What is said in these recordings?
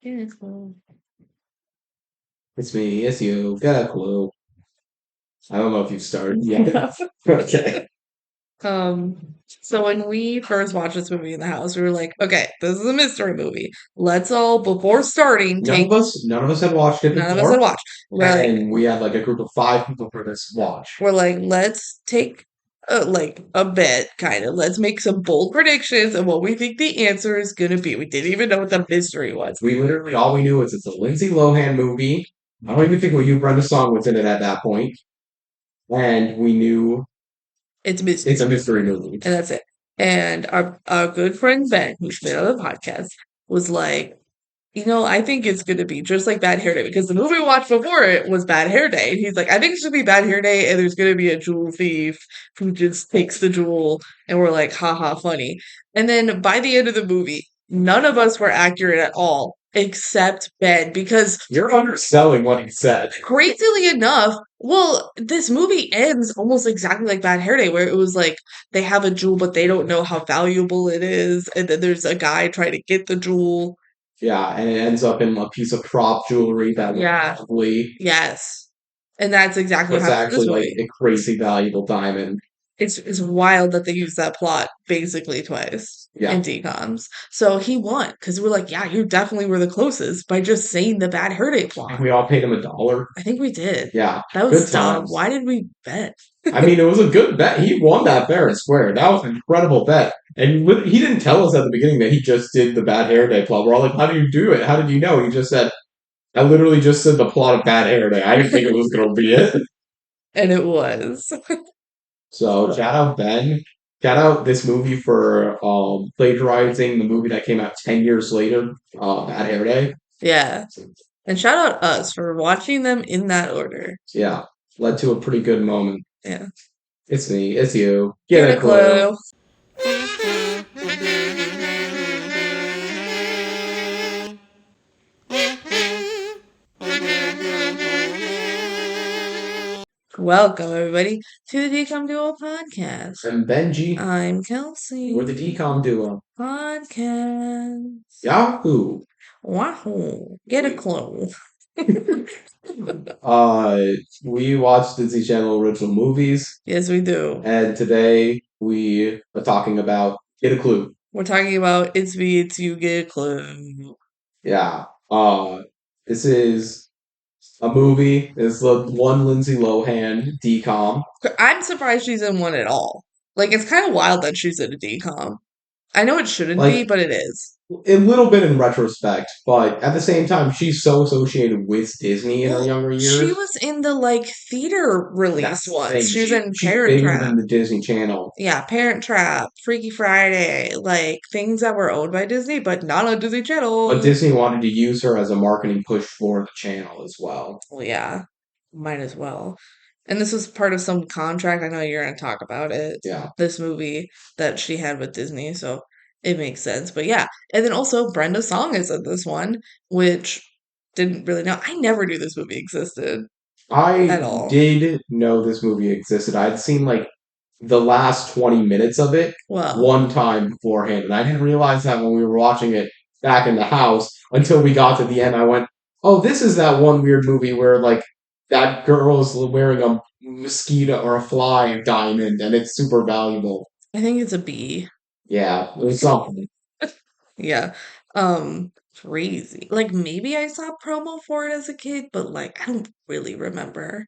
Get a clue. It's me, it's you. Get a clue. I don't know if you've started yet. Okay. So when we first watched this movie in the house, we were like, okay, this is a mystery movie. Let's all, before starting, None of us had watched it none of us had before, watched. and we had like a group of 5 people for this watch. We're like, let's take a bet, kind of. Let's make some bold predictions of what we think the answer is gonna be. We didn't even know what the mystery was. We literally all we knew is it's a Lindsay Lohan movie. I don't even think we knew Brenda Song was in it at that point, and we knew It's it's a mystery, mystery movie. and that's it. And our good friend Ben, who's been on the podcast, was like, I think it's gonna be just like Bad Hair Day because the movie we watched before it was Bad Hair Day. And he's like, I think it should be Bad Hair Day, and there's gonna be a jewel thief who just takes the jewel, and we're like, haha, funny. And then by the end of the movie, none of us were accurate at all, except Ben, because You're underselling what he said. crazily enough, well, this movie ends almost exactly like Bad Hair Day, where it was like they have a jewel, but they don't know how valuable it is, and then there's a guy trying to get the jewel. Yeah, and it ends up in a piece of prop jewelry that Yeah. probably Yes. And that's exactly what was happens in this actually like movie. a crazy valuable diamond. It's wild that they use that plot basically twice in Yeah. DCOMs. So he won because we're like, yeah, you definitely were the closest by just saying the Bad Hair Day And plot. we all paid him $1. I think we did. Yeah. That Good was dumb. times. Why did we bet? I mean, it was a good bet. He won that fair and square. That was an incredible bet. And he didn't tell us at the beginning that he just did the Bad Hair Day plot. We're all like, how do you do it? How did you know? He just said, I literally just said the plot of Bad Hair Day. I didn't think it was going to be it. And it was. So shout out Ben. Shout out this movie for plagiarizing the movie that came out 10 years later, Bad Hair Day. Yeah. And shout out us for watching them in that order. Yeah, led to a pretty good moment. Yeah. It's me, it's you. Get Get a a clue. clue. Welcome, everybody, to the DCOM Duo podcast. And Benji, I'm Kelsey. we're the DCOM duo. Podcast. Yahoo! Wahoo. Get a clue. Uh, we watch Disney Channel original movies, Yes, we do. and today we are talking about Get a Clue. We're talking about It's Me, It's You, Get a Clue. Yeah. This is a movie. It's the one Lindsay Lohan DCOM. I'm surprised she's in one at all. Like, it's kind of wild that she's in a DCOM. I know it shouldn't be, Like but it is. a little bit in retrospect, but at the same time, she's so associated with Disney in her Well, younger she years. was in the theater release That's the once. thing. She was in She's Parent bigger Trap. than the Disney Channel. Yeah, Parent Trap, Freaky Friday, like things that were owned by Disney, but not on Disney But Channel. Disney wanted to use her as a marketing push for the channel as well. Well, yeah, might as well. And this was part of some contract. I know you're going to talk about it. Yeah. This movie that she had with Disney, so it makes sense. But yeah, and then also Brenda Song is in this one, which didn't really know. I never knew this movie existed I at all. did know this movie existed. I'd seen like the last 20 minutes of it Well, one time beforehand, and I didn't realize that when we were watching it back in the house until we got to the end. I went, "Oh, this is that one weird movie where like that girl's wearing a mosquito or a fly diamond, and it's super valuable." I think it's a B. Yeah, it was something. Yeah. Crazy. Like maybe I saw promo for it as a kid, but like I don't really remember.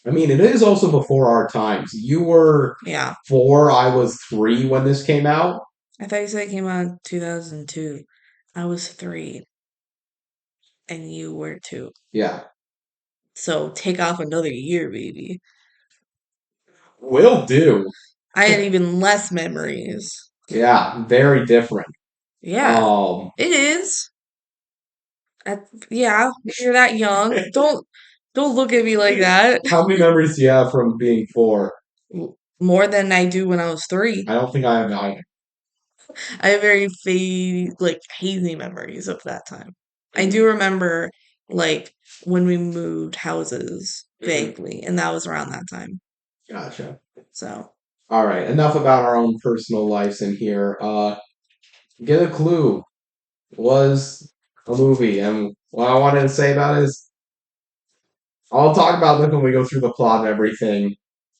I mean, it is also before our times. You were Yeah. 4, I was 3 when this came out. I thought you said it came out in 2002. I was 3 and you were 2. Yeah, So take off another year, baby. will do. I had even less memories. Yeah, very different. Yeah, Um, it is. Yeah, you're that young. Don't look at me like that. how many memories do you have from being 4? More than I do when I was 3. I don't think I have either. I have very like hazy memories of that time. I do remember like when we moved houses Mhm. vaguely, and that was around that time. Gotcha. So All right, enough about our own personal lives in here. Get a clue. Was a movie. And what I wanted to say about it is, I'll talk about this when we go through the plot and everything.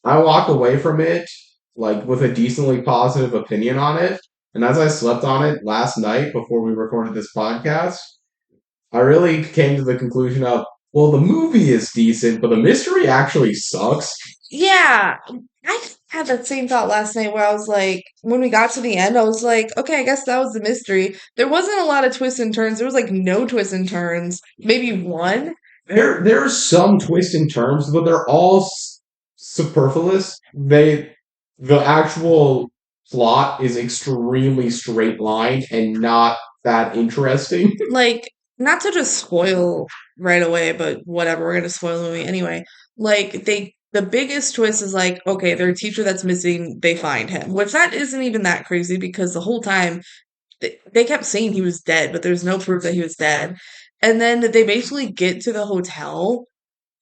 I walked away from it like with a decently positive opinion on it. And as I slept on it last night before we recorded this podcast, I really came to the conclusion of, well, the movie is decent, but the mystery actually sucks. Yeah, I had that same thought last night where I was like, when we got to the end, I was like, okay, I guess that was the mystery. There wasn't a lot of twists and turns. There was like no twists and turns, maybe one. There are some twists and turns, but they're all superfluous. The actual plot is extremely straight line and not that interesting. Like, not to just spoil right away, but whatever, we're gonna spoil the movie anyway. Like, the biggest twist is like, okay, their teacher that's missing, they find him, which that isn't even that crazy because the whole time they kept saying he was dead, but there's no proof that he was dead. And then they basically get to the hotel,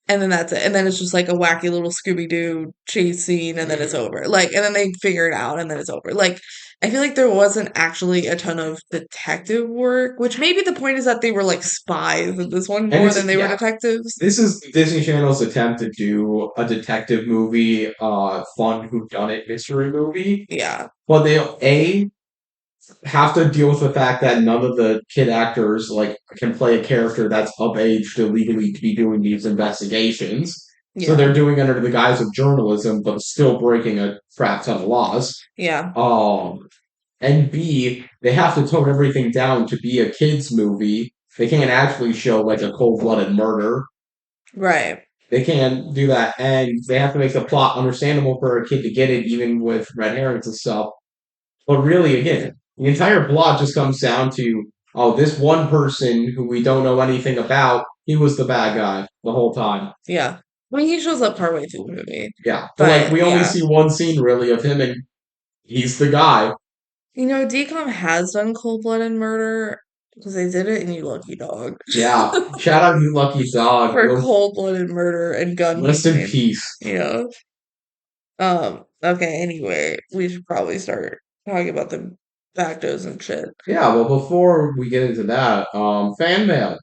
and then that's it. And then it's just like a wacky little Scooby Doo chase scene, and then it's over. Like, and then they figure it out, and then it's over. Like, I feel like there wasn't actually a ton of detective work, which maybe the point is that they were like spies in this one And more it's, than they were yeah, detectives. this is Disney Channel's attempt to do a detective movie, fun whodunit mystery movie. Yeah, But they have to deal with the fact that none of the kid actors like can play a character that's of age to legally be doing these investigations. So yeah, they're doing under the guise of journalism, but still breaking a crap ton of laws. yeah, Um, and B, they have to tone everything down to be a kids movie. They can't actually show like a cold-blooded murder. right. They can't do that, and they have to make the plot understandable for a kid to get it, even with red herrings and stuff. But really, again, the entire plot just comes down to, oh, this one person who we don't know anything about, he was the bad guy the whole time. Yeah. I mean, he shows up partway through the movie, Yeah. But like but we only yeah. see one scene really of him and he's the guy. You know, DCOM has done cold-blooded murder because they did it in You Lucky Dog. Yeah. Shout out you lucky dog. For cold-blooded murder and gun Rest in viewing. peace. You know? Okay, anyway, we should probably start talking about the factos and shit. Yeah, well before we get into that, fan mail.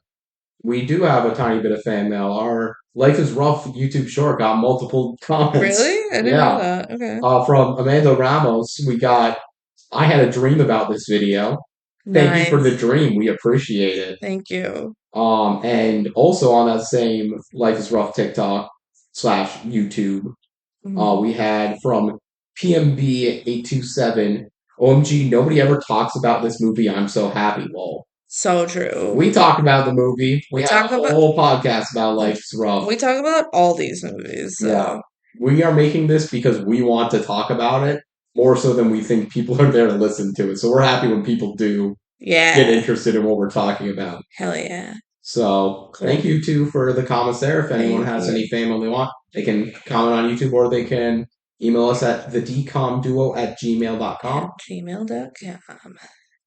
We do have a tiny bit of fan mail. Our Life is Rough YouTube short got multiple Really? comments. I didn't know Yeah. that. Okay. From Amanda Ramos, we got, I had a dream about this video. Thank you for the Nice. dream. We appreciate it. Thank you. And also on that same Life is Rough TikTok slash YouTube, Mhm. we had from PMB827. OMG, nobody ever talks about this movie. I'm so happy. Lol. So true. We talked about the movie. We We had a talk about whole podcast about Life is Rough. we talk about all these movies, Yeah. so We are making this because we want to talk about it more so than we think people are there to listen to it. So we're happy when people do get yeah. interested in what we're talking about. Hell yeah. So thank Cool. you too for the comments there. If anyone Thank has you. any fame they want, they can comment on YouTube or they can email us at thedcomduo@gmail.com. At gmail.com.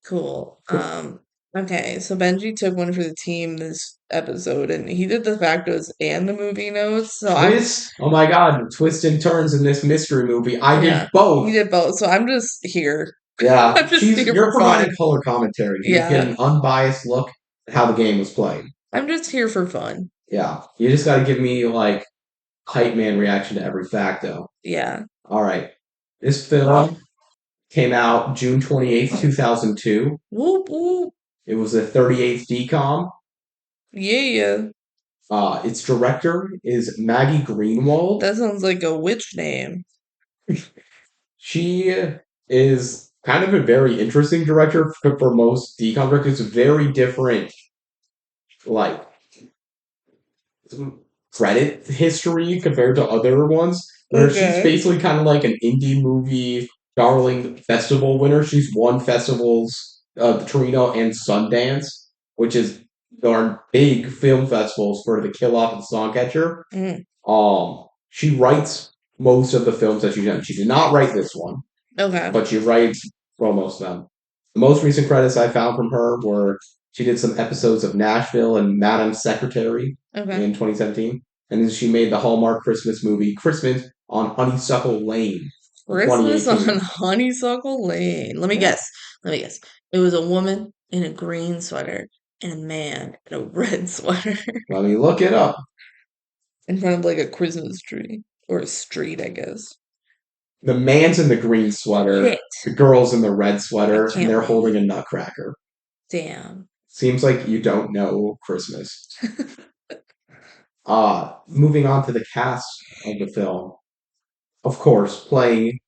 Cool. Cool. Okay, so Benji took one for the team this episode and he did the factos and the movie notes. So I'm Twist. Oh my god, twists and turns in this mystery movie. I did yeah, he both. did both. So I'm just here. Yeah, I'm just here you're for providing fun. color commentary. You get Yeah. an unbiased look at how the game was played. I'm just here for fun. Yeah, you just got to give me like hype man reaction to every fact, though. Yeah. All right, this film came out June 28th, 2002. Whoop whoop. It was the 38th DCOM. Yeah, yeah. Its director is Maggie Greenwald. That sounds like a witch name. She is kind of a very interesting director for most DCOM directors. Very different, like credit history compared to other ones. Where she's Okay. basically kind of like an indie movie darling festival winner. She's won festivals, the Torino and Sundance, which is are big film festivals for The Kill Off and Songcatcher. Mm, She writes most of the films that she's done. She did not write this one, okay. but she writes for most of them. The most recent credits I found from her were she did some episodes of Nashville and Madam Secretary Okay. in 2017, and then she made the Hallmark Christmas movie Christmas on Honeysuckle Lane in Christmas on 2018. Honeysuckle Lane. Let me Yeah. guess. Let me guess. It was a woman in a green sweater and a man in a red sweater Let me look it up. in front of like a Christmas tree or a street, I guess. The man's in the green sweater, Shit. the girl's in the red I sweater, and can't they're wait. holding a nutcracker. Damn. Seems like you don't know Christmas. Moving on to the cast of the film. Of course, playing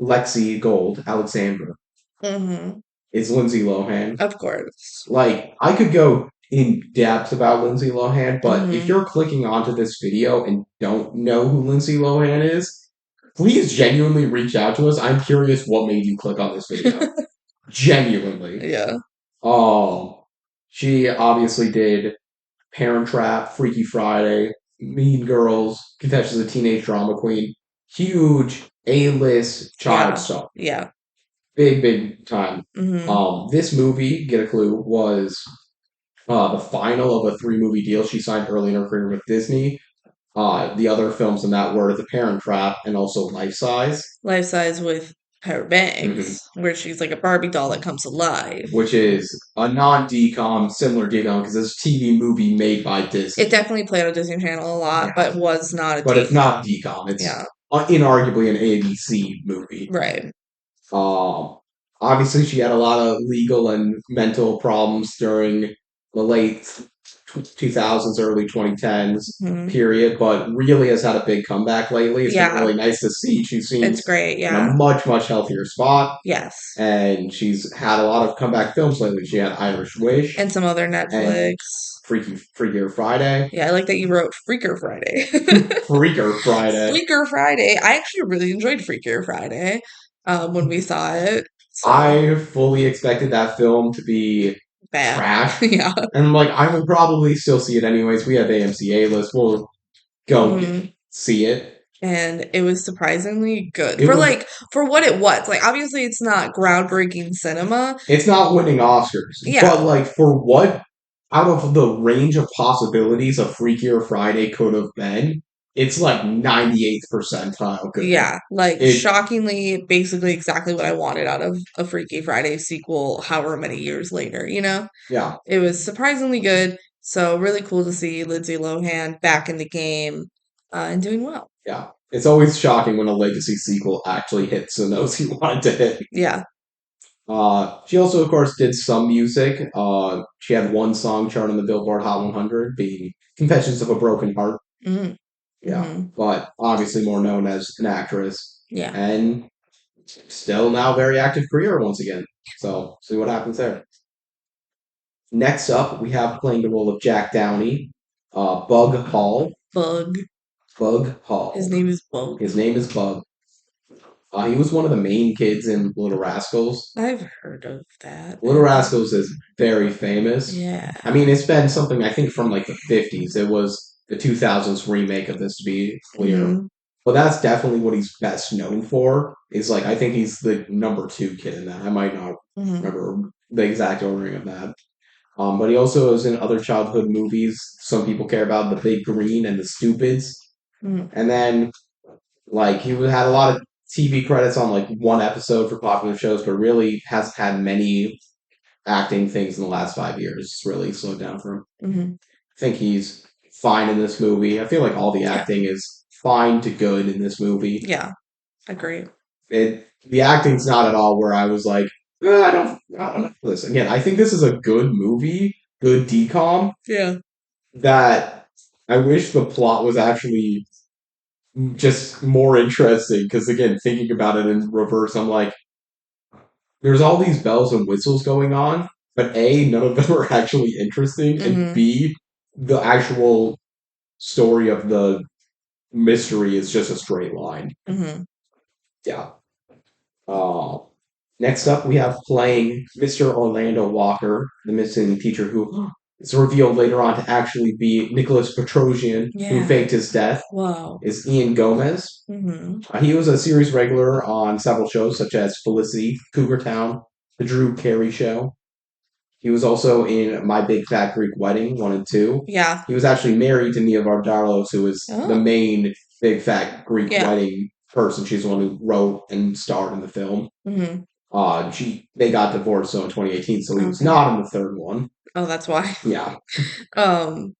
Lexi Gold, Alexandra, Mm-hmm. is Lindsay Lohan. Of course. Like, I could go in depth about Lindsay Lohan, but if Mm-hmm. you're clicking onto this video and don't know who Lindsay Lohan is, please genuinely reach out to us. I'm curious what made you click on this video. Genuinely. Yeah. Oh, she obviously did Parent Trap, Freaky Friday, Mean Girls, Confessions of a Teenage Drama Queen. Huge A-list child Yeah. star. Yeah. Big, big time. Mm-hmm. This movie, get a clue, was the final of a 3-movie deal she signed early in her career with Disney. The other films in that were The Parent Trap and also Life Size. Life size with her bangs, where she's like a Barbie doll that comes alive. Which is a non-DCOM, similar DCOM, because it's a TV movie made by Disney. It definitely played on Disney Channel a lot, Yeah. but was not a But it's DCOM. not DCOM. It's Yeah. inarguably an ABC movie. Right. Obviously, she had a lot of legal and mental problems during the late 2000s, early 2010s Mhm. period, but really has had a big comeback lately. It's been Yeah. really nice to see. She It's seems great. in Yeah. a much, much healthier spot, Yes. and she's had a lot of comeback films lately. She had Irish Wish And some other Netflix. Freakier Friday. Yeah, I like that you wrote Freaker Friday. Freaker Friday. Freaker Friday. I actually really enjoyed Freaker Friday when we saw it. So I fully expected that film to be bad. trash. Yeah. And I'm like, I will probably still see it anyways. We have AMC A-list. We'll go see it. And it was surprisingly good It for was- like for what it was. Like obviously it's not groundbreaking cinema. It's not winning Oscars. Yeah. But like for what out of the range of possibilities a Freakier Friday could have been, it's like 98th percentile good. Yeah, like It- shockingly, basically exactly what I wanted out of a Freaky Friday sequel, however many years later, you know? Yeah. It was surprisingly good. So really cool to see Lindsay Lohan back in the game and doing well. Yeah. It's always shocking when a legacy sequel actually hits the notes you wanted to hit. Yeah. She also, of course, did some music. She had one song chart on the Billboard Hot 100, being "Confessions of a Broken Heart." Mhm. Yeah, Mhm. but obviously more known as an actress, Yeah. and still now very active career once again. So see what happens there. Next up, we have playing the role of Jack Downey, Bug Hall. Bug. Bug Hall. His name is Bug. His name is Bug. He was one of the main kids in Little Rascals. I've heard of that. Little Rascals is very famous. Yeah. I mean, it's been something I think from like the 50s. It was the 2000s remake of this, to be clear. Mhm. But that's definitely what he's best known for. Is like I think he's the number 2 kid in that. I might not Mhm. remember the exact ordering of that. But he also is in other childhood movies. Some people care about The Big Green and The Stupids. Mhm. And then, like, he had a lot of TV credits on like one episode for popular shows, but really hasn't had many acting things in the last 5 years. It's really slowed down for him. Mhm. I think he's fine in this movie. I feel like all the acting is fine to good in this movie. Yeah. Agree. The acting's not at all where I was like, I don't know this. Again, I think this is a good movie, good DCOM, Yeah. that I wish the plot was actually just more interesting. Because again, thinking about it in reverse, I'm like, there's all these bells and whistles going on, but A, none of them are actually interesting, Mhm. and B, the actual story of the mystery is just a straight line. Mhm. Yeah. Next up, we have playing Mr. Orlando Walker, the missing teacher who is revealed later on to actually be Nicholas Petrosian, who Yeah. faked his death, Wow. is Ian Gomez. Mhm. He was a series regular on several shows such as Felicity, Cougar Town, The Drew Carey Show. He was also in My Big Fat Greek Wedding 1 and 2. Yeah. He was actually married to Nia Vardalos, who is Oh. the main Big Fat Greek Yeah. Wedding person. She's the one who wrote and starred in the film. Mhm. They got divorced so in 2018, so he was Okay. not in the third one. Oh, that's why. Yeah. Um,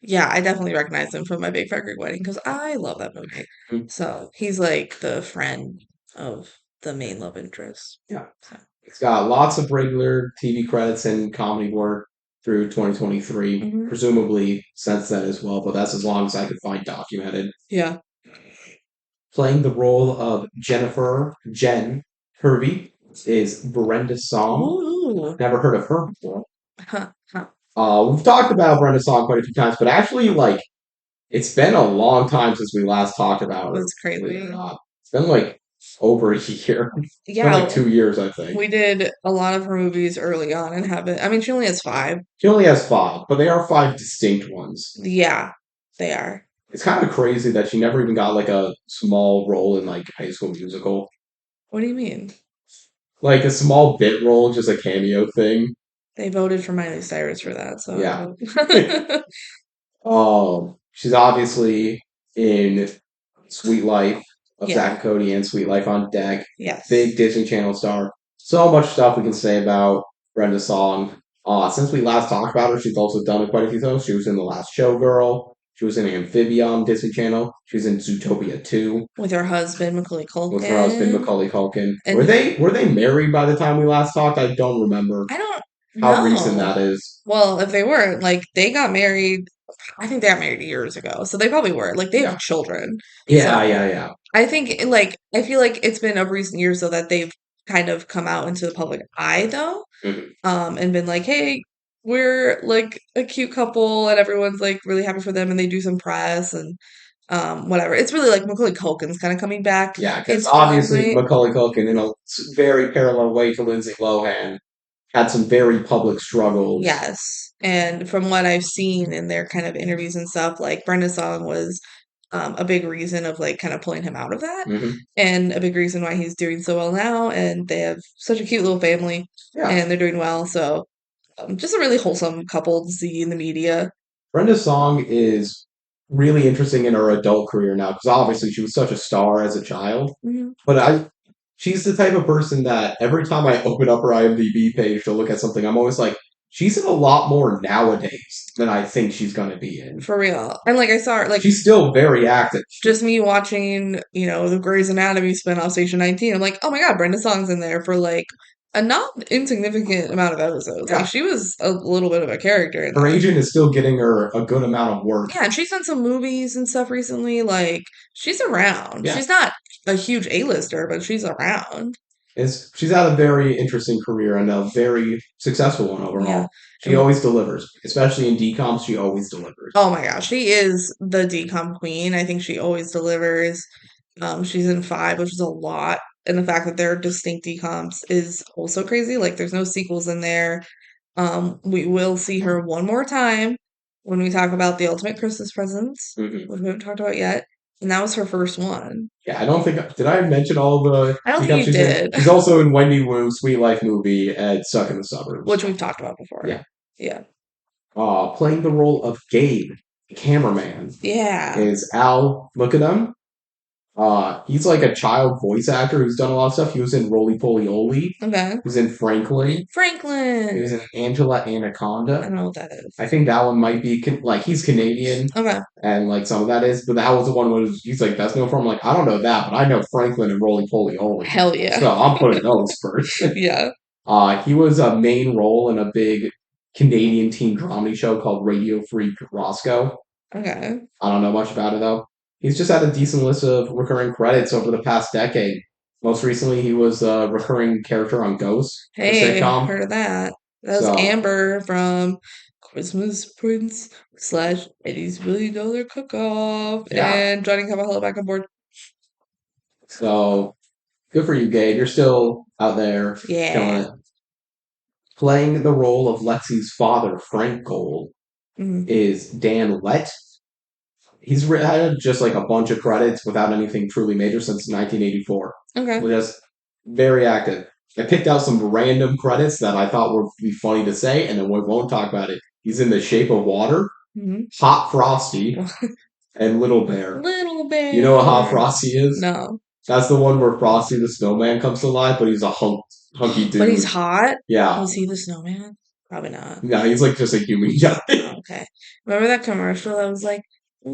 yeah, I definitely recognize him from My Big Fat Greek Wedding because I love that movie. So he's like the friend of the main love interest. Yeah. So, It's got lots of regular TV credits and comedy work through 2023, mhm. presumably since then as well, but that's as long as I could find documented. Yeah. Playing the role of Jen Hervey is Brenda Song. Ooh. Never heard of her before. Huh, huh. We've talked about Brenda Song quite a few times, but actually, like, it's been a long time since we last talked about her, That's believe it or crazy. not. It's been like over a year. It's been like Yeah, 2 years, I think. we did a lot of her movies early on and haven't. I mean, she only has five. She only has five, but they are five distinct ones. Yeah, they are. It's kind of crazy that she never even got like a small role in like High School Musical. What do you mean? Like a small bit role, just a cameo thing. They voted for Miley Cyrus for that, so I Yeah. vote. She's obviously in Sweet Life of Zack Yeah. and Cody and Sweet Life on Deck. Big Yes. Disney Channel star. So much stuff we can say about Brenda Song. Since we last talked about her, she's also done quite a few things. She was in The Last Showgirl. She was in Amphibia on Disney Channel. She was in Zootopia 2 With her husband, Macaulay with her husband Culkin. Macaulay Culkin. Were And they married by the time we last talked? I don't remember I don't how recent know. that is. Well, if they weren't, like, they got married, I think they got married years ago. So they probably were. Like, they have Yeah. children. Yeah, So yeah, yeah. I think, like, I feel like it's been of recent years, though, that they've kind of come out into the public eye, though, Mhm. and been like, hey, we're like a cute couple, and everyone's like really happy for them, and they do some press and whatever. It's really like Macaulay Culkin's kind of coming back Yeah, because into the obviously limelight. Macaulay Culkin, in a very parallel way to Lindsay Lohan, had some very public struggles. Yes. And from what I've seen in their kind of interviews and stuff, like Brenda Song was a big reason of like kind of pulling him out of that, Hmm. and a big reason why he's doing so well now. And they have such a cute little family, Yeah, and they're doing well. So just a really wholesome couple to see in the media. Brenda Song is really interesting in her adult career now because obviously she was such a star as a child. Mhm. But she's the type of person that every time I open up her IMDb page to look at something, I'm always like, she's in a lot more nowadays than I think she's gonna be in. For real. And like I saw her, like She's still very active. just me watching, the Grey's Anatomy spinoff Station 19. I'm like, oh my God, Brenda Song's in there for like a not insignificant amount of episodes. Like Yeah, she was a little bit of a character in her that. agent is still getting her a good amount of work. Yeah, and she's done some movies and stuff recently. Like she's around. Yeah. She's not a huge A-lister, but she's around. She's had a very interesting career and a very successful one Yeah. overall. She And always delivers, especially in DCOMs. She always delivers. oh my gosh, she is the decom queen. I think she always delivers. She's in five, which is a lot. And the fact that they're distinct decoms is also crazy. Like there's no sequels in there. We will see her one more time when we talk about the ultimate Christmas presents, Hmm. which we haven't talked about yet. And that was her first one. Yeah, I don't think did I mention all the I don't think DCOMs you she's in? did, She's also in Wendy Wu's Sweet Life movie and Stuck in the Suburbs. which we've talked about before. Yeah, Yeah. playing the role of Gabe, the cameraman, Yeah. is Al Mukadam. He's like a child voice actor who's done a lot of stuff. He was in Roly Poly Oly. Okay. He was in Franklin. He Franklin. was in Angela I Anaconda. don't know what that is. I think that one might be like he's Canadian, Okay. and like some of that is, but that was the one where he's like best known for. I'm like, I don't know that, but I know Franklin and Roly Poly Oly, Hell yeah. so I'm putting those first. Yeah. He was a main role in a big Canadian teen comedy show called Radio Free Roscoe. Okay. I don't know much about it though. He's just had a decent list of recurring credits over the past decade. Most recently, he was a recurring character on Ghost, the Hey, sitcom. heard of that. That was So Amber from Christmas Prince slash Eddie's $1 Million Cook-Off yeah, and Johnny Cavajala back on board. so good for you, Gabe. You're still out there killing Yeah. it. Playing the role of Lexi's father, Frank Gold, Mhm. is Dan Lett. He's had just like a bunch of credits without anything truly major since 1984. Okay. Just very active. I picked out some random credits that I thought would be funny to say, and then we won't talk about it. He's in The Shape of Water, Mhm. Hot Frosty, and Little Bear. Little You know what Hot Bear. Frosty is? No. That's the one where Frosty the Snowman comes to life, but he's a hunk hunky But he's dude. hot? Yeah. Was he the snowman? Probably not. No, he's like just a human guy. Oh, okay. Remember that commercial that was like, Mhm.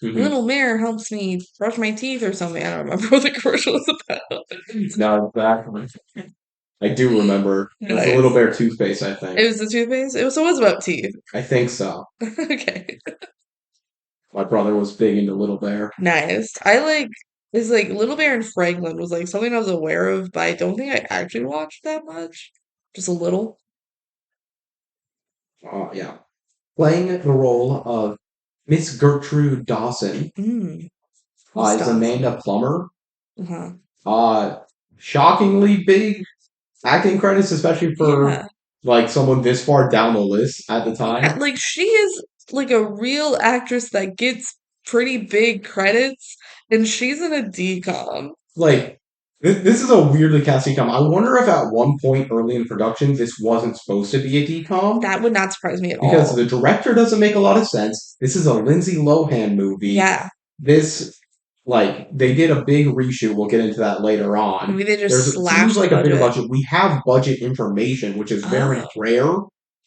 Little bear helps me brush my teeth or something. I don't remember what the commercial was about. No, exactly. I do remember. It was the Little Nice. Bear toothpaste, I It think. was the toothpaste? So it was about teeth. I think so. Okay. My brother was big into Little Bear. Nice. It's like Little Bear and Franklin was like something I was aware of, but I don't think I actually watched that much. Just a little. Yeah. Playing the role of Miss Gertrude Dawson Mm. Miss is Dawson. Amanda Plummer. Uh-huh. Uh, Shockingly big acting credits, especially for Yeah. like someone this far down the list at the Yeah, time. like she is like a real actress that gets pretty big credits, and she's in a DCOM. Like this is a weirdly cast decom. I wonder if at one point early in production this wasn't supposed to be a decom That would not surprise me at because all. the director doesn't make a lot of sense. This is a Lindsay Lohan movie. Yeah, This like they did a big reshoot. We'll get into that later on. maybe they just It seems slashed the like a bigger budget. budget. We have budget information, which is very Oh, rare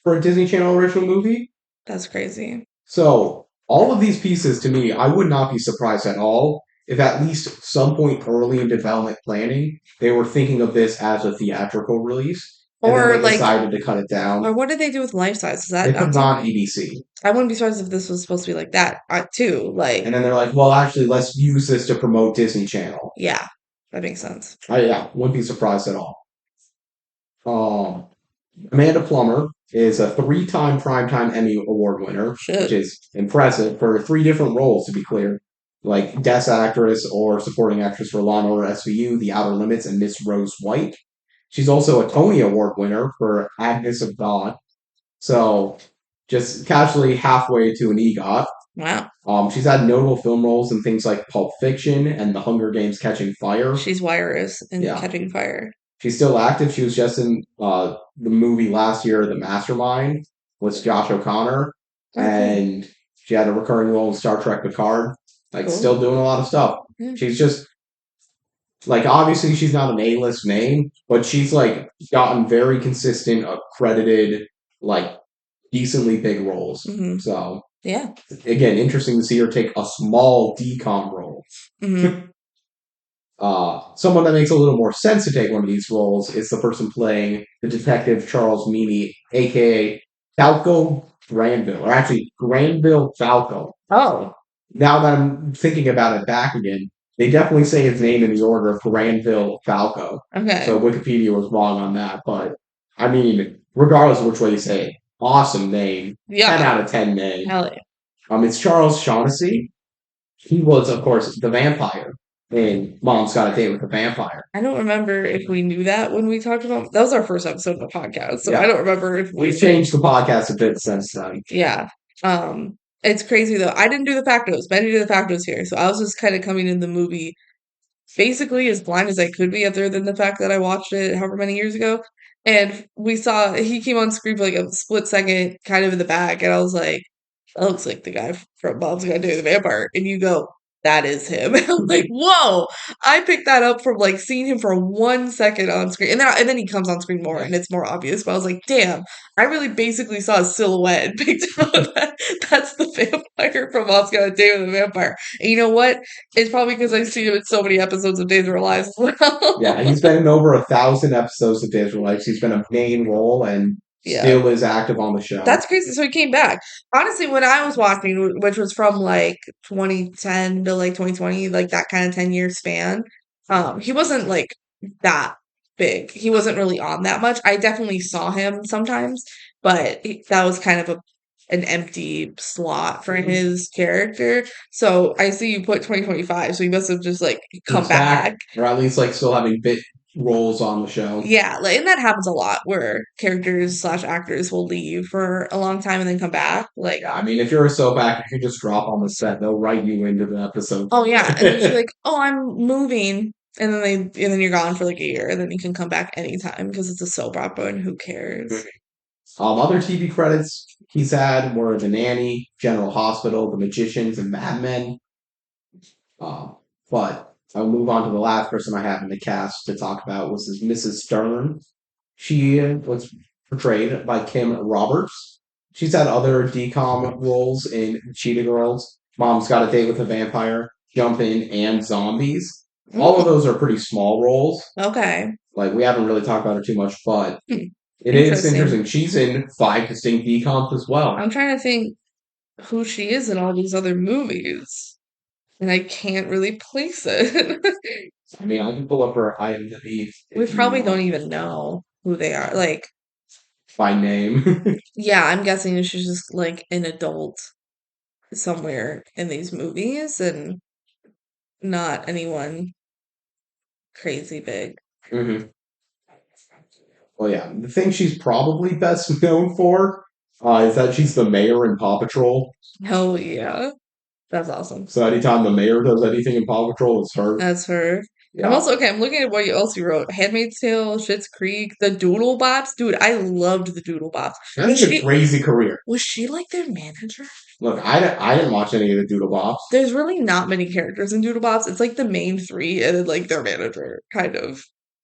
for a Disney Channel original movie. that's crazy. So all of these pieces, to me, I would not be surprised at all if at least some point early in development planning they were thinking of this as a theatrical release, and then Or they like, decided to cut it down. or what did they do with Life Size? Is They that put not it on something? ABC, I wouldn't be surprised if this was supposed to be like that too. Like, and then they're like, "Well, actually, let's use this to promote Disney Channel." yeah, that makes sense. Yeah, wouldn't be surprised at all. Um, Amanda Plummer is a three-time Primetime Emmy Award winner, which Shit. is impressive for three different roles, to be clear. Like Guest Actress or Supporting Actress for Law & Order SVU, The Outer Limits, and Miss Rose White. She's also a Tony Award winner for Agnes of God. So just casually halfway to an EGOT. Wow. She's had notable film roles in things like Pulp Fiction and The Hunger Games Catching Fire. She's Wireless in Yeah. Catching Fire. She's still active. She was just in the movie last year, The Mastermind, with Josh O'Connor, Okay. and she had a recurring role in Star Trek Picard. Like, Cool. still doing a lot of stuff. Yeah. She's just like obviously she's not an A-list name, but she's like gotten very consistent, accredited, like decently big roles. Mm-hmm. So Yeah. again, interesting to see her take a small decom role. Mm-hmm. Someone that makes a little more sense to take one of these roles is the person playing the detective Charles Meany, aka Falco Granville, or actually Granville Falco. Oh. Now that I'm thinking about it back again, they definitely say his name in the order of Granville Falco. Okay. So Wikipedia was wrong on that, but I mean, regardless of which way you say it, awesome name. Yeah. 10 out of 10 name. Hell yeah. It's Charles Shaughnessy. He was, of course, the vampire in Mom's Got a Date with a Vampire. I don't remember if we knew that when we talked about that was our first episode of the podcast, so Yeah. I don't remember if We've changed the podcast a bit since then. Yeah. It's crazy though. I didn't do the factos. Ben did the factos here, so I was just kind of coming in the movie basically as blind as I could be, other than the fact that I watched it however many years ago. And we saw he came on screen for like a split second, kind of in the back, and I was like, that looks like the guy from Bob's Gonna Do the Vampire. And you go, that is him. I'm like, whoa! I picked that up from like seeing him for 1 second on screen, and then he comes on screen more, and it's more obvious. But I was like, damn! I really basically saw a silhouette and picked up that that's the vampire from Bob's Gonna Do the Vampire. And you know what? It's probably because I've seen him in so many episodes of Days of Our Lives as well. Yeah, he's been in over 1,000 episodes of Days of Our Lives. He's been a main role and still is active on the show. That's crazy. So he came back. Honestly, when I was watching, which was from like 2010 to like 2020, like that kind of 10-year span, he wasn't like that big. He wasn't really on that much. I definitely saw him sometimes, but that was kind of an empty slot for his character. So I see you put 2025, so he must have just like come back. Or at least like still having bit roles on the show. Yeah, like, and that happens a lot where characters / actors will leave for a long time and then come back. Like, Yeah, I mean, if you're a soap actor, you can just drop on the set. They'll write you into the episode. oh yeah, and then she's like, "Oh, I'm moving," and then you're gone for like a year, and then you can come back anytime because it's a soap opera, and who cares? Other TV credits he's had were The Nanny, General Hospital, The Magicians, and Mad Men. But I'll move on to the last person I have in the cast to talk about, was this Mrs. Stern. She was portrayed by Kim Roberts. She's had other DCOM roles in Cheetah Girls, Mom's Got a Date with a Vampire, Jump In, and Zombies. All of Mm, those are pretty small roles. okay. Like, we haven't really talked about her too much, but Hmm. it is Interesting. interesting. She's in 5 distinct DCOMs as well. I'm trying to think who she is in all these other movies, and I can't really place it. I mean, I can pull up her IMDb We if you probably don't want even know who they are. Like, by name. yeah, I'm guessing she's just like an adult somewhere in these movies and not anyone crazy big. hmm Well, yeah, the thing she's probably best known for is that she's the mayor in Paw Patrol. Hell yeah. That's awesome. So anytime the mayor does anything in Paw Patrol, it's her. That's her. I'm Yeah, also okay. I'm looking at what else you wrote. Handmaid's Tale, Schitt's Creek, the Doodle Bops. Dude, I loved the Doodle Bops. that Was is a she crazy career. was she like their manager? Look, I didn't watch any of the Doodle Bops. There's really not many characters in Doodle Bops. It's like the main three and then like their manager, kind of.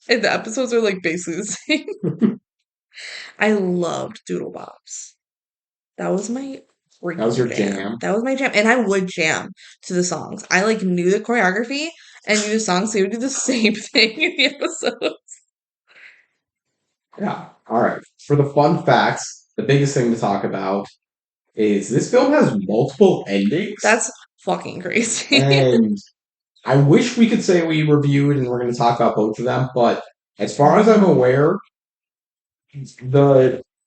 And the episodes are like basically the same. I loved Doodle Bops. That was my That was freaking your jam. jam. That was my jam. And I would jam to the songs. I like knew the choreography and knew the songs, so you would do the same thing in the episode. Yeah. All right. For the fun facts, the biggest thing to talk about is this film has multiple endings, That's fucking crazy. and I wish we could say we reviewed and we're going to talk about both of them, but as far as I'm aware,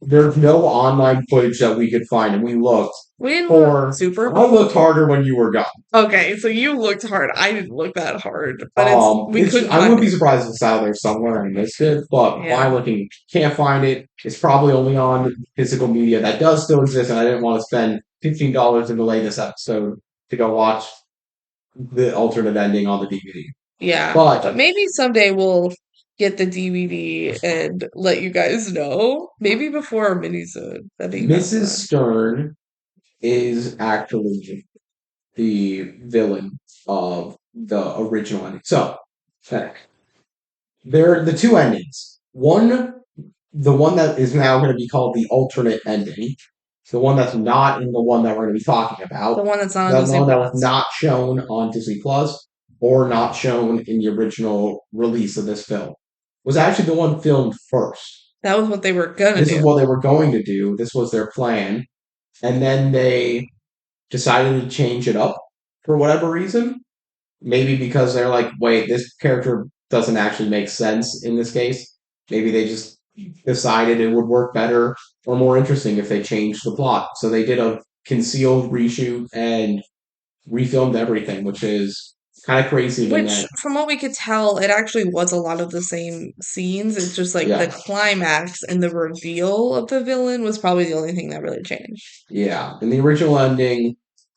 there's no online footage that we could find, and we looked We didn't look for. super. I looked harder when you were gone. Okay, so you looked hard. I didn't look that hard, but it's we couldn't I find wouldn't be it. surprised if it's out there somewhere and I missed it, but by Yeah. looking, can't find it. It's probably only on physical media that does still exist, and I didn't want to spend $15 to delay this episode to go watch the alternate ending on the DVD. Yeah. But But maybe someday we'll get the DVD and let you guys know. Maybe before our minisode. That'd be kind of Mrs. fun. Stern is actually the villain of the original ending. So, okay, there are the two endings. The one that is now going to be called the alternate ending, the one that's not in the one that we're going to be talking The about, one that's not on the Disney one that was Plus. not shown on Disney Plus or not shown in the original release of this film, was actually the one filmed first. That was what they were gonna This is do. what they were going to do. This was their plan. And then they decided to change it up for whatever reason. Maybe because they're like, wait, this character doesn't actually make sense in this case. Maybe they just decided it would work better or more interesting if they changed the plot. So they did a concealed reshoot and refilmed everything, which is kind of crazy in Which, that. from what we could tell, it actually was a lot of the same scenes. It's just like the Yeah, climax and the reveal of the villain was probably the only thing that really changed. yeah. In the original ending,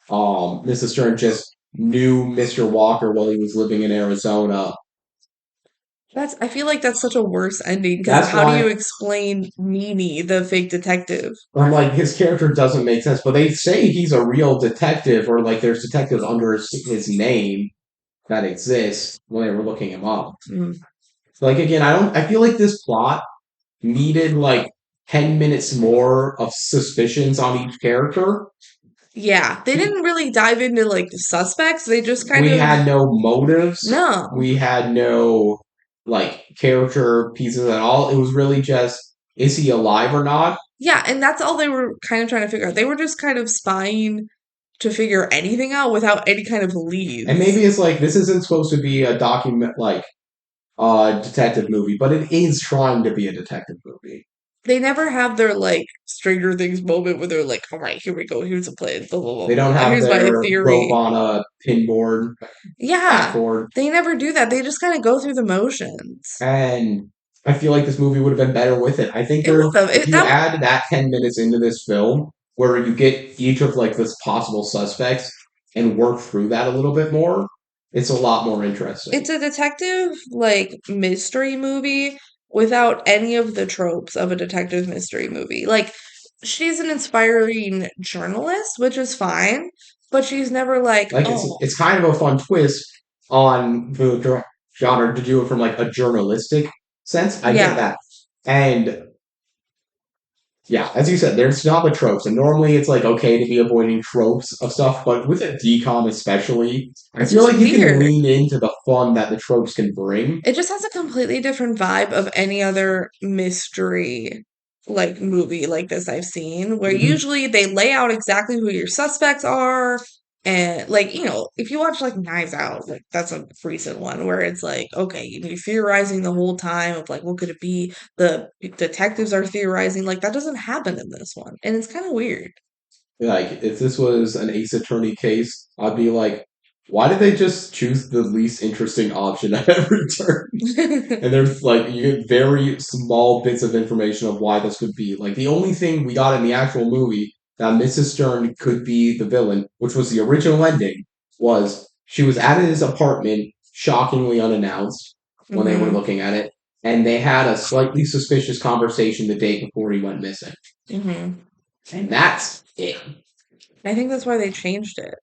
Mrs. Stern just knew Mr. Walker while he was living in Arizona. I feel like that's such a worse ending because That's how do you why explain Nini, the fake detective? I'm like, his character doesn't make sense, but they say he's a real detective, or like there's detectives under his name that exist when they were looking him up. Mm. Like again, I feel like this plot needed like 10 minutes more of suspicions on each character. Yeah, they didn't really dive into like the suspects. They just kind We of had no motives. no. We had no like character pieces at all. It was really just, is he alive or not? Yeah, and that's all they were kind of trying to figure out. They were just kind of spying to figure anything out without any kind of And leads. maybe it's like this isn't supposed to be a document like detective movie, but it is trying to be a detective movie. They never have their like Stranger Things moment where they're like, "All right, here we go. Here's a plan. Blah blah blah They blah. don't Blah. have Here's my their rope theory." on a pinboard, Yeah, backboard, they never do that. They just kind of go through the motions. and I feel like this movie would have been better with it. I think It would have. if It, you that add that 10 minutes into this film, where you get each of like this possible suspects and work through that a little bit more, it's a lot more interesting. it's a detective like mystery movie without any of the tropes of a detective mystery movie. Like she's an inspiring journalist, which is fine, but she's never like, Like oh, it's kind of a fun twist on the genre to do it from like a journalistic sense. I get Yeah. that. And yeah, as you said, there's not the tropes, and normally it's like okay to be avoiding tropes of stuff, but with a decom especially, I It's feel just like you can weird. lean into the fun that the tropes can bring. It just has a completely different vibe of any other mystery like movie like this I've seen, where Mhm. usually they lay out exactly who your suspects are. And like, if you watch like Knives Out, like that's a recent one where it's like, okay, you're theorizing the whole time of like what could it be? The detectives are theorizing, like that doesn't happen in this one. And it's kind of weird. Like, if this was an Ace Attorney case, I'd be like, why did they just choose the least interesting option at every turn? And there's like, you get very small bits of information of why this could be. Like, the only thing we got in the actual movie that Mrs. Stern could be the villain, which was the original ending, was she was at his apartment, shockingly unannounced when they were Hmm. looking at it, and they had a slightly suspicious conversation the day before he went missing. Hmm. And that's it. I think that's why they changed it.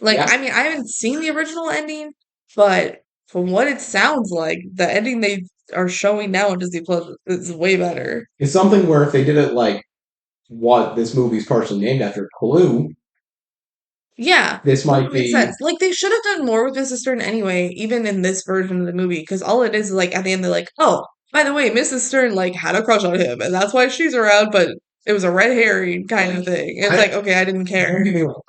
Like, Yeah. I mean, I haven't seen the original ending, but from what it sounds like, the ending they are showing now on Disney Plus is way better. It's something where if they did it like what this movie's partially named after, Clue, Yeah, this that might makes be. sense. Like, they should have done more with Mrs. Stern anyway, even in this version of the movie, because all it is like at the end they're like, oh, by the way, Mrs. Stern like had a crush on him, and that's why she's around, but it was a red herring kind of thing. It's I, like, okay, I didn't care. don't get me wrong.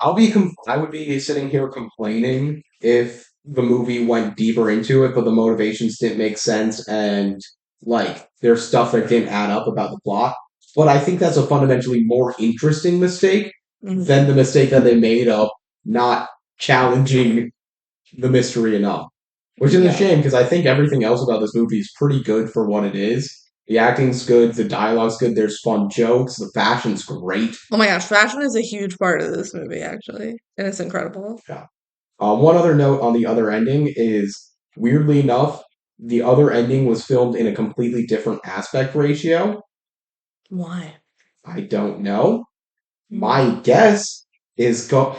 I would be sitting here complaining if the movie went deeper into it, but the motivations didn't make sense and like there's stuff that didn't add up about the plot. But I think that's a fundamentally more interesting mistake than Hmm. the mistake that they made of not challenging the mystery enough. Which is a Yeah. shame because I think everything else about this movie is pretty good for what it is. The acting's good, the dialogue's good, there's fun jokes, the fashion's great. Oh my gosh, fashion is a huge part of this movie, actually, and it's incredible. Yeah. One other note on the other ending is weirdly enough, the other ending was filmed in a completely different aspect ratio. Why? I don't know. Mm. My guess is going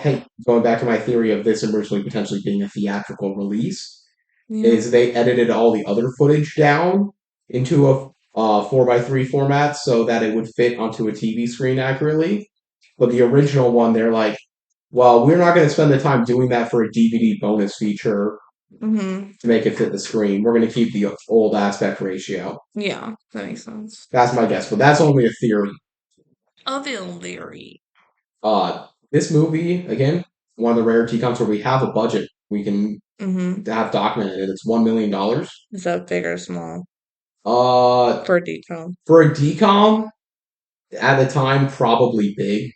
back to my theory of this originally potentially being a theatrical release. Yeah. Is they edited all the other footage down into a 4:3 format so that it would fit onto a TV screen accurately. But the original one, they're like, well, we're not going to spend the time doing that for a DVD bonus feature Hmm. to make it fit the screen. We're going to keep the old aspect ratio. Yeah, that makes sense. That's my guess, but that's only a theory. A theory. This movie, again, one of the rare TCOMs where we have a budget we can Mm-hmm. have documented it. It's $1 million. Is that big or small Uh, for a decom? for a DCOM, at the time, probably big.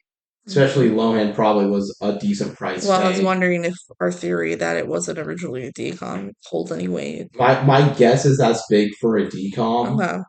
Especially Okay. Lohan probably was a decent price Well, I was tag. wondering if our theory that it wasn't originally a decom holds any weight. My guess is that's big for a DCOM.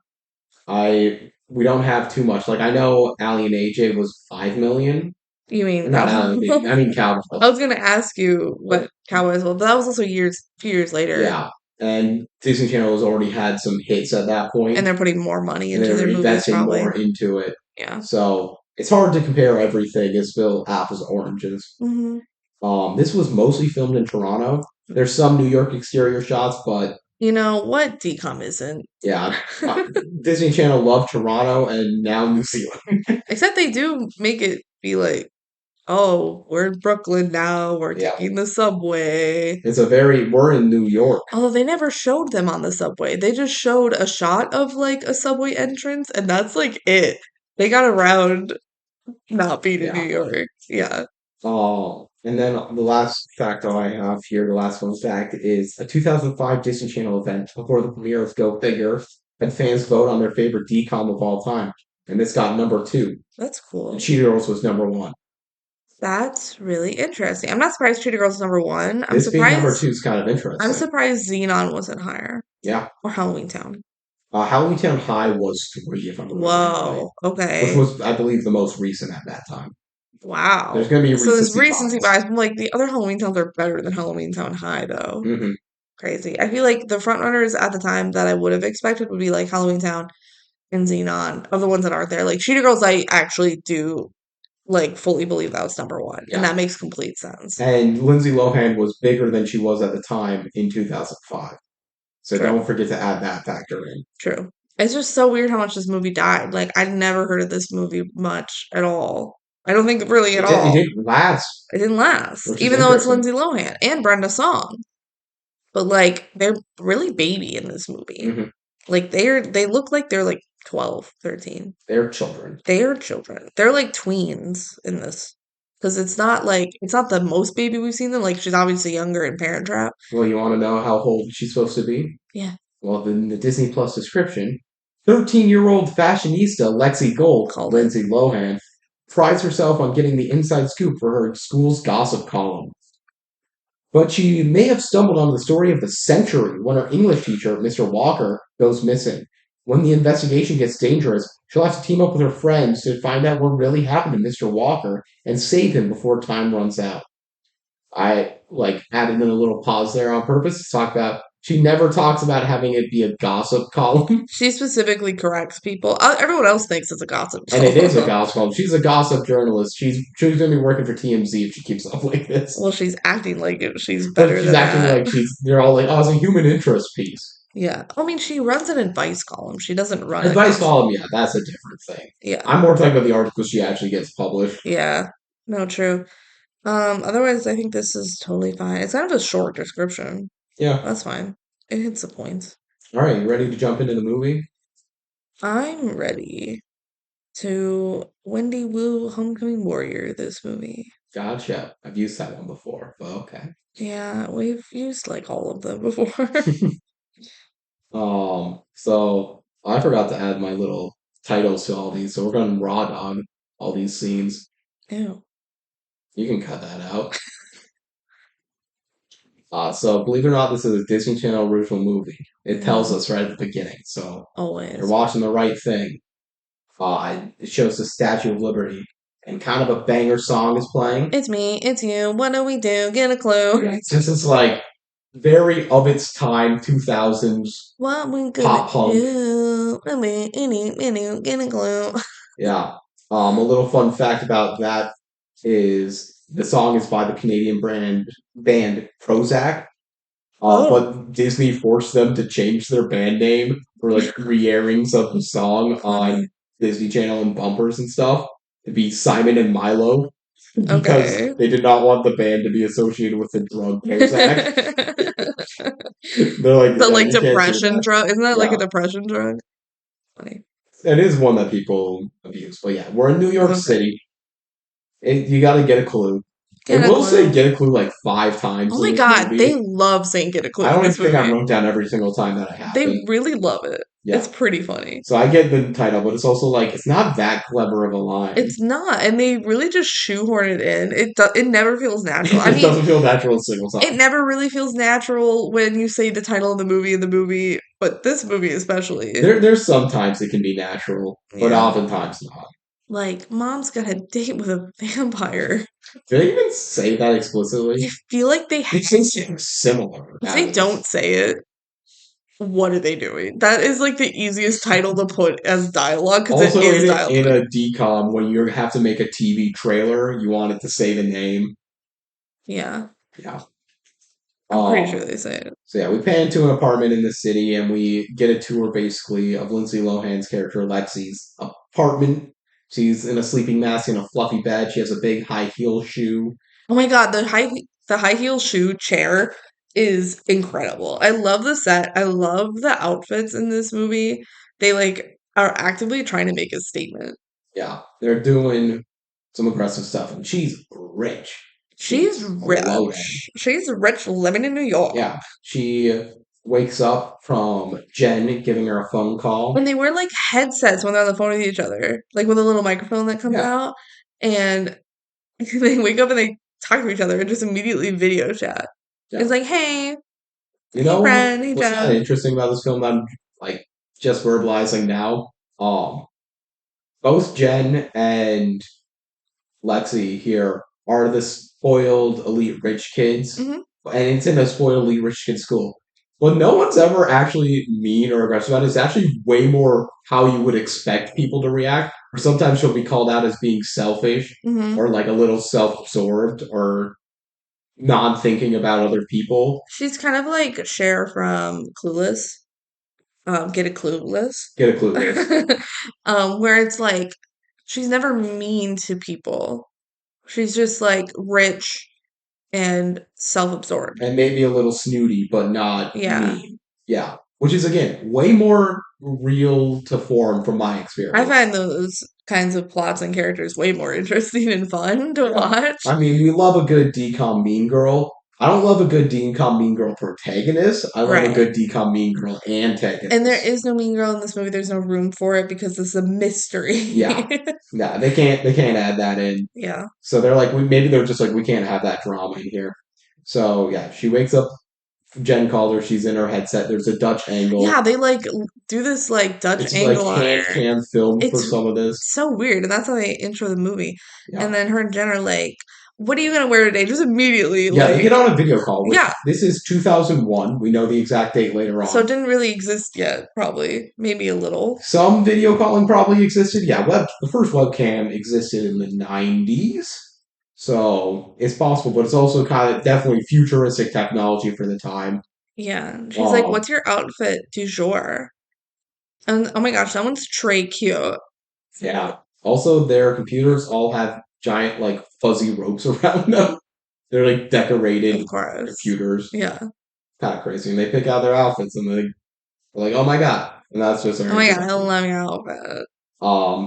Okay. We don't have too much. Like I know Ali and AJ was 5 million. You mean Not Ali, I mean Cowboy. I was gonna ask you what Cowboys, well, but that was also few years later, Yeah. And Disney Channel has already had some hits at that and point, they're putting more money and into they're their movies, investing probably. more into it. Yeah. So it's hard to compare everything. It's still apples to oranges. Hmm. This was mostly filmed in Toronto. There's some New York exterior shots, but You know what decom isn't? yeah, Disney Channel loved Toronto and now New Zealand. Except they do make it be like, oh, we're in Brooklyn now, we're Yeah, taking the subway. we're in New York. Although they never showed them on the subway. They just showed a shot of like a subway entrance, and that's like it. They got around not being in New Yeah. York. Yeah. And then the last fact I have here, the last fun fact, is a 2005 Disney Channel event before the premiere of Go Figure had fans vote on their favorite DCOM of all time. And this got number two. That's And cool. Cheetah Girls was number one. That's really interesting. I'm not surprised Cheetah Girls is number one. This being number two is kind of I'm interesting. surprised Xenon wasn't higher. Yeah. Or Halloween Town. Halloween Town High was three, if I'm remembering right, Whoa. which Okay. was, I believe, the most recent at that time. There's Wow. going to be So there's recency recency bias. bias. I'm like, the other Halloween Towns are better than Halloween Town High, though. Hmm. Crazy. I feel like the front runners at the time that I would have expected would be like Halloween Town and Xenon of the ones that aren't there. Like Cheetah Girls, I actually do like fully believe that was number one, and Yeah. that makes complete sense. And Lindsay Lohan was bigger than she was at the time in 2005. So True, don't forget to add that factor in. true. It's just so weird how much this movie died. Like I'd never heard of this movie much at all. I don't think really at It all. didn't last, It didn't last, which is even though it's interesting. Lindsay Lohan and Brenda Song. But like they're really baby in this movie. Hmm. Like they look like they're like 12, 13. They're children. They're children. They're like tweens in this. Because it's not the most baby we've seen them. Like she's obviously younger in Parent Trap. Well, you want to know how old she's supposed to be? Yeah. Well, in the Disney Plus description, 13-year-old fashionista Lexi Gold, Called it. Lindsay Lohan, prides herself on getting the inside scoop for her school's gossip column. But she may have stumbled on the story of the century when her English teacher, Mr. Walker, goes missing. When the investigation gets dangerous, she'll have to team up with her friends to find out what really happened to Mr. Walker and save him before time runs out. I added in a little pause there on purpose to talk about she never talks about having it be a gossip column. She specifically corrects people. Everyone else thinks it's a gossip And it is a column. gossip column. She's a gossip journalist. She's gonna be working for TMZ if she keeps up like this. Well, she's acting like it. She's But better she's than acting that. like they're all like, oh, it's a human interest piece. Yeah. I mean, she runs an advice column. She doesn't run a Advice gossip. column, yeah, that's a different thing. Yeah. I'm more talking about the articles she actually gets published. Yeah. No, true. Otherwise, I think this is totally fine. It's kind of a short description. Yeah. That's fine. It hits the points. All right, you ready to jump into the movie? I'm ready to Wendy Wu Homecoming Warrior this movie. Gotcha. I've used that one before, but okay. Yeah, we've used like all of them before. So I forgot to add my little titles to all these, so we're going raw dog all these scenes. Ew. You can cut that out. So believe it or not, this is a Disney Channel original movie. It tells us right at the beginning, so Always. you're watching the right thing. It shows the Statue of Liberty, and kind of a banger song is playing. It's me, it's you, what do we do? Get a clue. This is like very of its time, 2000s What we gonna pop punk. do? Get a clue. Yeah. A little fun fact about that is the song is by the Canadian band Prozac. But Disney forced them to change their band name for like re-airings of the song on Disney Channel and bumpers and stuff to be Simon and Milo because Okay. they did not want the band to be associated with the drug Prozac. They're like, The "Yeah, like you can't do depression that." drug. Isn't that like a Yeah. depression drug? Funny. It is one that people abuse. But yeah, we're in New York Okay. City. You got to get a clue. Get I a will say clue. get a clue like 5 times. Oh in my this god, movie. they love saying get a clue I in don't even this think I movie. wrote down every single time that it happened. They really love it. Yeah. It's pretty funny. So I get the title, but it's also like it's not that clever of a line. It's not, and they really just shoehorn it in. It never feels natural. I It mean, doesn't feel natural a single time. it never really feels natural when you say the title of the movie, but this movie especially. There's sometimes it can be natural, but Yeah. oftentimes not. Like, mom's got a date with a vampire. Do they even say that explicitly? I feel like they It have seems to. similar. If they don't say it, what are they doing? That is like the easiest title to put as dialogue because it Also, is in dialogue. a DCOM, when you have to make a TV trailer, you want it to say the name. Yeah, Yeah. I'm pretty sure they say it. So yeah, we pan to an apartment in the city, and we get a tour basically of Lindsay Lohan's character Lexi's apartment. She's in a sleeping mask in a fluffy bed. She has a big high heel shoe. Oh my god, the high heel shoe chair is incredible. I love the set. I love the outfits in this movie. They like are actively trying to make a statement. Yeah, they're doing some aggressive stuff, and she's rich. She's loaded. rich. She's rich living in New York. Yeah, she wakes up from Jen giving her a phone call. And they wear like headsets when they're on the phone with each other, like with a little microphone that comes out. And they wake up and they talk to each other and just immediately video chat. Yeah. It's like, hey, You know friend, hey, what's Jen. kind of interesting about this film that I'm like just verbalizing now? Both Jen and Lexi here are the spoiled elite rich kids, Mhm. and it's in a spoiled elite rich kid school. What no one's ever actually mean or aggressive about is actually way more how you would expect people to react. or sometimes she'll be called out as being selfish Hmm. or like a little self-absorbed or non-thinking about other people. She's kind of like Cher from Clueless. Get it Clueless. Get a clueless. Where it's like she's never mean to people. She's just like rich and self-absorbed. And maybe a little snooty, but not Yeah. mean. Yeah. Which is again way more real to form from my I experience. find those kinds of plots and characters way more interesting and fun to Yeah. watch. I mean, we love a good decom mean girl. I don't love a good decom mean girl protagonist. I love a Right. good decom mean girl And there antagonist. is no mean girl in this movie. There's no room for it because it's a Yeah. mystery. Nah, they can't add that in. Yeah. So they're like maybe they're just like we can't have that drama in here. So yeah, she wakes up. Jen called her. She's in her headset. There's a Dutch Yeah, angle. they like do this like Dutch It's like angle on hand her. cam film for It's some of this. so weird, and that's how they intro the movie. Yeah. And then her and Jen are like, "What are you gonna wear today?" Just immediately, Yeah, they like, get on a video call, which yeah. this is 2001. We know the exact date later So on. it didn't really exist yet, probably, maybe a little. Some video calling probably existed. Yeah, the first webcam existed in the 90s. So it's possible, but it's also kind of definitely futuristic technology for the time. Yeah. And she's like, Um, "What's your outfit du jour?" And oh my gosh, that one's tray cute. yeah. Also, their computers all have giant, like, fuzzy ropes around them. They're like Of decorated course. computers. Yeah. Kind of crazy. And they pick out their outfits and they're like, oh my god. And that's just Oh very my god, I interesting. love your outfit.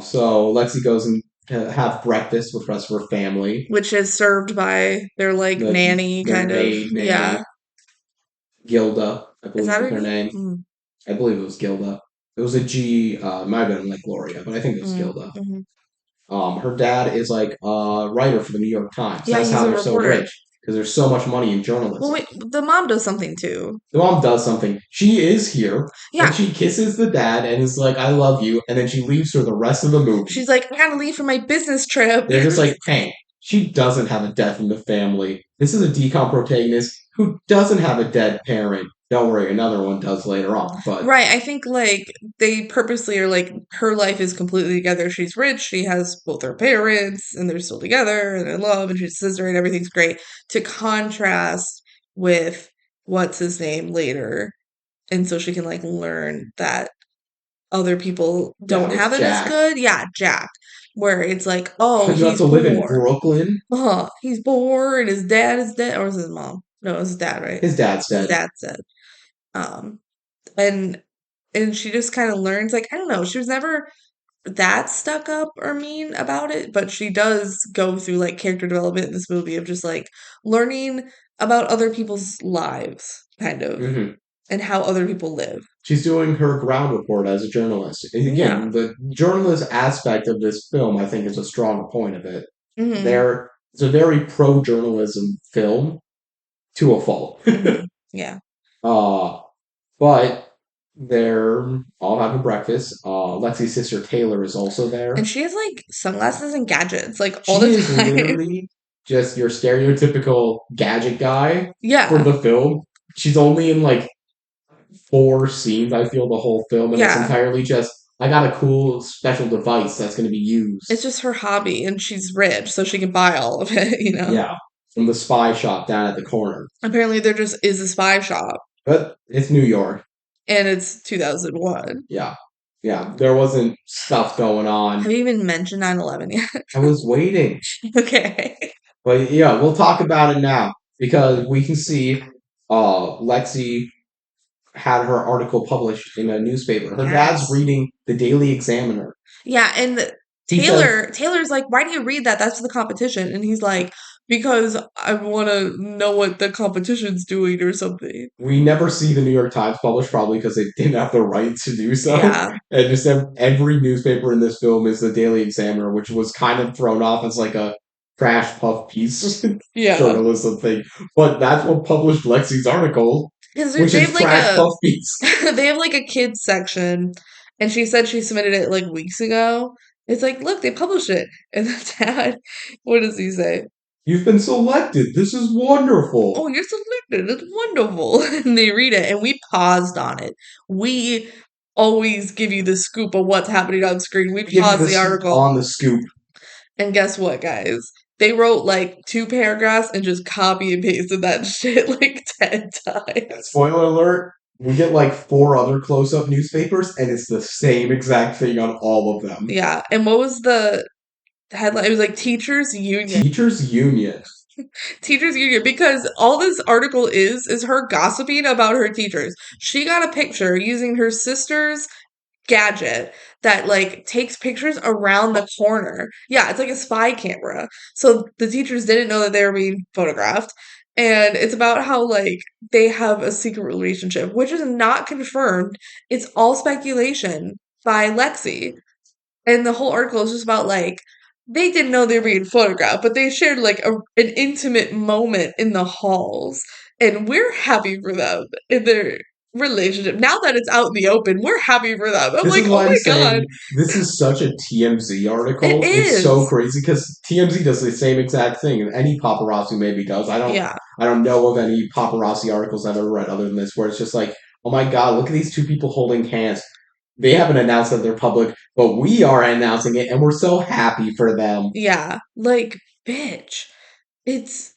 So Lexi goes and have breakfast with the rest of her family. Which is served by their like nanny Their kind of. maid Yeah. nanny, Gilda, I Is believe that was her her name? name. I believe it was Gilda. It was a G, it might have been like Gloria, but I think it was Gilda. Mm-hmm. Her dad is like a writer for the New York Times. Yeah, That's he's how a they're so reporter. rich, because there's so much money in Well, journalism. wait, the mom does something too. The mom does something. She is here, and Yeah, she kisses the dad and is like, I love you, and then she leaves for the rest of the movie. she's like, I gotta leave for my business trip. They're just like, hey, she doesn't have a death in the family. This is a decom protagonist who doesn't have a dead parent. Don't worry, another one does later on, but Right, I think like they purposely are like her life is completely together. She's rich, she has both her parents, and they're still together and in love, and she's a sister, and everything's great. To contrast with what's his name later, and so she can like learn that other people yeah, don't with have it as Jack. good. Yeah, Jack, where it's like, oh, You have he's to live in poor. Brooklyn. He's poor, and his dad is dead, or is his mom? No, it's his dad, right? His dad's His dead. dad's dead. Um, and she just kind of learns, like, I don't know, she was never that stuck up or mean about it, but she does go through like character development in this movie of just like learning about other people's lives, kind of, Hmm. and how other people live. She's doing her ground report as a journalist. And Yeah. again, the journalist aspect of this film, I think, is a strong point of it. Hmm. It's a very pro-journalism film to a fault. Hmm. Yeah. uh, but they're all having breakfast. Lexi's sister Taylor is also And there. she has like sunglasses and gadgets like all She the is time. literally just your stereotypical gadget guy for Yeah. the film. She's only in like four scenes, I feel, the whole film, and it's Yeah. entirely just I got a cool special device that's going to be It's used. just her hobby, and she's rich, so she can buy all of it. Yeah, from the spy shop down at the corner. Apparently, there just is a spy shop, But it's New York. and it's 2001. Yeah, yeah. There wasn't stuff going on. Have you even mentioned 9/11 yet? I was waiting, Okay. but yeah, we'll talk about it now because we can see Lexi had her article published in a newspaper. Her dad's Yes. reading the Daily Examiner. Yeah, and He says Taylor's like, "Why do you read that? That's the competition." And he's like, "Because I want to know what the competition's doing or something." we never see the New York Times published, probably because they didn't have the right to do so. Yeah. And just every newspaper in this film is the Daily Examiner, which was kind of thrown off as like a crash puff piece Yeah. journalism thing. But that's what published Lexi's article, Because which they is have like crash a puff piece. they have like a kids section, and she said she submitted it like weeks ago. It's like, look, they published it, and the dad, what does he say? You've been selected. This is wonderful. Oh, you're selected. It's wonderful. And they read it, and we paused on it. We always give you the scoop of what's happening on screen. We Give you pause the this article, on the scoop. and guess what, guys? They wrote like 2 paragraphs and just copy and pasted that shit like 10 And times. spoiler alert, we get like 4 other close-up newspapers, and it's the same exact thing on all of them. Yeah. And what was the headline? It was like Teachers Union. Teachers Union. Teachers Union, because all this article is her gossiping about her teachers. She got a picture using her sister's gadget that like takes pictures around the corner. Yeah, it's like a spy camera. So the teachers didn't know that they were being photographed. And it's about how like they have a secret relationship, which is not confirmed. It's all speculation by Lexi. And the whole article is just about like they didn't know they were being photographed, but they shared like an intimate moment in the halls, and we're happy for them in their relationship. Now that it's out in the open, we're happy for them. I'm This like, is oh why I'm my god, saying this is such a TMZ it article. It's so is. crazy because TMZ does the same exact thing, and any paparazzi maybe does. Yeah, I don't know of any paparazzi articles I've ever read other than this, where it's just like, oh my god, look at these two people holding hands. They haven't announced that they're public, but we are announcing it, and we're so happy for them. yeah, like bitch, it's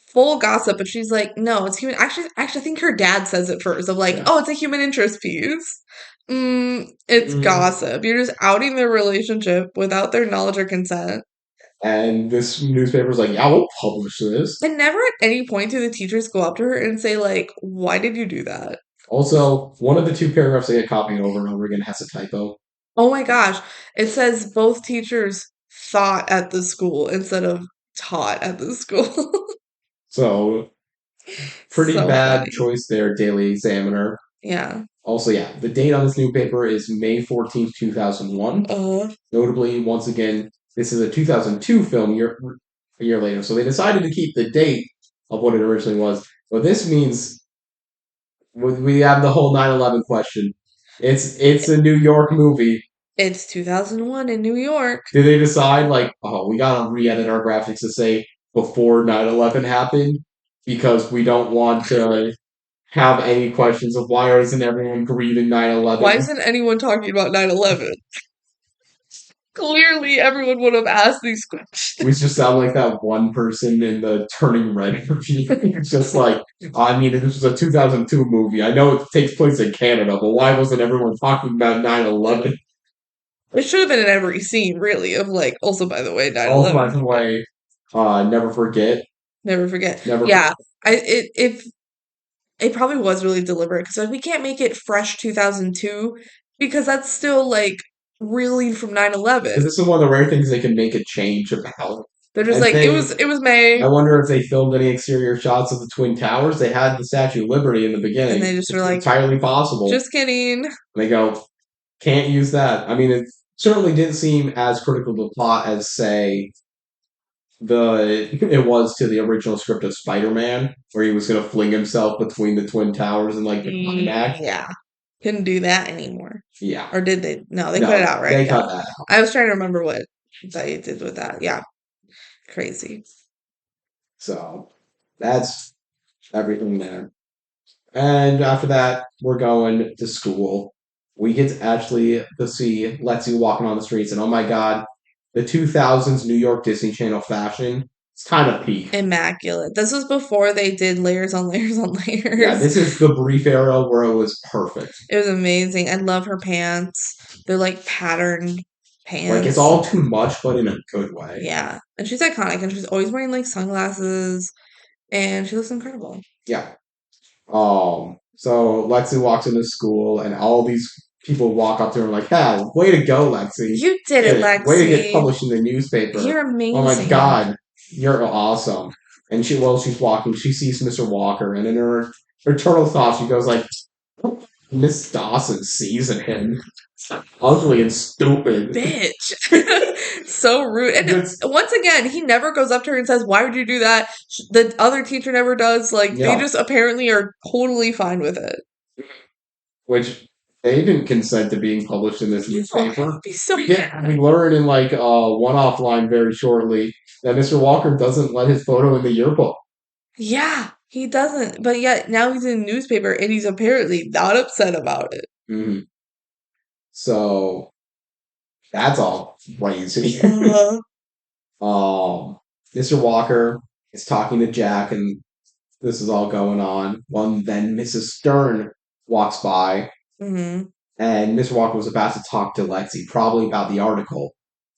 full gossip. But she's like, no, it's human. Actually, I think her dad says it first. Of like, Yeah. oh, it's a human interest piece. It's Mm. gossip. You're just outing their relationship without their knowledge or consent. And this newspaper's like, yeah, we'll publish this. And never at any point do the teachers go up to her and say, like, why did you do that? Also, one of the 2 paragraphs they get copied over and over again has a typo. Oh my gosh. It says both teachers thought at the school instead of taught at the school. So, pretty So bad funny. choice there, Daily Examiner. Yeah. Also, yeah, the date on this new paper is May 14th, 2001. Uh, Notably, once again, this is a 2002 film a year later, so they decided to keep the date of what it originally was. But this means we have the whole 9/11 question. It's a New York movie. it's 2001 in New York. Did they decide, like, oh, we gotta re-edit our graphics to say before 9/11 happened because we don't want to have any questions of why isn't everyone grieving Why 9/11? isn't anyone talking about 9/11? Clearly, everyone would have asked these We questions. just sound like that one person in the Turning Red review. It's just like, I mean, this was a 2002 movie. I know it takes place in Canada, but why wasn't everyone talking about 9/11? It should have been in every scene, really, of like, also, by the way, Also, by 9/11. the way, never forget. Never forget. Never forget. Yeah, it probably was really deliberate because like, we can't make it fresh 2002 because that's still like reeling from 9/11. Because this is one of the rare things they can make a change about. They're just And like they, it was May, I wonder if they filmed any exterior shots of the Twin Towers. They had the Statue of Liberty in the and beginning. they just were It's like, entirely possible. just kidding. And they go, can't use that. I mean, it certainly didn't seem as critical to the plot as, say, it was to the original script of Spider-Man, where he was going to fling himself between the Twin Towers and like the climax. Yeah, couldn't do that anymore. Yeah, Or did they? No, they cut it no, out, right? they Yeah. cut that out. I was trying to remember what they did with that. Yeah, crazy. So that's everything there. And after that, we're going to school. We get actually to see Lexi walking on the streets, and oh my god, the 2000s New York Disney Channel fashion. It's kind of peak. Immaculate. This was before they did layers on layers on layers. Yeah, this is the brief era where it was perfect. It was amazing. I love her pants. They're like patterned Like, it's pants. all too much, but in a good way. Yeah. And she's iconic and she's always wearing like sunglasses and she looks incredible. Yeah. So Lexi walks into school, and all these people walk up to her and like, "Yeah, way to go, Lexi! You did it, Way to get Lexi. published in the newspaper! You're Oh my amazing. god, you're awesome!" And while she's walking, she sees Mr. Walker, and in her eternal thought, she goes like, "Miss Dawson sees in him, ugly and stupid." Bitch. So rude. And It's- once again, he never goes up to her and says, why would you do that? The other teacher never does. Like, they yeah, just apparently are totally fine with it. which they didn't consent to being published in this newspaper. Be so We learn in like a one-off line very shortly that Mr. Walker doesn't let his photo in the yearbook. Yeah, he doesn't. But yet now he's in the newspaper and he's apparently not upset about it. Mm-hmm. So that's all crazy. Uh, Mr. Walker is talking to Jack, and this is all going on. Then Mrs. Stern walks by, mhm. and Mr. Walker was about to talk to Lexi, probably about the article.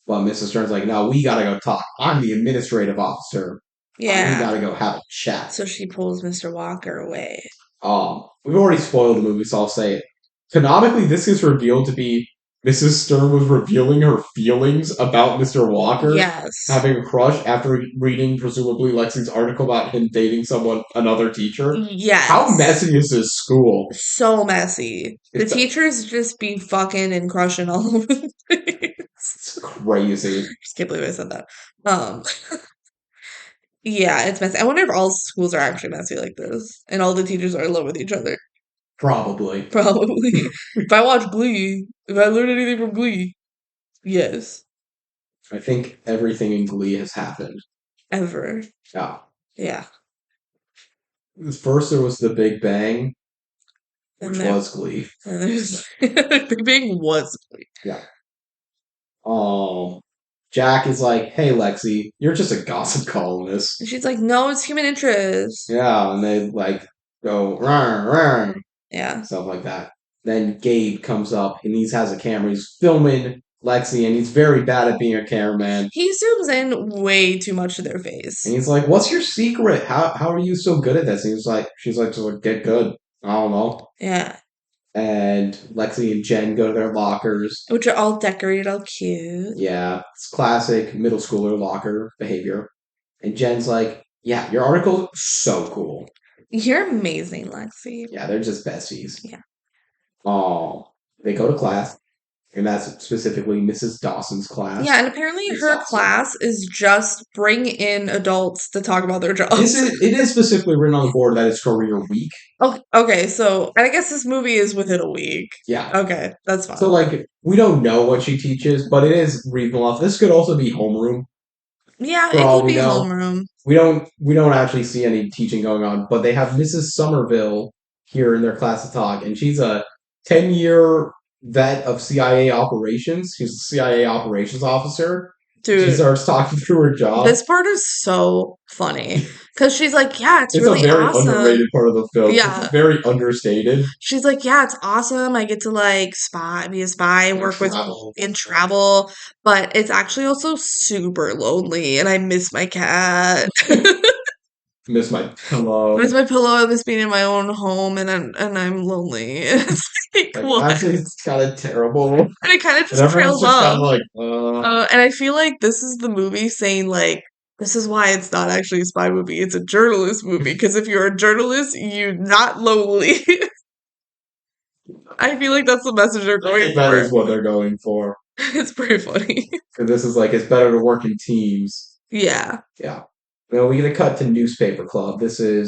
But Mrs. Stern's like, no, we gotta go talk. I'm the administrative officer. We Yeah. gotta go have a chat. So she pulls Mr. Walker away. We've already spoiled the movie, so I'll say it. Canonically, this is revealed to be Mrs. Stern was revealing her feelings about Mr. Walker Yes. having a crush after reading, presumably, Lexi's article about him dating another teacher. Yes. How messy is this school? So messy. The teachers just be fucking and crushing all over the place. It's crazy. Just can't believe I said that. Yeah, it's messy. I wonder if all schools are actually messy like this, and all the teachers are in love with each other. Probably. Probably. If I watch Glee, if I learn anything from Glee, yes. I think everything in Glee has happened. Ever. Yeah. Yeah. First, there was the Big Bang, And which there- was Glee. And there's Big Bang was Glee. Yeah. Jack is like, hey, Lexi, you're just a gossip columnist. And she's like, no, it's human interest. Yeah, and they like go rah, rah, Yeah. stuff like that. Then Gabe comes up and he has a camera. He's filming Lexi, and he's very bad at being a cameraman. He zooms in way too much to their face. And he's like, "What's your secret? How are you so good at this?" And she's like, just like, get good. I don't know. Yeah. And Lexi and Jen go to their lockers, which are all decorated, all cute. Yeah, it's classic middle schooler locker behavior. And Jen's like, "Yeah, your article so cool." You're amazing, Lexi. Yeah, they're just besties. Yeah. They go to class, and that's specifically Mrs. Dawson's class. Yeah, and apparently her class is just bring in adults to talk about their jobs. It is specifically written on the board that it's career week. Oh, okay, so I guess this movie is within a week. Yeah. Okay, that's fine. So, like, we don't know what she teaches, but it is reasonable enough. This could also be homeroom. Yeah, it could be homeroom. We don't actually see any teaching going on, but they have Mrs. Somerville here in their class to talk, and she's a 10-year vet of CIA operations. She's a CIA operations officer. Dude, she starts talking through her job. This part is so funny because she's like, "Yeah, it's really a very awesome." Underrated part of the film. Yeah, it's very understated. She's like, "Yeah, it's awesome. I get to like be a spy, work with and travel, but it's actually also super lonely, and I miss my cat." Miss my pillow. Miss my pillow. I miss being in my own home, and I'm lonely. It's like, what? Actually, it's kind of terrible. And it kind of just trails off. Like, and I feel like this is the movie saying like, this is why it's not actually a spy movie. It's a journalist movie. Because if you're a journalist, you're not lonely. I feel like that's the message they're going for. That is what they're going for. It's pretty funny. Because this is like, it's better to work in teams. Yeah. Yeah. Well, we get a cut to newspaper club. Do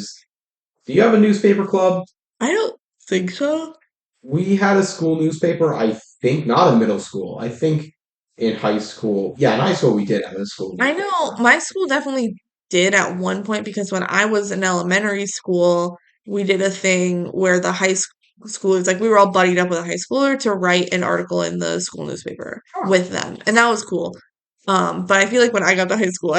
you have a newspaper club? I don't think so. We had a school newspaper, I think, not in middle school. I think in high school. Yeah, in high school we did have a school newspaper. I know. My school definitely did at one point because when I was in elementary school, we did a thing where the high schoolers, like we were all buddied up with a high schooler to write an article in the school newspaper with them. And that was cool. But I feel like when I got to high school,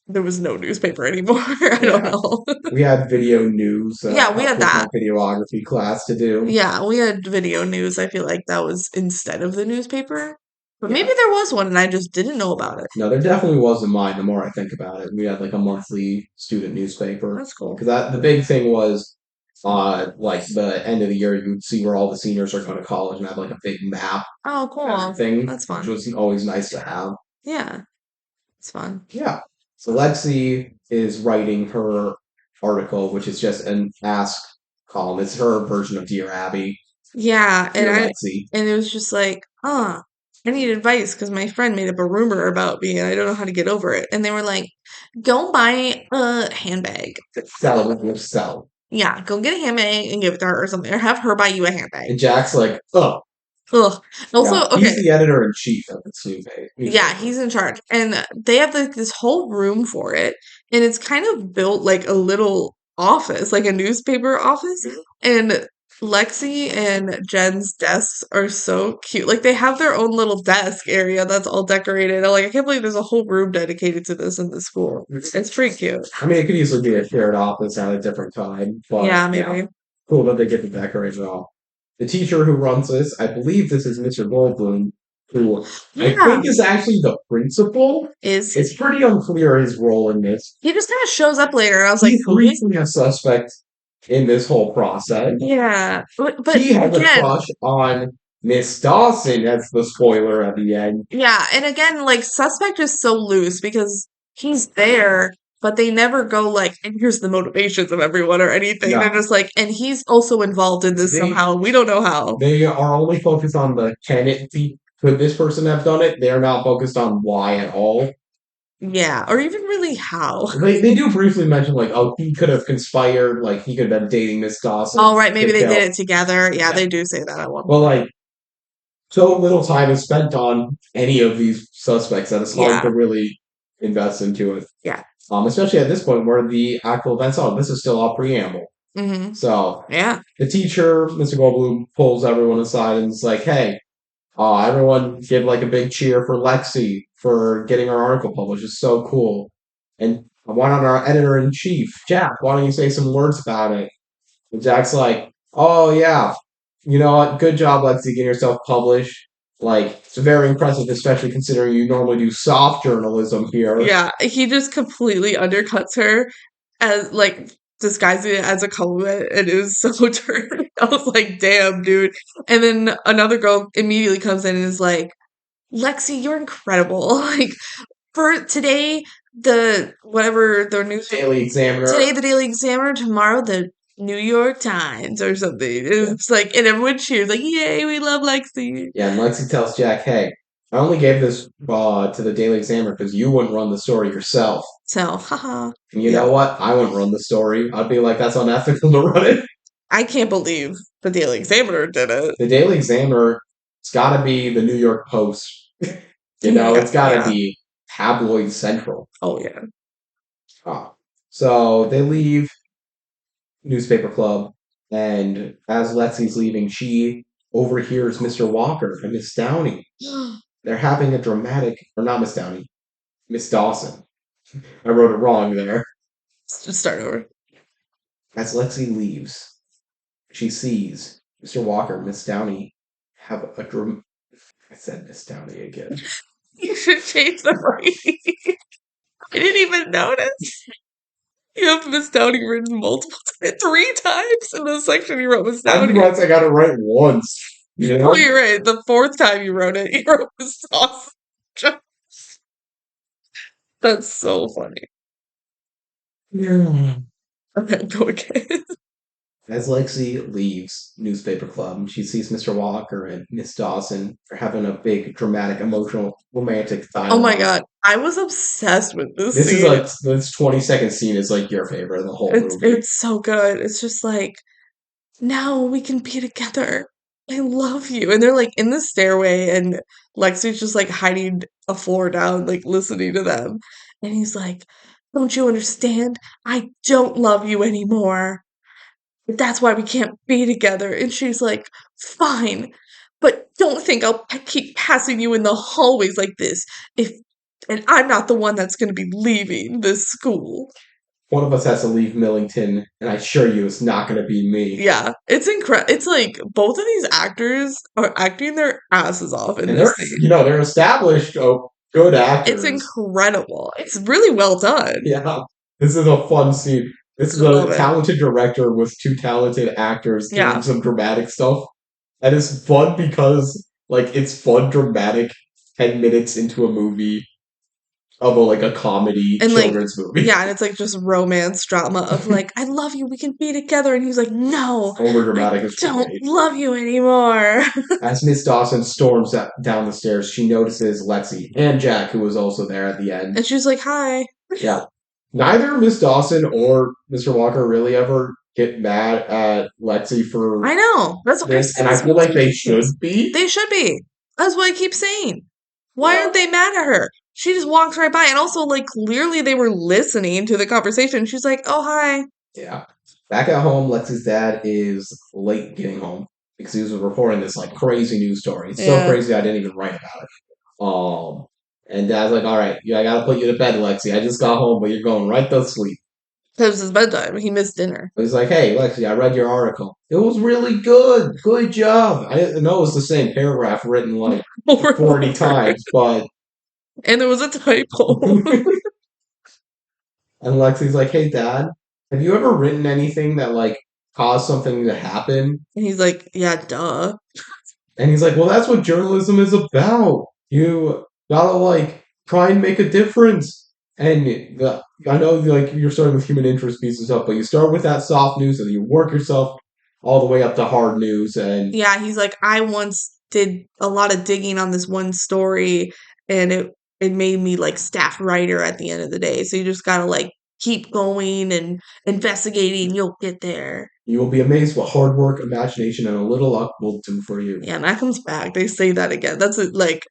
there was no newspaper anymore. I don't know. We had video news. Yeah, we had that. Videography class to do. Yeah, we had video news. I feel like that was instead of the newspaper. But maybe there was one and I just didn't know about it. No, there definitely wasn't mine the more I think about it. We had like a monthly student newspaper. That's cool. Because the big thing was, like the end of the year, you'd see where all the seniors are going to college and have like a big map. Oh, cool. Thing, that's fun. Which was always nice to have. Yeah, it's fun. Yeah. So Lexi is writing her article, which is just an ask column. It's her version of Dear Abby. Yeah, Lexi. And it was just like, I need advice because my friend made up a rumor about me and I don't know how to get over it. And they were like, go buy a handbag. Sell. Yeah, go get a handbag and give it to her or something, or have her buy you a handbag. And Jack's like, ugh. Ugh. Also, okay. He's the editor-in-chief of this newspaper. Yeah, he's in charge. And they have like this whole room for it. And it's kind of built like a little office, like a newspaper office. And Lexi and Jen's desks are so cute. Like they have their own little desk area that's all decorated. I'm like, I can't believe there's a whole room dedicated to this in the school. It's pretty cute. I mean, it could easily be a shared office at a different time, but Yeah, yeah, maybe. cool that they get to decorate it all. The teacher who runs this, I believe this is Mr. Goldblum, who I Yeah. think is actually the principal. Is It's pretty unclear his role in this. he just kind of shows up later. I was like, He's who is? briefly a suspect in this whole process. Yeah, but He has a again, crush on Miss Dawson, as the spoiler at the end. yeah, and again, like suspect is so loose because he's there, but they never go like, and here's the motivations of everyone or anything. They're No, just like, and he's also involved in this they somehow. We don't know how. they are only focused on the can it be could this person have done it? They're not focused on why at all. Yeah, or even really how. They do briefly mention like, oh, he could have conspired, like he could have been dating Miss Dawson Oh, right, maybe to they kill. did it together. Yeah, Yeah. they do say that at one Well, point. like so little time is spent on any of these suspects that it's hard Yeah, to really invest into it. yeah. Especially at this point where the actual events are. This is still all preamble. Mm-hmm. So Yeah. the teacher, Mr. Goldblum, pulls everyone aside and is like, "Hey, everyone, give like a big cheer for Lexi for getting her article published. It's so cool." And why not our editor in chief, Jack? Why don't you say some words about it? And Jack's like, "Oh yeah, you know what? Good job, Lexi, getting yourself published. Like, it's very impressive, especially considering you normally do soft journalism here." Yeah, he just completely undercuts her as like disguising it as a compliment, and it was so dirty. I was like, damn, dude. And then another girl immediately comes in and is like, Lexi, you're incredible. Like for today, the whatever the news Daily Examiner. today the Daily Examiner, tomorrow the New York Times or something. It's like and everyone cheers, like, yay, we love Lexi. Yeah, and Lexi tells Jack, "Hey, I only gave this to the Daily Examiner because you wouldn't run the story yourself. So, haha. And you Yeah. know what? I wouldn't run the story. I'd be like, that's unethical to run it." I can't believe the Daily Examiner did it. The Daily Examiner, it's got to be the New York Post. It's got to Yeah. be tabloid central. Oh yeah. So they leave newspaper club, and as Lexi's leaving, she overhears Mr. Walker and Miss Downey. They're having a dramatic, or not Miss Downey, Miss Dawson. I wrote it wrong there. Let's just start over. As Lexi leaves, she sees Mr. Walker and Miss Downey have a I said Miss Downey again. You should change the writing. I didn't even notice. You have Miss Downey written multiple times, 3 times in the section you wrote Miss Downey. I got it right once. You know? Oh, you're right. The 4th time you wrote it, you wrote Miss Sausage. That's so funny. Yeah. Okay, go again. As Lexi leaves newspaper club, she sees Mr. Walker and Miss Dawson are having a big, dramatic, emotional, romantic Oh dialogue. my god, I was obsessed with this This scene. is like this 20-second scene is like your favorite of the whole movie. It's so good. It's just like, now we can be together. I love you. And they're like in the stairway, and Lexi's just like hiding a floor down, like listening to them. And he's like, don't you understand? I don't love you anymore. That's why we can't be together. And she's like, fine, but don't think I'll keep passing you in the hallways like this. And I'm not the one that's going to be leaving this school. One of us has to leave Millington, and I assure you it's not going to be me. Yeah, it's incredible. It's like both of these actors are acting their asses off in And this scene. they're established good actors. It's incredible. It's really well done. Yeah, this is a fun scene. This is a talented director with 2 talented actors doing some dramatic stuff. And it's fun because, like, it's fun, dramatic 10 minutes into a movie of a comedy and children's movie. Yeah, and it's like just romance drama of like, I love you, we can be together. And he's like, no, over dramatic. I don't love you anymore. As Miss Dawson storms down the stairs, she notices Lexi and Jack, who was also there at the end. And she's like, hi. Yeah. Neither Miss Dawson or Mr. Walker really ever get mad at Lexi for I know. That's this, and I feel like they should be. They should be. That's what I keep saying. Why aren't they mad at her? She just walks right by, and also, like, clearly they were listening to the conversation. She's like, oh, hi. Yeah. Back at home, Lexi's dad is late getting home because he was reporting this like crazy news story. It's so Yeah. crazy I didn't even write about it. And Dad's like, "All right, yeah, I gotta put you to bed, Lexi. I just got home, but you're going right to sleep." Because it's bedtime. He missed dinner. But he's like, "Hey, Lexi, I read your article. It was really good. Good job. I didn't know it was the same paragraph written like Over and 40 over. times, but." And there was a typo. And Lexi's like, "Hey, Dad, have you ever written anything that like caused something to happen?" And he's like, yeah, duh. And he's like, "Well, that's what journalism is about. You gotta like try and make a difference." And I know like you're starting with human interest pieces up, but you start with that soft news and you work yourself all the way up to hard news. And Yeah, he's like, I once did a lot of digging on this one story and it made me like staff writer at the end of the day. So you just gotta like keep going and investigating, you'll get there. you will be amazed what hard work, imagination, and a little luck will do for you. Yeah, and that comes back. They say that again. That's like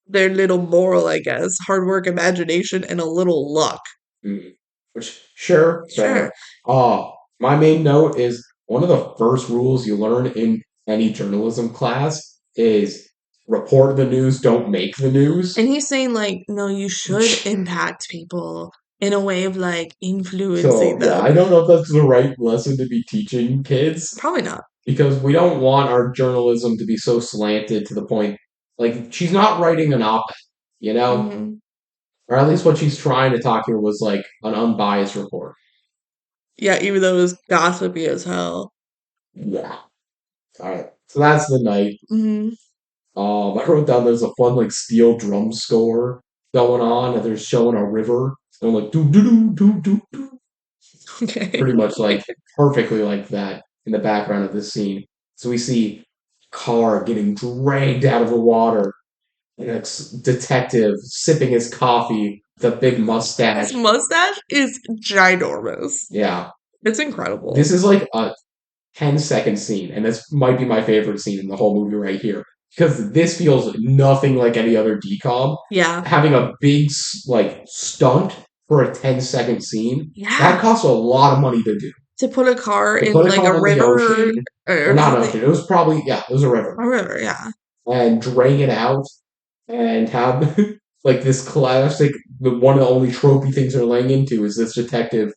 their little moral, I guess. Hard work, imagination, and a little luck. Mm. Which, sure, Sure. fair. My main note is one of the first rules you learn in any journalism class is report the news, don't make the news. And he's saying like, no, you should impact people in a way of like So, influencing yeah, them. I don't know if that's the right lesson to be teaching kids Probably not. because we don't want our journalism to be so slanted to the point like she's not writing an op-ed, you know? Hmm. Or at least what she's trying to talk here was like an unbiased report. Yeah, even though it was gossipy as hell. Yeah. All right. So that's the night. Hmm. I wrote down there's a fun like steel drum score going on, and they're showing a river. And I'm like do do do do do do. Okay. Pretty much like perfectly like that in the background of this scene. So we see car getting dragged out of the water, and a detective sipping his coffee with a big His mustache. mustache is ginormous. Yeah, It's incredible. this is like a 10-second scene, and this might be my favorite scene in the whole movie right here because this feels nothing like any other DCOM. Yeah. Having a big like stunt for a 10-second scene that Yeah. costs a lot of money to do. To put a car To in put a like a car in the river ocean, or or not an something. ocean, it was probably yeah, it was a river, A river, yeah. and drag it out and have like this classic. One of the only trophy things they're laying into is this Detective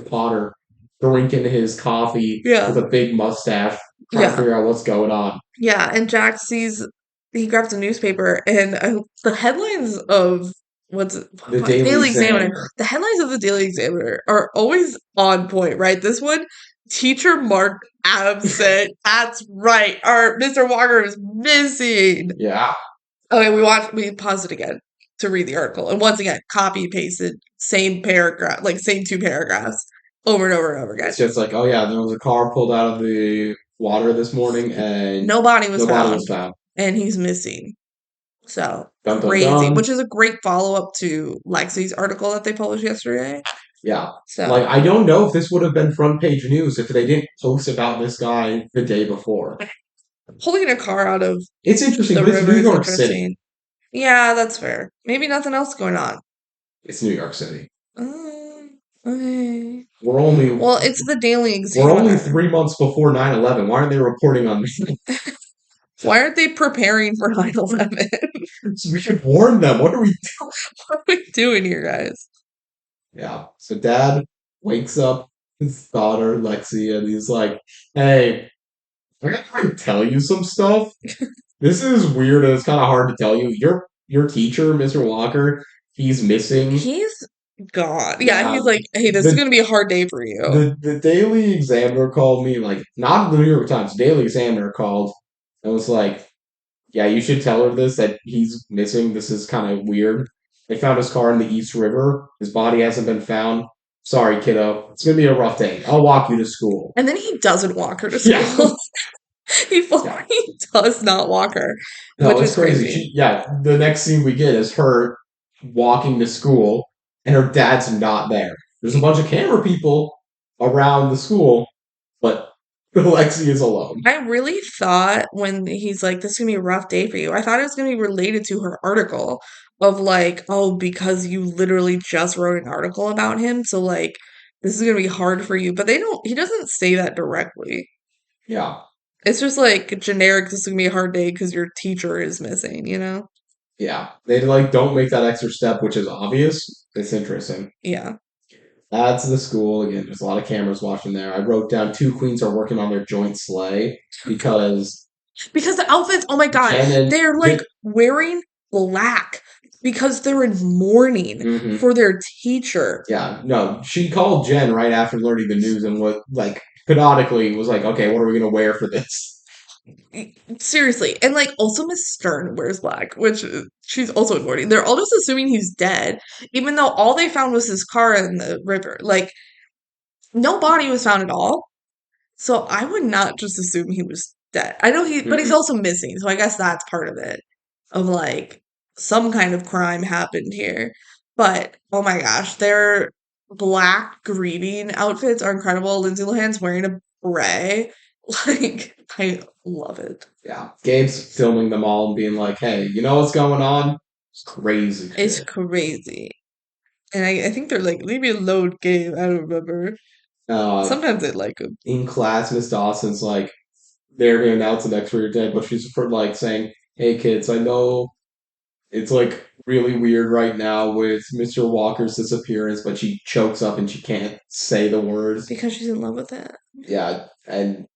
Potter, drinking his coffee with Yeah. a big mustache, trying to Yeah. figure out what's going on. Yeah. And Jack sees, he grabs a newspaper and the headlines of what's it, The what, Daily Daily Examiner, Examiner. the headlines of the Daily Examiner are always on point, right? This one, teacher marked absent. That's right. Our Mr. Walker is missing. Yeah. Okay, we paused it again to read the article. And once again, copy pasted, same paragraph, like same two paragraphs over and over and over again. It's just like, oh yeah, there was a car pulled out of the water this morning and No body was no body found, was found. and he's missing. So Dun dun crazy, dun. which is a great follow up to Lexi's article that they published yesterday. Yeah. Like, So I don't know if this would have been front page news if they didn't post about this guy the day before. pulling a car out of It's interesting, the but it's river New is York City. interesting. Yeah, that's fair. Maybe nothing else going on. It's New York City. Okay. We're only Well, it's the Daily we're only Examiner. 3 months before 9/11. Why aren't they reporting on this? Why aren't they preparing for 9/11? We should warn them. What are we What are we doing here, guys? Yeah. So dad wakes up his daughter, Lexi, and he's like, hey, I gotta try to tell you some stuff. This is weird and it's kinda hard to tell you. Your teacher, Mr. Walker, he's missing. He's gone. Yeah, Yeah. he's like, hey, this is The gonna be a hard day for you. the Daily Examiner called me, like not the New York Times, Daily Examiner called and was like, yeah, you should tell her this that he's missing. This is kinda weird. They found his car in the East River. His body hasn't been found. Sorry, kiddo. It's gonna be a rough day. I'll walk you to school. And then he doesn't walk her to Yeah. school. He Yeah. fully does not walk her, which No, it's is crazy. crazy. Yeah, the next scene we get is her walking to school, and her dad's not there. There's a bunch of camera people around the school, but Lexi is alone. I really thought when he's like, this is gonna be a rough day for you, I thought it was gonna be related to her article of like, oh, because you literally just wrote an article about him, so like this is gonna be hard for you. But he doesn't say that directly. Yeah. It's just like generic, this is gonna be a hard day because your teacher is missing, you know? Yeah. They like don't make that extra step, which is obvious. It's interesting. Yeah. That's the school. Again, there's a lot of cameras watching there. I wrote down two queens are working on their joint sleigh because Because the outfits, oh my god, Jen and they're like wearing black because they're in mourning Mhm. for their teacher. Yeah, no, she called Jen right after learning the news and was like canonically was like, okay, what are we gonna wear for this? Seriously. And like also Miss Stern wears black, which she's also in mourning. They're all just assuming he's dead, even though all they found was his car in the river. Like no body was found at all. So I would not just assume he was dead. I know but he's Mhm. also missing. So I guess that's part of it. Of like some kind of crime happened here. But oh my gosh, their black greeting outfits are incredible. Lindsay Lohan's wearing a beret. Like, I love it. Yeah, Gabe's filming them all and being like, hey, you know what's going on? It's crazy It's shit. crazy. And I think they're like, leave me alone, Gabe. I don't remember. Uh, Sometimes they like him. in class, Miss Dawson's like, they're gonna announce the next year dead, but she's for like saying, hey kids, I know it's like really weird right now with Mr. Walker's disappearance, but she chokes up and she can't say the words. Because she's in love with it. Yeah, and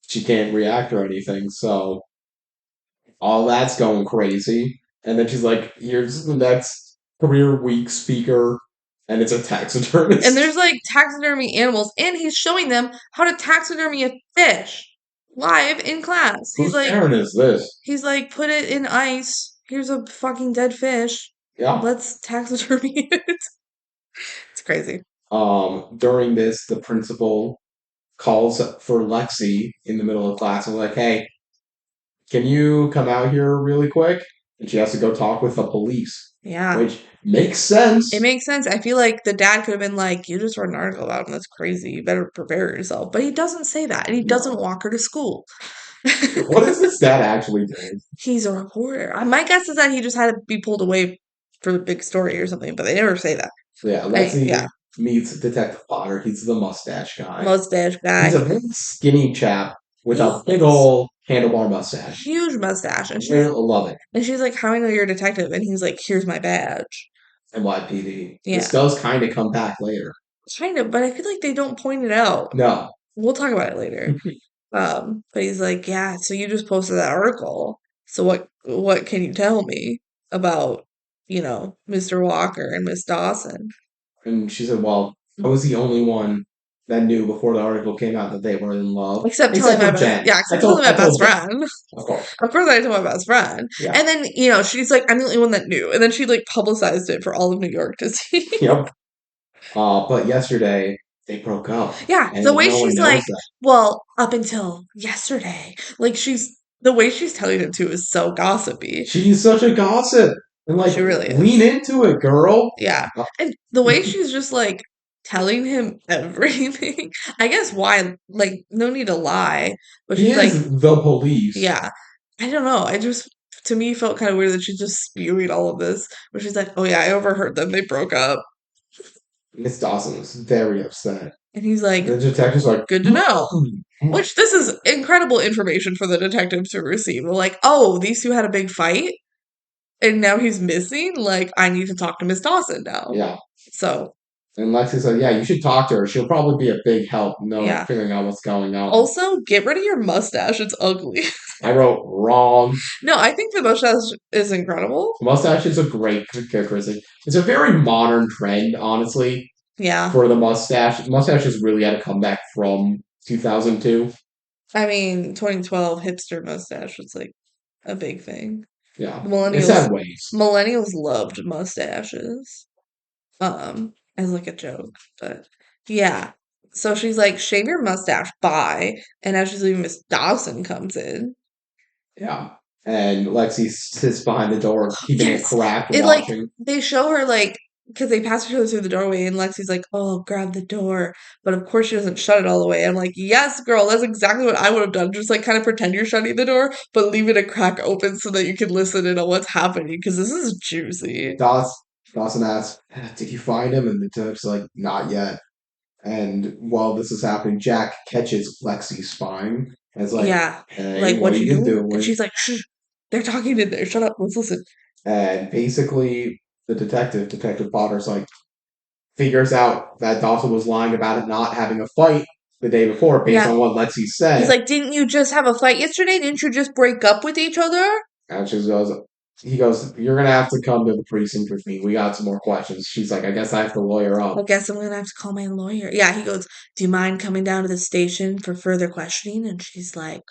she can't react or anything, so all that's going crazy. And then she's like, here's the next career week speaker, and it's a taxidermist. And there's like taxidermy animals, and he's showing them how to taxidermy a fish live in class. Whose parent is this? He's like, put it in ice. Here's a fucking dead fish. Yeah. Let's taxidermy it. It's crazy. During this, the principal calls for Lexi in the middle of class and like, hey, can you come out here really quick? And she has to go talk with the police, Yeah. which makes sense. It makes sense. I feel like the dad could have been like, you just wrote an article about him. That's crazy. You better prepare yourself. But he doesn't say that. And he doesn't walk her to school. What is this dad actually doing? He's a reporter. My guess is that he just had to be pulled away for the big story or something, but they never say that. Yeah, Lexi meets Detective Potter. He's the mustache guy. Mustache guy. He's a very skinny chap with a big old handlebar mustache. Huge mustache. And I love it. And she's like, how do I know you're a detective? And he's like, here's my badge. NYPD. Yeah. This does kind of come back later. Kind of, but I feel like they don't point it out. No. We'll talk about it later. But he's like, yeah, so you just posted that article. So what can you tell me about, Mr. Walker and Miss Dawson? And she said, well, I was the only one that knew before the article came out that they were in love. Except telling my Jen. my best friend. Of course. Of course I told my best friend. Yeah. And then, she's like, I'm the only one that knew. And then she like publicized it for all of New York to see. Yep. But yesterday they broke up. Yeah. The way she's like, well, up until yesterday. Like the way she's telling it too is so gossipy. She's such a gossip. And like, she really is. Lean into it, girl. Yeah. And the way she's just like telling him everything. I guess why, like, no need to lie. But she's like, the police. Yeah. I don't know. To me, felt kind of weird that she's just spewing all of this. Where she's like, oh yeah, I overheard them. They broke up. Miss Dawson was very upset. And he's like, the detective's like, good to know. Which this is incredible information for the detective to receive. Like, oh, these two had a big fight? And now he's missing? Like, I need to talk to Miss Dawson now. Yeah. So. And Lexi said, yeah, you should talk to her. She'll probably be a big help figuring out what's going on. Also, get rid of your mustache. It's ugly. I wrote wrong. No, I think the mustache is incredible. Mustache is a great characteristic. It's a very modern trend, honestly. Yeah. For the mustache. Mustache has really had a comeback from 2002. I mean, 2012 hipster mustache was like a big thing. Yeah. It's had ways. Millennials loved mustaches. As like a joke. But yeah. So she's like, shave your mustache, bye. And as she's leaving, Miss Dawson comes in. Yeah. And Lexi sits behind the door, keeping it cracked, watching. Like, they show her, like, because they pass each other through the doorway, and Lexi's like, oh, grab the door. But of course she doesn't shut it all the way. I'm like, yes, girl, that's exactly what I would have done. Just, like, kind of pretend you're shutting the door, but leave it a crack open so that you can listen and know what's happening, because this is juicy. Dawson asks, did you find him? And the detective's like, not yet. And while this is happening, Jack catches Lexi spying. And it's like, Yeah. hey, Like, what what are you you doing? And doing? she's like, shh, they're talking in there. Shut up. Let's listen. And basically, the Detective Potter's like, figures out that Dawson was lying about it not having a fight the day before based Yeah. on what Lexi He's said. like, didn't you just have a fight yesterday? Didn't you just break up with each other? And he goes, you're going to have to come to the precinct with me. We got some more questions. She's like, I guess I have to lawyer up. I guess I'm gonna have to call my lawyer. Yeah, he goes, do you mind coming down to the station for further questioning? And she's like,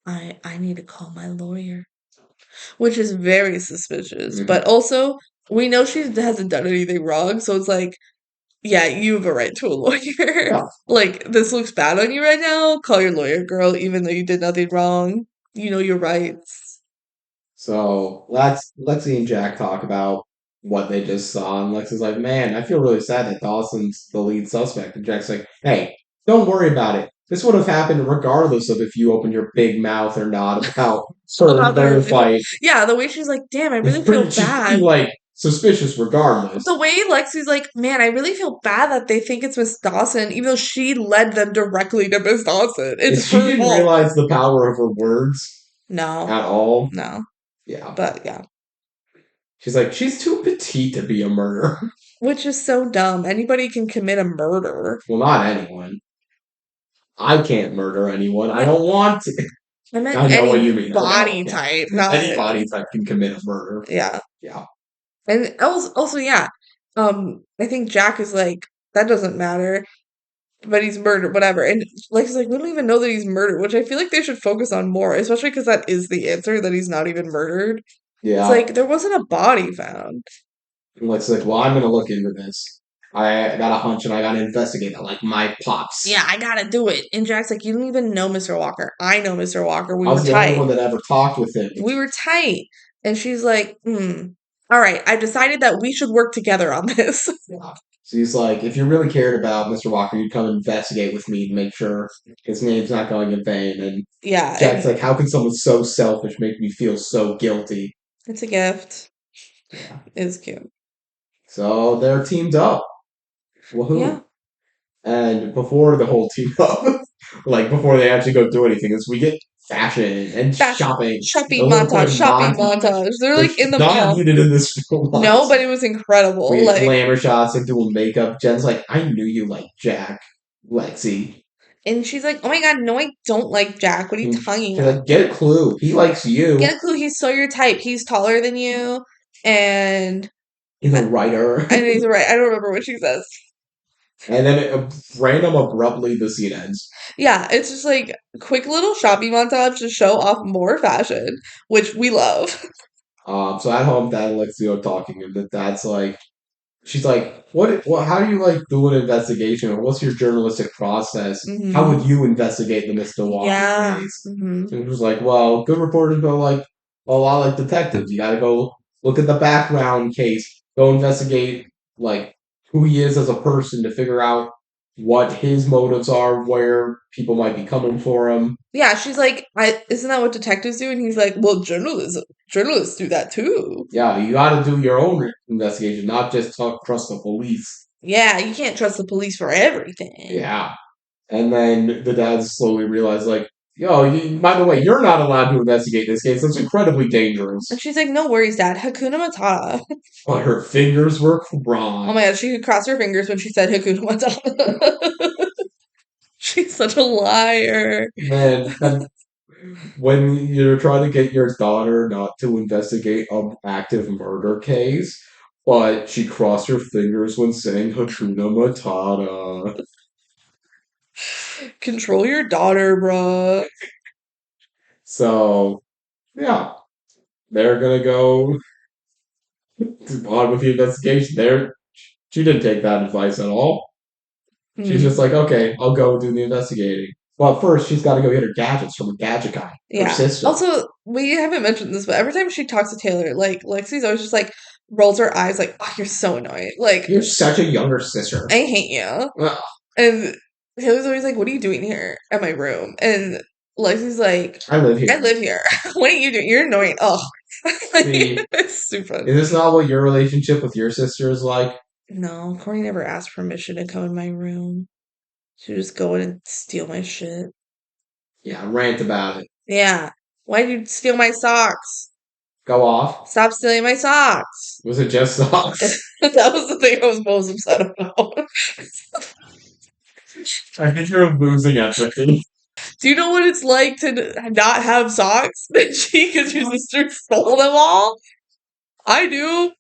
I need to call my lawyer. Which is very suspicious. Mm-hmm. But also, we know she hasn't done anything wrong, so it's like, yeah, you have a right to a lawyer. Yeah. Like, this looks bad on you right now. Call your lawyer, girl, even though you did nothing wrong. You know your rights. So Lexi and Jack talk about what they just saw, and Lexi's like, "Man, I feel really sad that Dawson's the lead suspect." And Jack's like, "Hey, don't worry about it. This would have happened regardless of if you opened your big mouth or not about About their their fight. yeah, the way she's like, damn, I It's really pretty. feel She's pretty bad. like suspicious regardless." The way Lexi's like, man, I really feel bad that they think it's Miss Dawson, even though she led them directly to Miss Dawson. And It's she her didn't fault. realize the power of her words No, at all. no. Yeah, But yeah. she's like, she's too petite to be a murderer. Which is so dumb. Anybody can commit a murder. Well, not anyone. I can't murder anyone. I I, don't want to. I meant I know what any you mean. I know. body Yeah. type, not Any body type can commit a murder. yeah. Yeah. And also yeah. I think Jack is like, that doesn't matter, but he's murdered, whatever. And Lexi's like, we don't even know that he's murdered, which I feel like they should focus on more, especially because that is the answer, that he's not even murdered. It's Yeah. like there wasn't a body found. And Lex is like, well, I'm gonna look into this. I got a hunch and I gotta investigate it like my Yeah, pops. I gotta do it. And Jack's like, you don't even know Mr. Walker. I know Mr. Walker. We I were was the only tight. one that ever talked with him. We were tight. And she's like, all right, I decided that we should work together on this. Yeah. So he's like, if you really cared about Mr. Walker, you'd come investigate with me to make sure his name's not going in vain. And Yeah, Jack's and like, how can someone so selfish make me feel so guilty? it's a gift. Yeah. It's cute. So they're teamed up. Yeah. Woohoo. And before the whole team up, like before they actually go do anything, is we get fashion and Fashion, shopping. A shopping little quick montage, shopping montage, montage. They're like which in is the not mall. needed in this film. No, but it was We incredible. get Like, glamour shots and doing makeup. Jen's like, I knew you liked Jack, Lexi. and she's like, oh my god, no, I don't like Jack. What are you And talking she's about? like, get a clue. He likes you. Get a clue. He's so your type. He's taller than you, and He's a writer. I know he's right. I don't remember what she says. And then random abruptly the scene ends. Yeah, it's just like quick little shopping montage to show off more fashion, which we love. So at home, Dad and Lexi are talking, and the dad's like, she's like, what, how do you like do an investigation? Or what's your journalistic process? How Hmm. would you investigate the Mr. Walker Yeah. case? Hmm. And it was like, well, good reporters go like a lot like detectives. You gotta go look at the background case, go investigate like who he is as a person to figure out what his motives are, where people might be coming for him. Yeah, she's like, isn't that what detectives do? And he's like, well, journalists do that too. Yeah, you gotta do your own investigation, not just trust the police. Yeah, you can't trust the police for everything. Yeah. And then the dad slowly realized, like, yo, by the way, you're not allowed to investigate this case. That's incredibly dangerous. And she's like, no worries, Dad. Hakuna Matata. But her fingers were Oh crossed. my god, she could cross her fingers when she said Hakuna Matata. She's such a liar. Man, and when you're trying to get your daughter not to investigate an active murder case, but she crossed her fingers when saying Hakuna Matata. Control your daughter, bruh. So, yeah, they're gonna go on with the investigation. She didn't take that advice at all. She's just Hmm. like, okay, I'll go do the investigating. Well, first she's got to go get her gadgets from a gadget guy, her Yeah. sister. Also, we haven't mentioned this, but every time she talks to Taylor, like Lexi's always just like rolls her eyes, like, "Oh, you're so annoying. Like, You're such a younger sister. I hate you." Ugh. And Taylor's always like, "What are you doing here at my room?" And Lexi's like, I live "I here. live here. What are you doing? You're annoying." Oh, like, See, it's super. is this not what your relationship with your sister is like? No, Courtney never asked permission to come in my room. She would just go in and steal my shit. Yeah, rant about it. Yeah. Why did you steal my socks? Go off. Stop stealing my socks. Was it just socks? That was the thing I was most upset about. I think you're losing empathy. Do you know what it's like to not have socks, Benji? Because your sister stole them all? I do.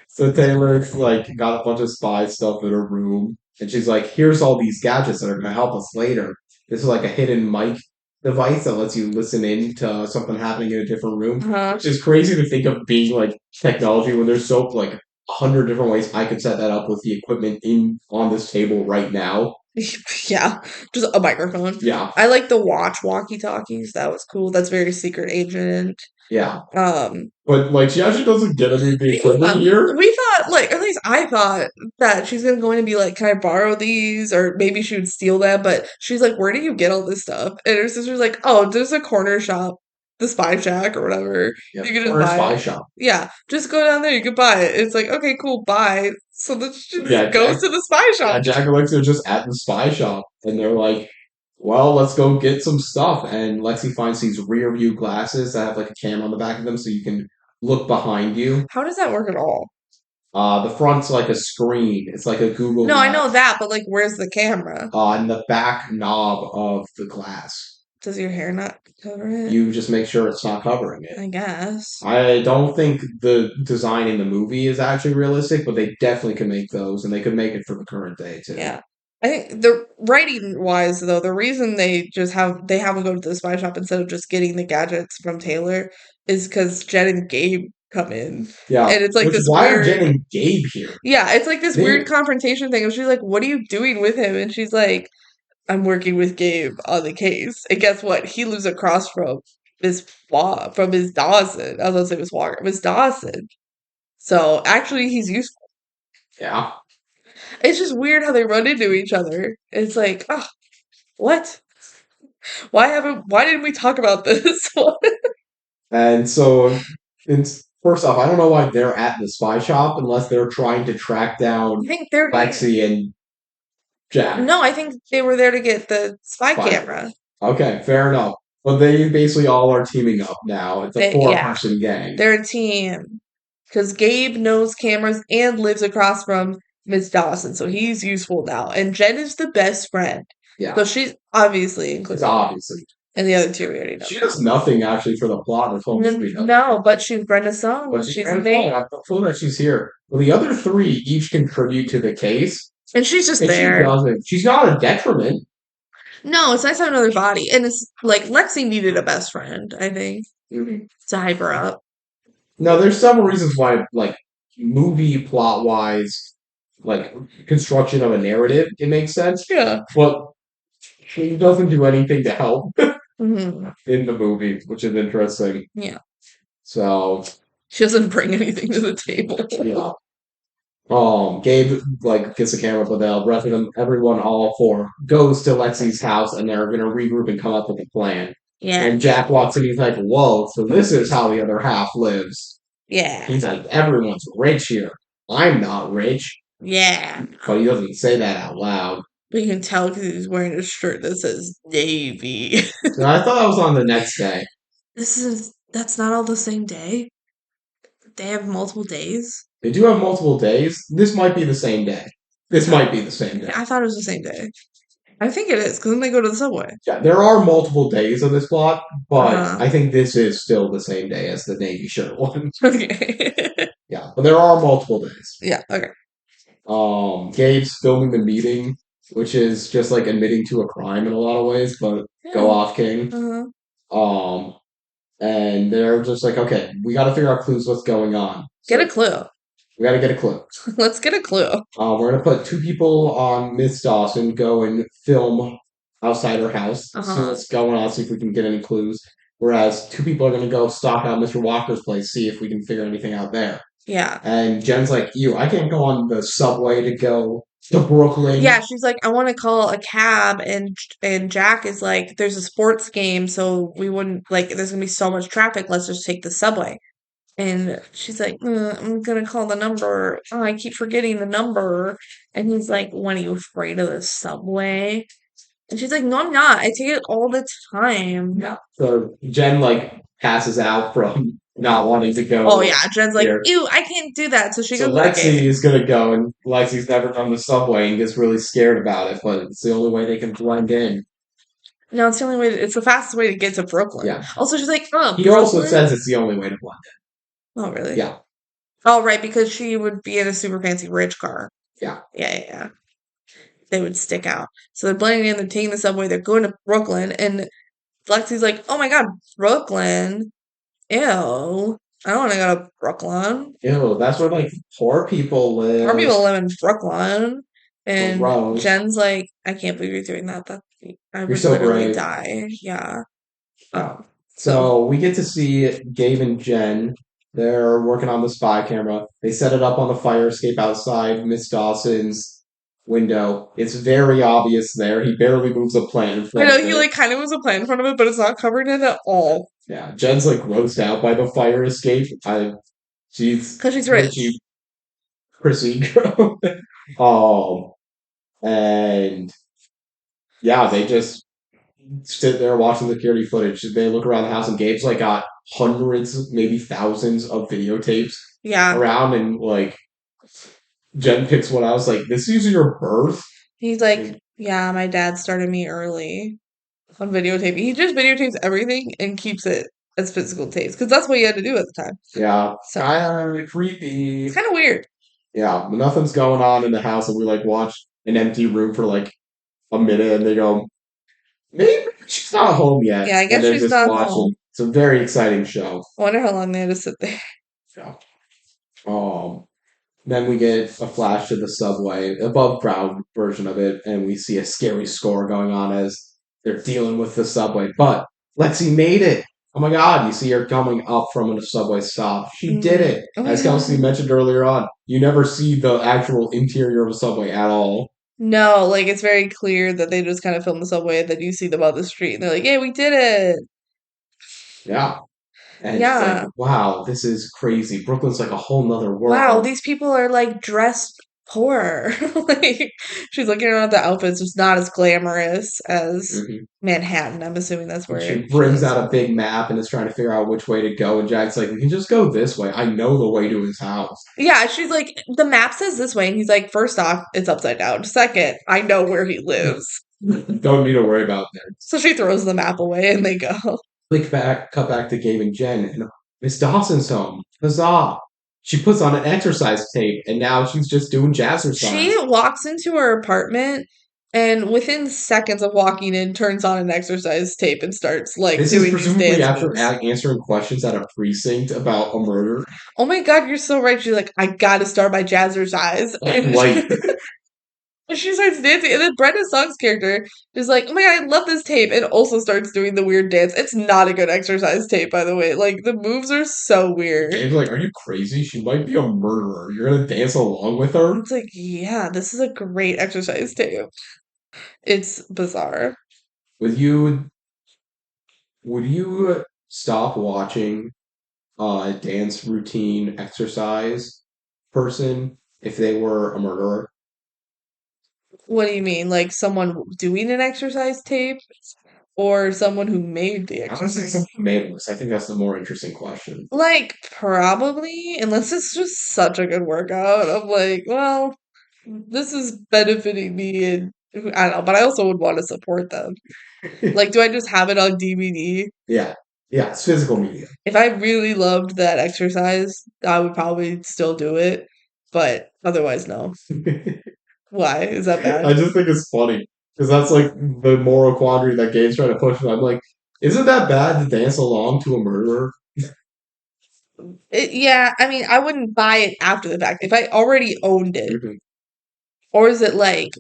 So Taylor's like got a bunch of spy stuff in her room, and she's like, "Here's all these gadgets that are gonna help us later. This is like a hidden mic device that lets you listen in to something happening in a different room." Uh-huh. Which is crazy to think of being like technology when there's so like 100 different ways I could set that up with the equipment in on this table right now. Yeah, just a microphone. Yeah, I like the watch walkie-talkies. That was cool. That's very secret agent. yeah. Um, But like she actually doesn't get any of the equipment here. we thought, like, at least I thought that she's gonna go in and be like, "Can I borrow these?" Or maybe she would steal them. But she's like, "Where do you get all this stuff?" And her sister's like, "Oh, there's a corner shop, the Spy Shack or whatever. Yeah, You can just or a buy spy it. shop. Yeah, just go down there. You can buy it." It's like, okay, cool, buy. So then she Yeah, just goes to the Spy Yeah, Shop. Jack and Lexi are just at the spy shop, and they're like, "Well, let's go get some stuff." And Lexi finds these rear view glasses that have like a camera on the back of them, so you can look behind you. How does that work at all? The front's like a screen. It's like a Google No, I know Glass. that, but like, where's the camera? And the back knob of the glass. Does your hair not cover it? You just make sure it's not covering it. I guess. I don't think the design in the movie is actually realistic, but they definitely can make those, and they could make it for the current day too. Yeah. I think the writing wise though, the reason they have him go to the spy shop instead of just getting the gadgets from Taylor is because Jen and Gabe come in. Yeah. And it's like Which, this why are weird Jen and Gabe here? Yeah, it's like this They weird confrontation thing. And she's like, "What are you doing with him?" And she's like, "I'm working with Gabe on the case." And guess what? He lives across from Miss Dawson. I was gonna say Miss Walker, Miss Dawson. So actually he's useful. Yeah. It's just weird how they run into each other. It's like, oh, what? Why didn't we talk about this? And so, first off, I don't know why they're at the spy shop unless they're trying to track down I think they're Lexi and Jack. No, I think they were there to get the spy Spy. camera. Okay, fair enough. But they basically all are teaming up now. It's a Yeah, four-person gang. they're a team. Because Gabe knows cameras and lives across from Miss Dawson, so he's useful now. And Jen is the best friend. Yeah, So she's obviously it's included. obviously. And the other two we already know. She does nothing actually for the plot of the whole movie. No, but she's Brenda's song. But She's I'm amazing. cool that she's here. Well, the other three each contribute to the case. And she's just And there. she's not a detriment. No, it's nice to have another body. And it's like Lexi needed a best friend, I think, Mm-hmm. to hype her up. No, there's several reasons why, like, movie plot wise, like, construction of a narrative, it makes sense. Yeah. But she doesn't do anything to help hmm in the movie, which is interesting. Yeah. So, She doesn't bring anything to the table. yeah. Gabe, like, gets the camera, but the rest of them, everyone, all four, goes to Lexi's house, and they're gonna regroup and come up with a plan. Yeah. And Jack walks in, he's like, whoa, so this is how the other half lives. Yeah. He's like, everyone's rich here. I'm not rich. Yeah. But he doesn't say that out loud. But you can tell because he's wearing a shirt that says Navy. No, I thought that was on the next day. That's not all the same day. They have multiple days. They do have multiple days. This might be the same day. This might be the same day. I thought it was the same day. I think it is because then they go to the subway. Yeah, there are multiple days of this plot, but Uh-huh. I think this is still the same day as the Navy shirt one. Okay. Yeah, but there are multiple days. Yeah. Okay. Gabe's filming the meeting, which is just like admitting to a crime in a lot of ways, but go off, King. Uh-huh. And they're just like, okay, we got to figure out clues. What's going on? Get a clue. We got to get a clue. Let's get a clue. We're gonna put two people on Miss Dawson, go and film outside her house. Uh-huh. So let's go and see if we can get any clues. Whereas two people are gonna go stalk out Mr. Walker's place, see if we can figure anything out there. Yeah. And Jen's like, I can't go on the subway to go to Brooklyn. Yeah, she's like, I want to call a cab, and Jack is like, there's a sports game, so we wouldn't like. There's gonna be so much traffic. Let's just take the subway. And she's like, I'm gonna call the number. Oh, I keep forgetting the number. And he's like, When are you afraid of the subway? And she's like, No, I'm not. I take it all the time. Yeah. So Jen like passes out from not wanting to Oh, go yeah. Jen's like, here. Ew, I can't do that. So she So goes with a Lexi game. is gonna go, and Lexi's never done the subway and gets really scared about it, but it's the only way they can blend in. No, it's the only way. It's the fastest way to get to Brooklyn. Yeah. Also, she's like, He also Brooklyn? says it's the only way to blend Oh, in. really? Yeah. Oh, right, because she would be in a super fancy rich car. Yeah. Yeah, yeah, yeah. They would stick out. So they're blending in, they're taking the subway, they're going to Brooklyn, and Lexi's like, Oh my God, Brooklyn? Ew. I don't want to go to Brooklyn. Ew, that's where like poor people More live. people live in Brooklyn. And Gross. Jen's like, I can't believe you're doing that. I You're would so literally brave. die. Yeah. Yeah. So So we get to see Gabe and Jen. They're working on the spy camera. They set it up on the fire escape outside Miss Dawson's window. It's very obvious there. He barely moves a plant in I front know of he it. like kind of was a plan in front of it, but it's not covered in at all. Yeah, Jen's like grossed out by the fire escape. She's Because she's pretty rich. prissy girl. um, and yeah, they just sit there watching the security footage. They look around the house, and Gabe's like got hundreds, maybe thousands of videotapes Yeah. around, and like Jen picks one. I was like, "This is your birth." He's like, And, yeah, my dad started me early on videotaping. He just videotapes everything and keeps it as physical tapes because that's what he had to do at the time. yeah, So kind of creepy. it's kind of weird. Yeah, but nothing's going on in the house, and we like watch an empty room for like a minute, and they go, "Maybe she's not home yet," Yeah, I and guess they're she's just not home. watching. It's a very exciting show. I wonder how long they had to sit there. Yeah. Um, Then we get a flash to the subway, above ground version of it, and we see a scary score going on as they're dealing with the subway. But Lexi made it! Oh my god, you see her coming up from a subway stop. She did Mm. it! Oh my As Kelsey God. mentioned earlier on, you never see the actual interior of a subway at all. No, like it's very clear that they just kind of filmed the subway that you see them on the street and they're like, "Yeah, we did it." Yeah. And she's like, Yeah. wow, this is crazy. Brooklyn's like a whole nother Wow, world. these people are like dressed poor. Like she's looking around at the outfits, just not as glamorous as Mhm. Manhattan. I'm assuming that's And where she she brings lives. out a big map and is trying to figure out which way to go. And Jack's like, we can just go this way. I know the way to his house. Yeah, she's like, the map says this way. And he's like, first off, it's upside down. Second, I know where he lives. Don't need to worry about that. So she throws the map away and they go. Cut back to Gabe and Jen, and Miss Dawson's home. Huzzah! She puts on an exercise tape, and now she's just doing She jazzercise. walks into her apartment and within seconds of walking in, turns on an exercise tape and starts like This is doing these presumably dance after moves. answering questions at a precinct about a murder. Oh my God, you're so right. She's like, I gotta start my jazzercise. Like, And she starts dancing. And then Brenda Song's character is like, oh my God, I love this tape. And also starts doing the weird dance. It's not a good exercise tape, by the way. Like, the moves are so weird. Gabe's like, are you crazy? She might be a murderer. You're gonna dance along with her? It's like, yeah, this is a great exercise tape. It's bizarre. With would you stop watching a dance routine exercise person if they were a murderer? What do you mean? Like someone doing an exercise tape or someone who made the I would say exercise? something made I think that's the more interesting question. Like, probably, unless it's just such a good workout. I'm like, well, this is benefiting me and I don't know, but I also would want to support them. Like, do I just have it on DVD? Yeah. Yeah, it's physical media. If I really loved that exercise, I would probably still do it, but otherwise, no. Why? Is that bad? I just think it's funny because that's like the moral quandary that Gabe's trying to push. I'm like, isn't that bad to dance along to a murderer? Yeah, I mean, I wouldn't buy it after the fact. If I already owned it, Mhm. or is it like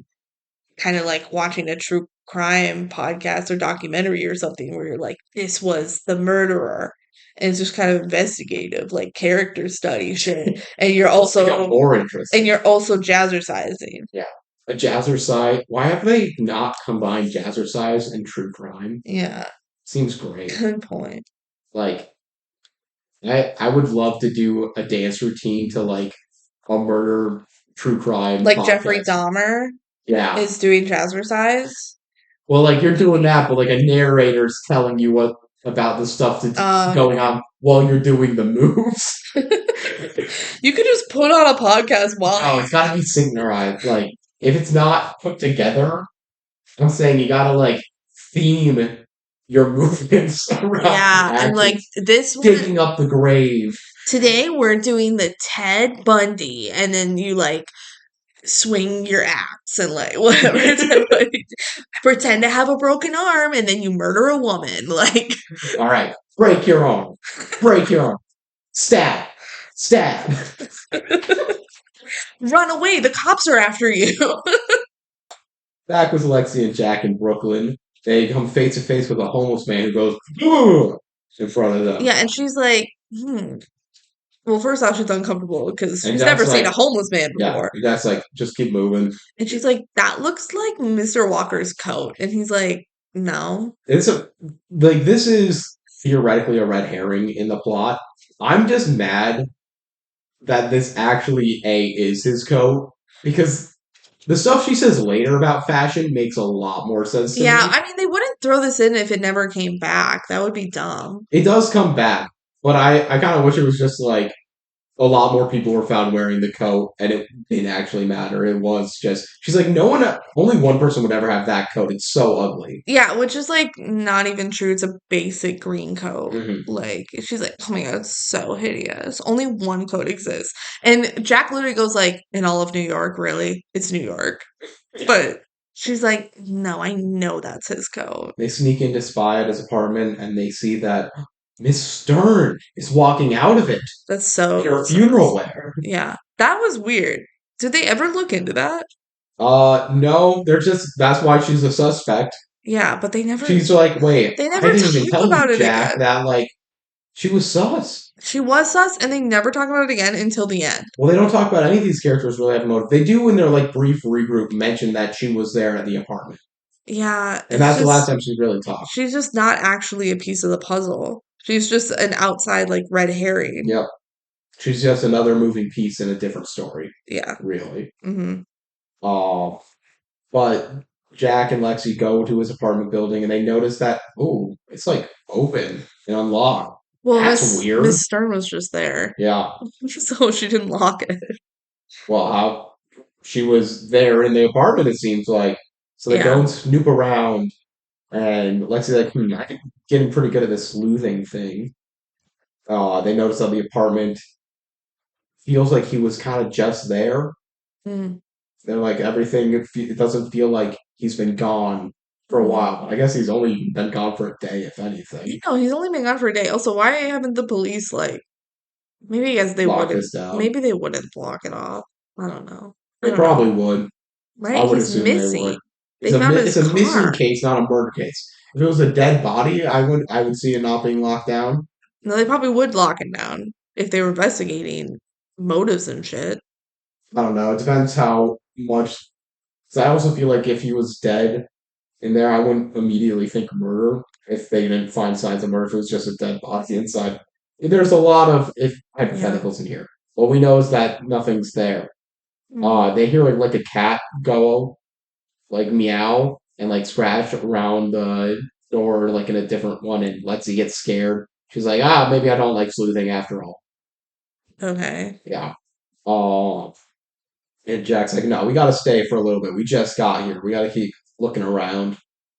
kind of like watching a true crime podcast or documentary or something where you're like, this was the murderer. And it's just kind of investigative, like character study shit. And you're It's like also more and interesting. you're also jazzercising. Yeah. A jazzercise. Why have they not combined jazzercise and true crime? Yeah, Seems great. good point. Like, I would love to do a dance routine to like a murder true crime Like Jeffrey podcast. Dahmer Yeah. is doing jazzercise. Well, like you're doing that, but like a narrator's telling you what about the stuff that's going Okay. on while you're doing the moves. You could just put on a podcast while No, it's gotta be synchronized. Like if it's not put together, I'm saying you gotta like theme your movements around the yeah, and like actions. this one Digging up the grave. today we're doing the Ted Bundy and then you like swing your axe and like whatever like, pretend to have a broken arm and then you murder a woman like All right, break your arm. Break your arm. Stab. Stab. run away, the cops are after you. Back with Lexi and Jack in Brooklyn. They come face to face with a homeless man who goes "Ugh," in front of them. Yeah, and she's like, well, first off, she's uncomfortable because And she's never Jack's seen a like, homeless man yeah, before. Jack's like, just keep moving. And she's like, that looks like Mr. Walker's coat. And he's like, no. It's a like this is theoretically a red herring in the plot. I'm just mad that this actually A is his coat because the stuff she says later about fashion makes a lot more sense to Yeah, me. I mean, they wouldn't throw this in if it never came back. That would be dumb. It does come back, but I kind of wish it was just like a lot more people were found wearing the coat and it didn't actually matter. It was just, she's like, no one, only one person would ever have that coat. It's so ugly. Yeah, which is like not even true. It's a basic green coat. Hmm. Like she's like, oh my god, it's so hideous. Only one coat exists. And Jack literally goes like, in all of New York, really? It's New York. But she's like, no, I know that's his coat. They sneak in to spy at his apartment and they see that Miss Stern is walking out of it That's in so her funeral wear. yeah. That was weird. Did they ever look into that? No, they're just, that's why she's a suspect. Yeah, but She's like, wait, they I never didn't even talk tell you, about it Jack, again. that, like, she was sus. She was sus, and they never talk about it again until the end. Well, they don't talk about any of these characters really have motive. They do in their like brief regroup mention that she was there at the apartment, Yeah, and it's that's the last just time she really talked. she's just not actually a piece of the puzzle. She's just an outside like red herring. Yep, she's just another moving piece in a different story, Yeah. really. Hmm. Uh, but Jack and Lexi go to his apartment building, and they notice that it's like open and unlocked. Well, That's weird. Miss Stern was just there, Yeah. so she didn't lock it. Well, how she was there in the apartment, it seems like. So they go Yeah. and snoop around, and Lexi's like, I'm getting pretty good at this sleuthing thing. They notice that the apartment feels like he was kind of just there. Mm. They're like, everything, it doesn't feel like he's been gone for a while. I guess he's only been gone for a day, if You anything. know, he's only been gone for a day. Also, why haven't the police like maybe I guess they Lock wouldn't this down. maybe they wouldn't block it off. I don't know. I They don't know. probably would. I Right? would He's assume they would. missing. They found his It's a missing car. case, not a murder case. If it was a dead body, I would see it not being locked down. No, they probably would lock him down if they were investigating motives and shit. I don't know. It depends how much. So I also feel like if he was dead in there, I wouldn't immediately think murder if they didn't find signs of murder. If it was just a dead body inside, there's a lot of if Yeah. hypotheticals in here. What we know is that nothing's there. Mm. They hear like a cat go like meow and like scratch around the door like in a different one, and Lexi gets scared. She's like, maybe I don't like sleuthing after all. Okay. Yeah. Uh, And Jack's like, no, we got to stay for a little bit. We just got here. We got to keep looking around.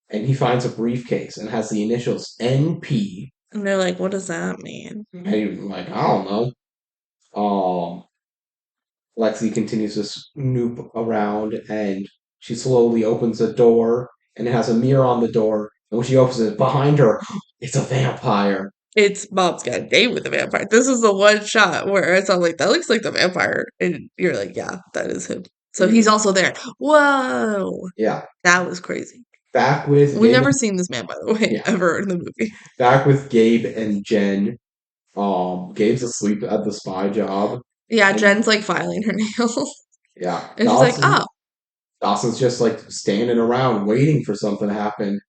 And he finds a briefcase and has the initials NP. And they're like, what does that mean? And he's like, I don't know. Um, Lexi continues to snoop around and she slowly opens a door and it has a mirror on the door. And when she opens it behind her, it's a vampire. It's Bob's got a date with the vampire. This is the one shot where it's all like, that looks like the vampire. And you're like, yeah, that is him. So he's also there. Whoa. Yeah. That was crazy. Back with We've Gabe. never seen this man, by the way, Yeah. ever in the movie. Back with Gabe and Jen. Gabe's asleep at the spy job. Yeah, And Jen's like filing her nails. yeah, And she's like, oh, Dawson's just like standing around waiting for something to happen.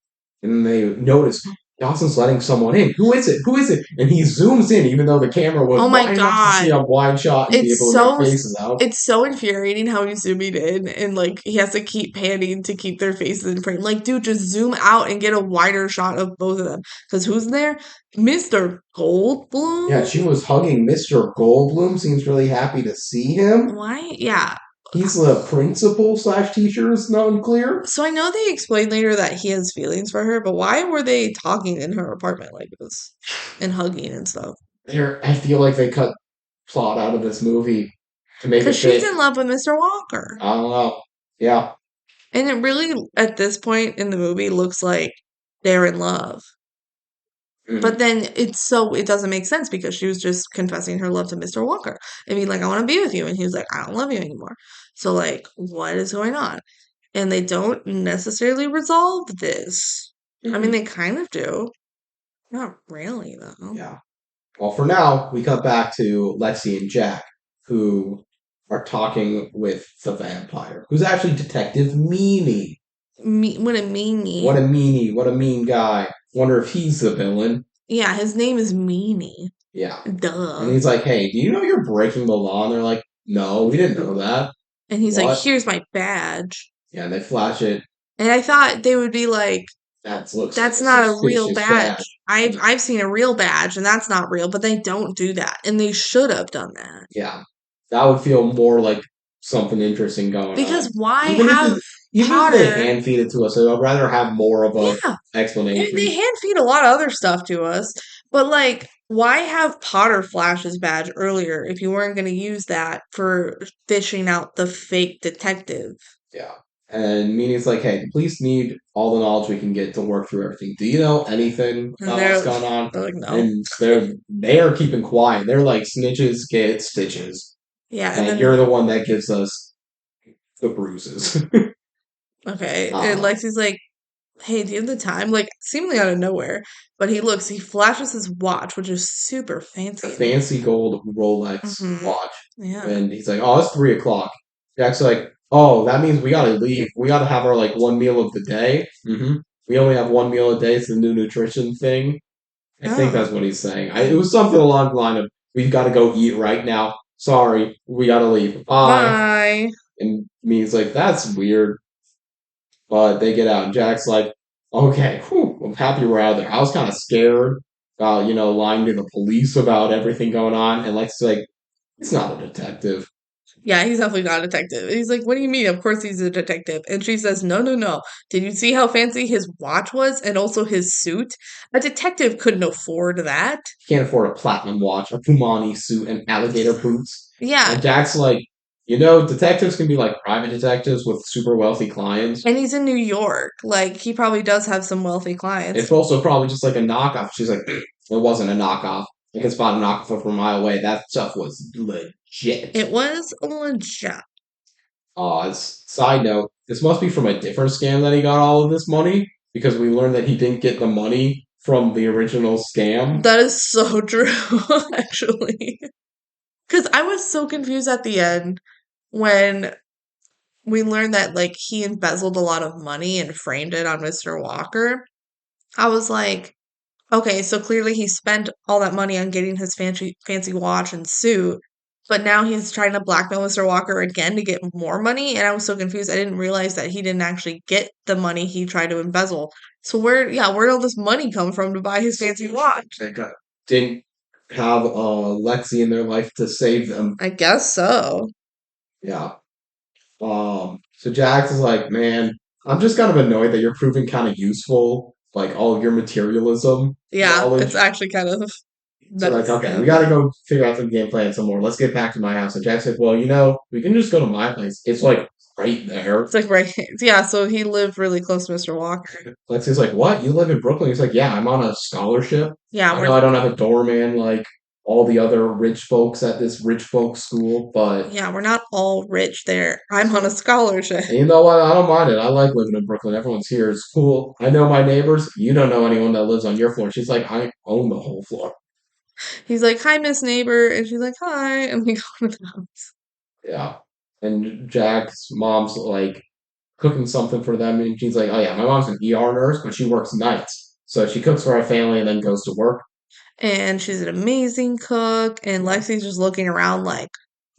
And then they notice Dawson's letting someone in. Who is it? Who is it? And he zooms in, even though the camera was Oh my wide enough to see God. a wide shot and be It's able to make so faces out. it's so infuriating how he's zooming in and like he has to keep panning to keep their faces in frame. Like, dude, just zoom out and get a wider shot of both of them. Because who's there? Mr. Yeah, Goldblum? she was hugging Mr. Goldblum. Seems really happy to see him. Why? Yeah. He's the principal slash teacher, is not unclear. So I know they explained later that he has feelings for her, but why were they talking in her apartment like this and hugging and stuff? I feel like they cut plot out of this movie to make Because it she's fit. in love with Mr. Walker. I don't know. Yeah. And it really, at this point in the movie, looks like they're in love. But Mhm. then it doesn't make sense because she was just confessing her love to Mr. Walker and being like, I want to be with you. And he was like, I don't love you anymore. So, like, what is going on? And they don't necessarily resolve this. I mean, Mhm. they kind of do. Not really, though. Yeah. Well, for now, we cut back to Lexi and Jack, who are talking with the vampire, who's actually Detective Meanie. What a meanie. What a meanie. What a mean guy. Wonder if he's the villain. Yeah, his name is Meanie. Yeah. And Duh. he's like, hey, do you know you're breaking the law? And they're like, no, we didn't know that. And he's like, What? here's my badge. Yeah, and they flash it. And I thought they would be like, That looks like that's a not a real suspicious badge. badge. I've seen a real badge and that's not real, but they don't do that. And they should have done that. Yeah. That would feel more like something interesting going on. Because why Even if have it, even if they Potter? hand feed it to us, I'd rather have more of a Yeah, they explanation. hand feed a lot of other stuff to us, but like, why have Potter flash his badge earlier if you weren't going to use that for fishing out the fake detective? Yeah. And Meanie's like, hey, the police need all the knowledge we can get to work through everything. Do you know anything And about what's going on? they're like, no. And they are keeping quiet. They're like, snitches get stitches. Yeah, and And then you're the one that gives us the bruises. okay, and uh, Lexi's like, "Hey, do you have the time?" Like, seemingly out of nowhere, but he flashes his watch, which is super a fancy. fancy gold Rolex Mm-hmm. watch. Yeah. And he's like, oh, it's 3 o'clock. Jack's like, oh, that means we gotta leave. We gotta have our like one meal of the day. We only have one meal a day. It's the new nutrition thing. I think Oh. that's what he's saying. It was something along the line of, we've got to go eat right now. Sorry, we got to leave. Bye. Bye. And me's like, that's weird. But they get out, and Jack's like, okay, whew, I'm happy we're out of there. I was kind of scared about, lying to the police about everything going on. And Lex is like, it's not a detective. Yeah, he's definitely not a detective. He's like, "What do you mean? Of course he's a detective." And she says, "No, no, no. Did you see how fancy his watch was and also his suit? A detective couldn't afford that." He can't afford a platinum watch, a Pumani suit, and alligator boots. Yeah, And Jack's like, detectives can be like private detectives with super wealthy clients. and he's in New York. Like, he probably does have some wealthy clients. It's also probably just like a knockoff. She's like, it wasn't a knockoff. I can spot a knockoff from a mile away. That stuff was legit. It was legit. Side note, this must be from a different scam that he got all of this money, because we learned that he didn't get the money from the original scam. That is so true, actually. Because I was so confused at the end when we learned that, like, he embezzled a lot of money and framed it on Mr. Walker. I was like, okay, so clearly he spent all that money on getting his fancy watch and suit, but now he's trying to blackmail Mr. Walker again to get more money, and I was so confused. I didn't realize that he didn't actually get the money he tried to embezzle. So where'd all this money come from to buy his fancy watch? Didn't have Lexi in their life to save them. I guess so. Yeah. So Jax is like, man, I'm just kind of annoyed that you're proving kind of useful, like all of your materialism Yeah, it's knowledge. actually kind of So like, nuts. okay, we gotta go figure out some game plan some more. Let's get back to my house. And Jack's like, well, we can just go to my place. It's like right there. It's like right, yeah. So he lived really close to Mr. Walker. Lexi's like, what? You live in Brooklyn? He's like, yeah, I'm on a scholarship. Yeah, I know I don't have a doorman like all the other rich folks at this rich folks school, but we're not all rich there. I'm on a scholarship. and you know what? I don't mind it. I like living in Brooklyn. Everyone's here. It's cool. I know my neighbors. You don't know anyone that lives on your floor. She's like, I own the whole floor. He's like, "Hi, Miss Neighbor," and she's like, "Hi," and we go to the house. Yeah. And Jack's mom's like cooking something for them, and she's like, "Oh yeah, my mom's an ER nurse, but she works nights, So she cooks for our family and then goes to work. And she's an amazing cook. And Lexi's just looking around like,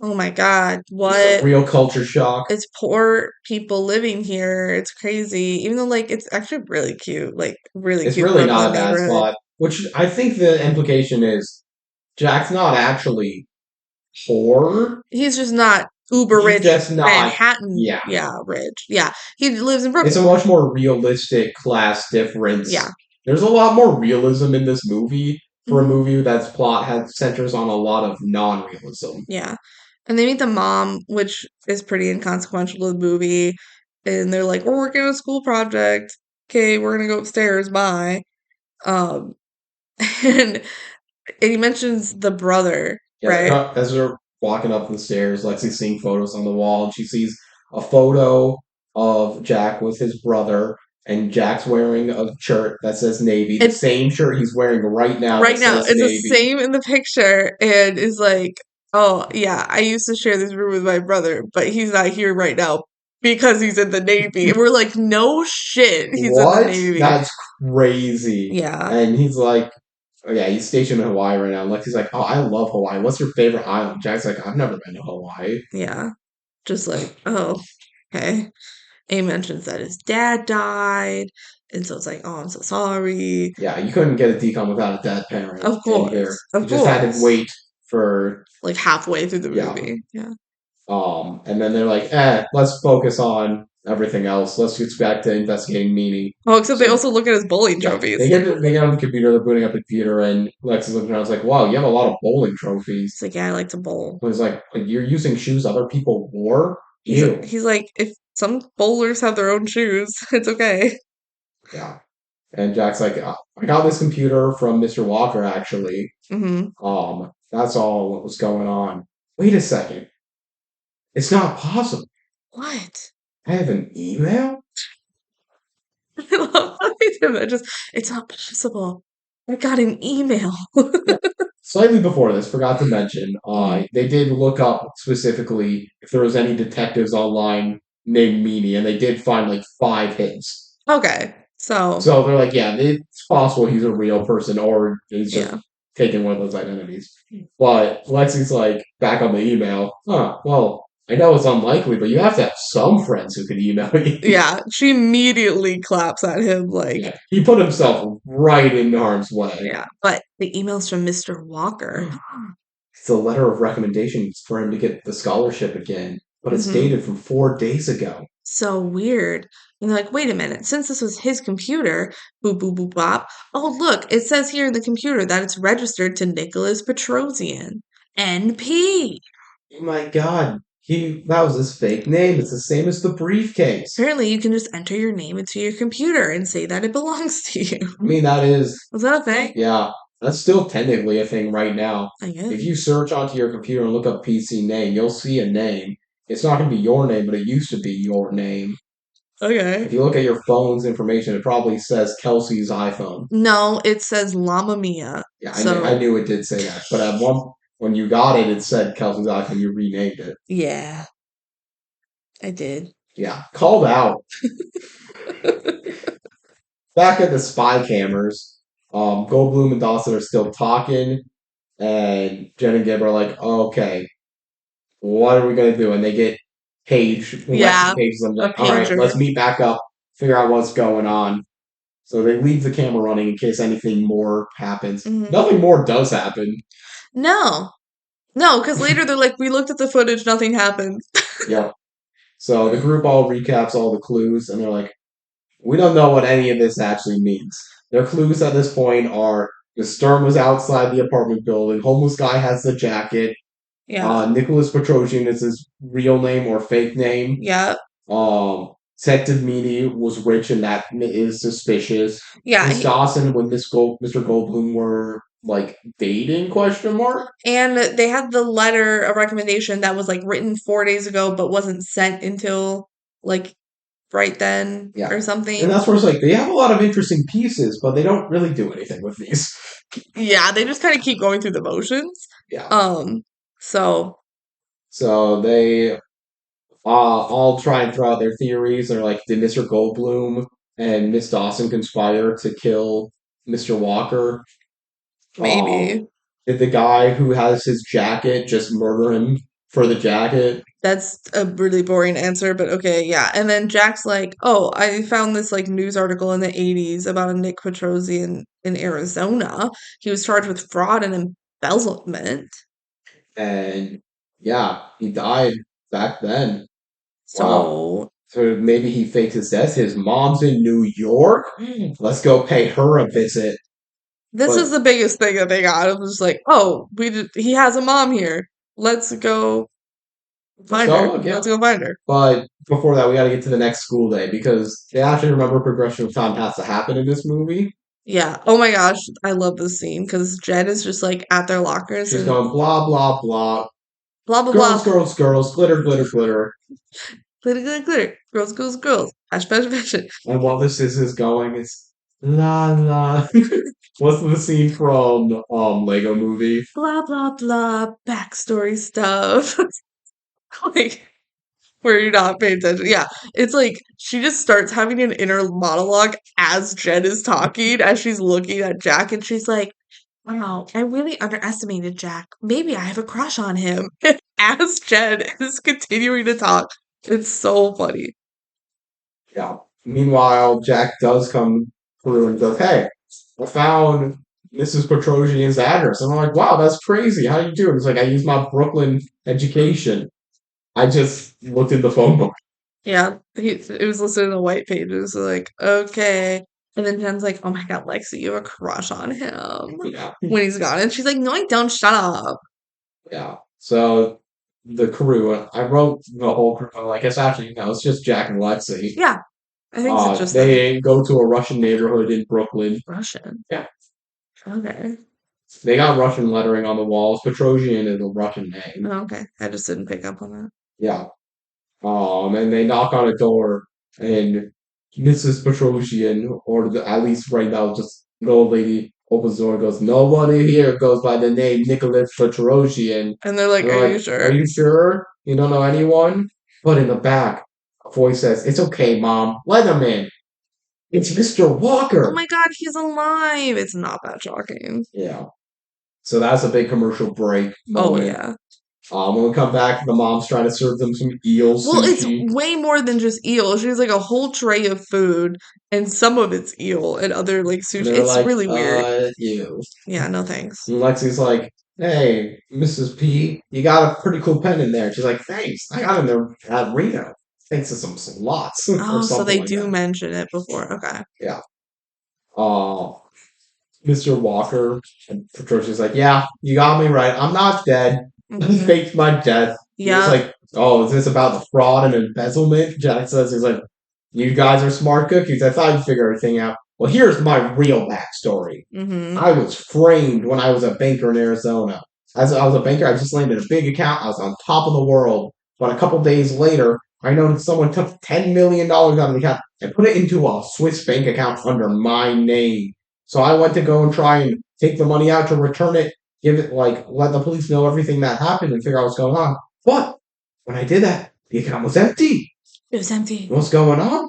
oh my God, It's a what? real culture shock. It's poor people living here. It's crazy. Even though, like, it's actually really cute. Like, really It's cute really not Brooklyn a bad neighborhood. spot, which I think the implication is Jack's not actually poor. He's just not uber He's rich just not, Manhattan, yeah. yeah, rich. Yeah. He lives in It's a Brooklyn. much more realistic class Yeah. difference. There's a lot more realism in this movie for a Hmm. movie that's plot has centers on a lot of non-realism. Yeah. And they meet the mom, which is pretty inconsequential to the movie. And they're like, we're working on a school project. Okay, we're gonna go upstairs. Bye. Um, and, and he mentions the brother, Yeah, right? as they're walking up the stairs, Lexi's seeing photos on the wall, and she sees a photo of Jack with his brother, and Jack's wearing a shirt that says Navy, the And same shirt he's wearing right now that right now, says it's the Navy. same in the picture, and is like, oh yeah, I used to share this room with my brother, but he's not here right now because he's in the Navy. And we're like, no shit, he's in the What? Navy. That's crazy. Yeah, And he's like, oh, yeah, he's stationed in Hawaii right now. And Lexi's like, oh, I love Hawaii. What's your favorite island? Jack's like, I've never been to Hawaii. yeah. Just like, oh, okay. And he mentions that his dad died, and so it's like, oh, I'm so sorry. Yeah, you couldn't get a DCOM without a dead parent Of in here. course, You of just had to course. wait for, Like halfway through the yeah. movie, yeah. And then they're like, let's focus on everything else. Let's get back to investigating Meanie. Oh, except they So also look at his bowling yeah, trophies. they get on the computer, they're booting up the computer, and Lex is looking around. It's like, wow, you have a lot of bowling trophies. It's like, yeah, I like to bowl. It's like you're using shoes other people wore. He's Ew. he's like, if some bowlers have their own shoes, it's okay. Yeah. And Jack's like, I got this computer from Mr. Walker actually. Hmm. That's all what was going on. Wait a second. It's not possible. What? I have an email? I love how they do that. Just, it's not possible. I got an email. Yeah. Slightly before this, forgot to mention, Mhm. they did look up specifically if there was any detectives online named Meanie, and they did find like 5 hits. Okay, so So they're like, yeah, it's possible he's a real person, or he's just yeah, taking one of those identities. But Lexi's like, back on the email, well, I know it's unlikely, but you have to have some friends who can email you. yeah. She immediately claps at him, like, Yeah, he put himself right in harm's way. yeah. But the email's from Mr. Walker. It's a letter of recommendations for him to get the scholarship again, but it's Hmm. dated from 4 days ago. So weird. And they're like, wait a minute, since this was his computer, boop, boop, boop, bop. Oh, look, it says here in the computer that it's registered to Nicholas Petrosian, NP. Oh my god, that was his fake name. It's the same as the briefcase. Apparently, you can just enter your name into your computer and say that it belongs to you. I mean, that is, Was that a thing? yeah, that's still technically a thing right now. I guess. If you search onto your computer and look up PC name, you'll see a name. It's not going to be your name, but it used to be your name. Okay. If you look at your phone's information, it probably says Kelsey's iPhone. No, it says Llama Mia. Yeah, I So, knew it did say that. But at when you got it, it said Kelsey's iPhone. You renamed it. yeah, I did. Yeah, called out. Back at the spy cameras, Goldblum and Dawson are still talking, and Jen and Gib are like, okay, what are we gonna do? And they get Lexi Yeah, pages them a like, all right, let's pager. meet back up, figure out what's going on. So they leave the camera running in case anything more happens. Hmm. Nothing more does happen. No, no, because later they're like, we looked at the footage, nothing happened. Yep. So the group all recaps all the clues, and they're like, we don't know what any of this actually means. Their clues at this point are the Sturm was outside the apartment building, homeless guy has the jacket, Yeah, Nicholas Petrosian is his real name or fake name. yeah, Detective Meany was rich and that is suspicious. yeah. Miss Dawson and Mr. Goldblum were like dating question mark. And they had the letter of recommendation that was like written 4 days ago, but wasn't sent until like right then Yeah. or And something. that's where it's like they have a lot of interesting pieces, but they don't really do anything with these. Yeah, they just kind of keep going through the motions. Yeah. Um, so So they all try and throw out their theories. They're like, did Mr. Goldblum and Miss Dawson conspire to kill Mr. Walker. Um, Maybe. did the guy who has his jacket just murder him for the jacket? That's a really boring answer, but okay, yeah. And then Jack's like, "Oh, I found this like news article in the 80s about a Nick Petrosian in Arizona. He was charged with fraud and embezzlement." And yeah, he died back then. Wow. So, So maybe he faked his death. His mom's in New York. Let's go pay her a visit. this is But the biggest thing that they got. It was like, "Oh, he has a mom here. Let's go let's find go her. look, yeah. Let's go find her." But before that, we got to get to the next school day because they actually remember progression of time has to happen in this movie. Yeah. Oh my gosh, I love this scene because Jed is just like at their lockers She's and going blah blah blah. blah blah Girls, blah. girls, girls. Glitter, glitter, glitter. Glitter, glitter, glitter. Girls, girls, girls. Hash, bash, fashion. And while this is going, it's la la. What's the scene from Lego Movie? Blah blah blah. Backstory stuff. Like where you're not paying attention. Yeah, it's like she just starts having an inner monologue as Jen is talking, as she's looking at Jack, and she's like, "Wow, I really underestimated Jack. Maybe I have a crush on him." As Jen is continuing to talk, it's so funny. Yeah. Meanwhile, Jack does come through and goes, "Hey, I found Mrs. Petrosian's address." And I'm like, "Wow, that's crazy. How do you do it?" It's like, "I used my Brooklyn education. I just looked in the phone book." Yeah, it was listed in the white pages. So like, okay. And then Jen's like, "Oh my God, Lexi, you have a crush on him," Yeah. when he's gone. And she's like, "No, I don't. Shut up." Yeah. So the crew, I wrote the whole crew. I'm like, it's actually, no, it's just Jack and Lexi. Yeah, I think it's just them. They go to a Russian neighborhood in Brooklyn. Russian. Yeah. Okay. They got Russian lettering on the walls. Petrosian is a Russian name. Oh, okay. I just didn't pick up on that. Yeah. And they knock on a door, and Mrs. Petrosian, or at least right now, just the old lady opens the door and goes, "Nobody here goes by the name Nicholas Petrosian." And they're like, And they're "Are you like, "Are sure?" you sure? You don't know anyone?" But in the back, a voice says, "It's okay, Mom. Let him in. It's Mr. Oh Walker." my God, he's alive. It's not that shocking. Yeah. So that's a big commercial break Oh moment. yeah. When we come back, the mom's trying to serve them some eel Well, it's sushi. way more than just eel. She has like a whole tray of food, and some of it's eel and other like And sushi. they're It's like, really weird. ew. Yeah, no thanks. And Lexi's like, "Hey, Mrs. P, you got a pretty cool pen in there." She's like, "Thanks. I got in there at Reno. Thanks to some slots," or Oh, so something they like do that. mention it before. Okay. Yeah. Uh, Mr. Walker and Patricia's like, "Yeah, you got me right. I'm not dead. I Hmm. faked my death." He was Yeah. like, "Oh, is this about the fraud and embezzlement?" Jack says, he's like, "You guys are smart cookies. I thought you'd figure everything out. Well, here's my real backstory. Hmm. I was framed when I was a banker in Arizona. As I was a banker, I just landed a big account. I was on top of the world. But a couple days later, I noticed someone took $10 million out of the account and put it into a Swiss bank account under my name. So I went to go and try and take the money out to return it, give it like let the police know everything that happened and figure out what's going on. But when I did that, the account was empty. It was empty. What's going on?"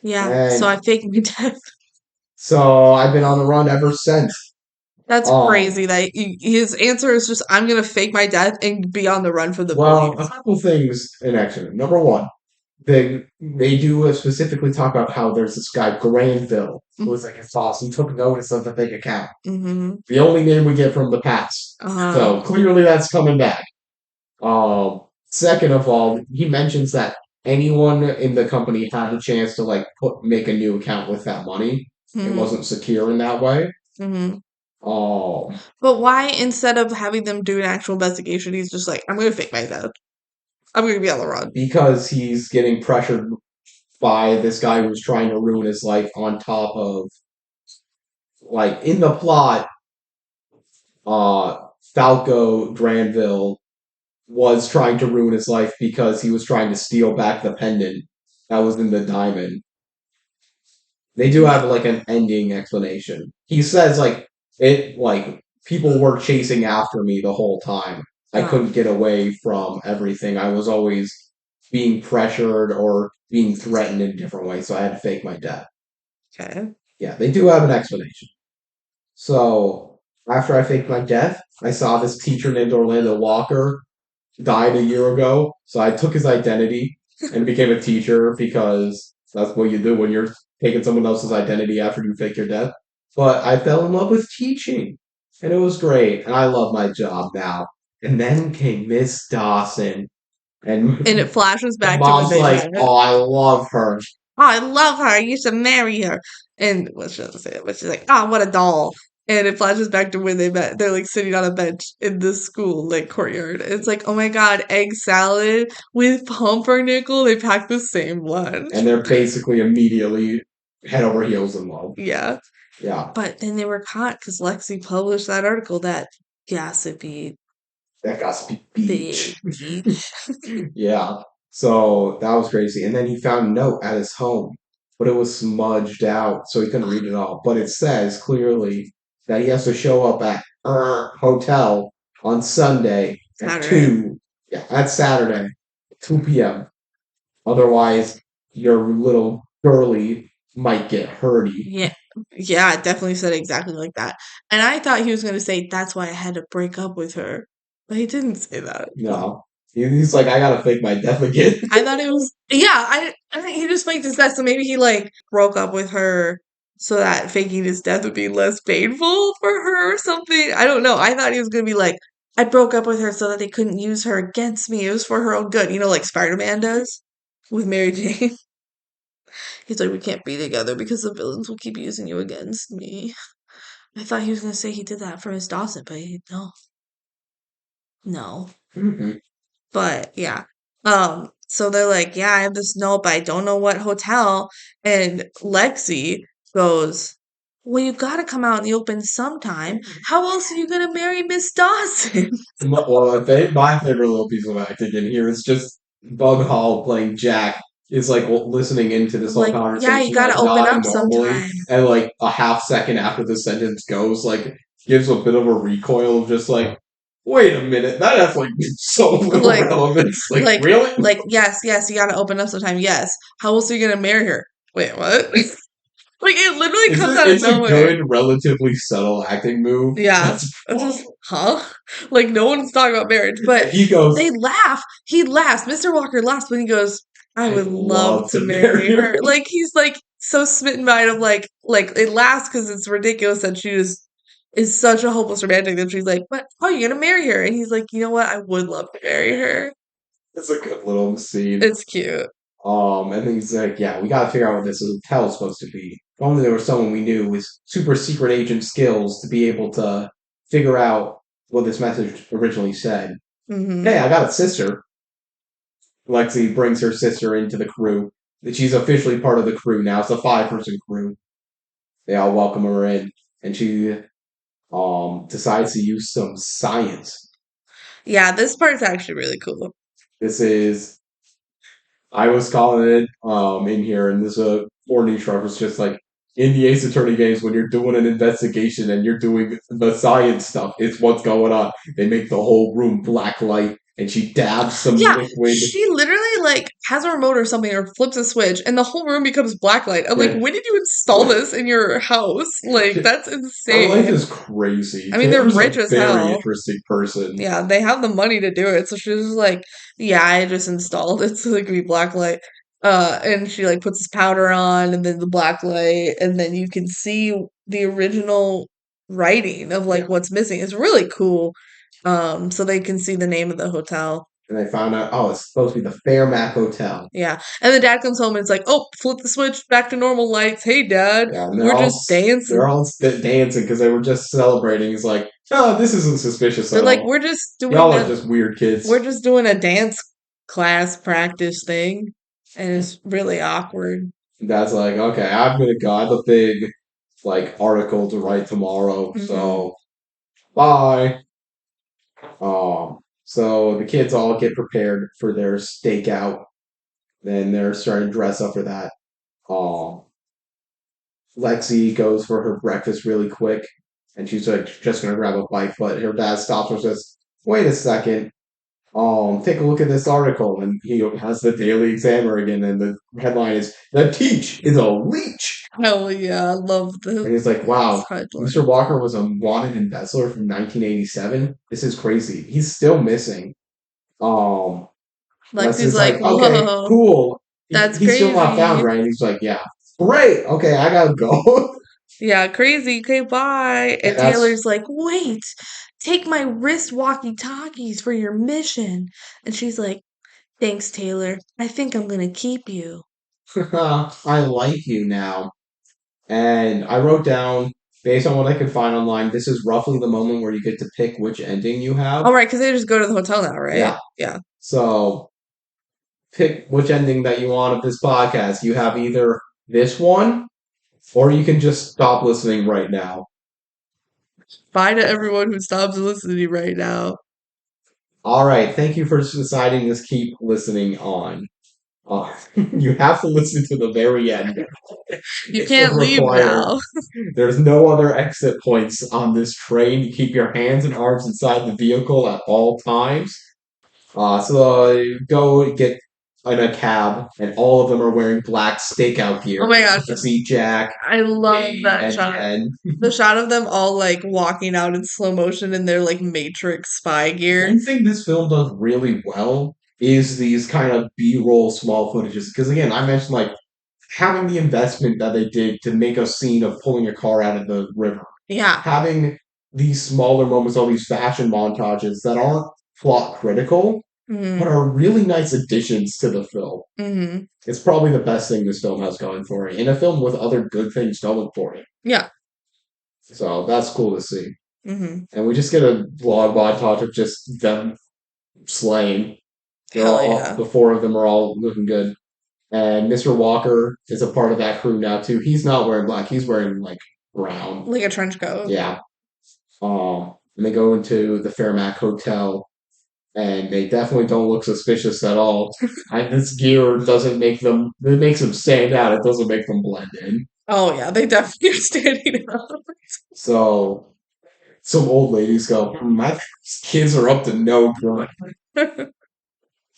Yeah. So And I faked my death. so I've been on the run ever since. That's Um, crazy that his answer is just, "I'm gonna fake my death and be on the run from the well, a police." couple things in action. Number one, they do specifically talk about how there's this guy Granville who was like his boss. He took notice of the big account. Mm-hmm. The only name we get from the past. Uh-huh. So clearly that's coming back. Second of all, he mentions that anyone in the company had a chance to like make a new account with that money. It Mm-hmm. wasn't secure in that way. Mm-hmm. Um, But why, instead of having them do an actual investigation, he's just like, "I'm gonna fake my death. I'm gonna be on the run." because he's getting pressured by this guy who's trying to ruin his life on top of like in the plot, Falco Granville was trying to ruin his life because he was trying to steal back the pendant that was in the diamond. They do have like an ending explanation. He says like people were chasing after me the whole time. I Oh, couldn't get away from everything. I was always being pressured or being threatened in different ways, so I had to fake my death. okay. Yeah, they do have an explanation. So after I faked my death, I saw this teacher named Orlando Walker died a year ago. So I took his identity and became a teacher because that's what you do when you're taking someone else's identity after you fake your death. But I fell in love with teaching, and it was great, and I love my job now. And then came Miss Dawson, And it and flashes back to when mom's they like, met. "Oh, I love her." Oh, I love her. I used to marry her. And well, she doesn't say it, but she's like, oh, what a doll. And it flashes back to when they met. They're like sitting on a bench in the school like courtyard. It's like, oh my god, egg salad with pumpernickel. They packed the same lunch. And they're basically immediately head over heels in love. Yeah. Yeah, But then they were caught because Lexi published that article, that gossipy that gossipy beach. bitch. Yeah. So that was crazy. And then he found a note at his home, but it was smudged out, so he couldn't read it all. But it says clearly that he has to show up at hotel on Sunday at Saturday. 2. Yeah, that's Saturday, 2 p.m. Otherwise, your little girly might get hurty. Yeah. Yeah, it definitely said exactly like that. And I thought he was going to say, that's why I had to break up with her. But he didn't say that. No. He's like, I gotta fake my death again. I thought it was, yeah, I think he just faked his death. So maybe he like broke up with her so that faking his death would be less painful for her or something. I don't know. I thought he was going to be like, I broke up with her so that they couldn't use her against me. It was for her own good. You know, like Spider-Man does with Mary Jane. He's like, we can't be together because the villains will keep using you against me. I thought he was gonna say he did that for Miss Dawson, but no, no. Mhm. But yeah, so they're like, yeah, I have this note, but I don't know what hotel. And Lexi goes, well, you gotta come out in the open sometime. How else are you gonna marry Miss Dawson? Well, my favorite little piece of acting in here is just Bug Hall playing Jack is like listening into this whole Like, yeah, you conversation, gotta like open nodding up normally, sometime. and like a half second after the sentence goes, like gives a bit of a recoil of just like, wait a minute, that has like so little Like, relevance. Like, like, really? yes, yes, you gotta open up sometime. Yes. How else are you gonna marry her? Wait, what? Like, it literally It's comes a, out of it's a nowhere. good, relatively subtle acting move. Yeah. That's It's just, huh? Like, no one's talking about marriage, but he goes, they laugh. He laughs. Mr. Walker laughs when he goes, I I'd would love love to to marry marry her. her. Like, he's like so smitten by it of like it laughs because it's ridiculous that she is such a hopeless romantic that she's like, but oh, you're gonna marry her. And he's like, you know what? I would love to marry her. It's a good little scene. It's cute. And then he's like, yeah, we gotta figure out what this hotel's supposed to be. If only there was someone we knew with super secret agent skills to be able to figure out what this message originally said. Hmm. Hey, I got a sister. Lexi brings her sister into the crew. She's officially part of the crew now. It's a 5-person crew. They all welcome her in, and she decides to use some science. Yeah, this part's actually really cool. This is I was calling it in here, and this more niche reference, just like in the Ace Attorney games when you're doing an investigation and you're doing the science stuff. It's what's going on. They make the whole room black light, and she dabs some Yeah, liquid. she literally like has a remote or something or flips a switch and the whole room becomes blacklight. I'm like, when did you install this in your house? Like, that's Her life insane. is crazy. I mean, they're Taylor's a rich as very hell. interesting person. Yeah, they have the money to do it. So she's just like, yeah, I just installed it so it could be blacklight. And she like puts this powder on and then the blacklight, and then you can see the original writing of like Yeah. what's missing. It's really cool. So they can see the name of the hotel. And I found out, oh, it's supposed to be the Fairmac Hotel. Yeah. And the dad comes home and it's like, oh, flip the switch back to normal lights. Hey, dad, Yeah, and we're just they're dancing. all dancing because they were just celebrating. It's like, oh, this isn't suspicious They're at like, all. doing Y'all are a just weird kids. we're just doing a dance class practice thing. And it's really awkward. Dad's like, okay, I'm gonna go. I have a big like article to write tomorrow, Hmm. so bye. So the kids all get prepared for their stakeout. Then they're starting to dress up for that. Um, Lexi goes for her breakfast really quick, and she's like just gonna grab a bite, but her dad stops her and says, "Wait a second. Take a look at this article, and he has the Daily Examiner again, and the headline is "The Teach is a Leech," Hell yeah, I love and he's like, this "Wow, headline. Mr. Walker was a wanted embezzler from 1987. This is crazy. He's still missing." Um, Lexi's Leslie's like, like, "Okay, whoa, cool. that's He's still not found, crazy. right?" And he's like, "Yeah, great. Okay, I gotta go." Yeah, crazy. Okay, bye. And And that's Taylor's like, wait, take my wrist walkie-talkies for your mission. And she's like, thanks, Taylor. I think I'm gonna keep you. I like you now. And I wrote down, based on what I could find online, this is roughly the moment where you get to pick which ending you have. All right, because they just go to the hotel now, right? Yeah. Yeah. So pick which ending that you want of this podcast. You have either this one, or you can just stop listening right now. Bye to everyone who stops listening right now. All right. Thank you for deciding to keep listening on. You have to listen to the very end. You It's can't leave required. now. There's no other exit points on this train. You keep your hands and arms inside the vehicle at all times. So go get in a cab, and all of them are wearing black stakeout Oh gear. my gosh, See Jack, I love Dave, that and shot. Jen. The shot of them all like walking out in slow motion in their like Matrix spy gear. One thing this film does really well is these kind of B-roll small footages. Because again, I mentioned like having the investment that they did to make a scene of pulling a car out of the river, Yeah. having these smaller moments, all these fashion montages that aren't plot critical, but Hmm. are really nice additions to the film. Hmm. It's probably the best thing this film has going for it, in a film with other good things going for it. Yeah. So that's cool to see. Hmm. And we just get a long montage of just them slaying. Hell yeah. The four of them are all looking good. And Mr. Walker is a part of that crew now too. He's not wearing black, he's wearing like brown. Like a trench coat. Yeah. And they go into the Fairmac Hotel, and they definitely don't look suspicious at all. And this gear doesn't make them, it makes them stand out, it doesn't make them blend in. Oh yeah, they definitely are standing up. So some old ladies go, my kids are up to no good.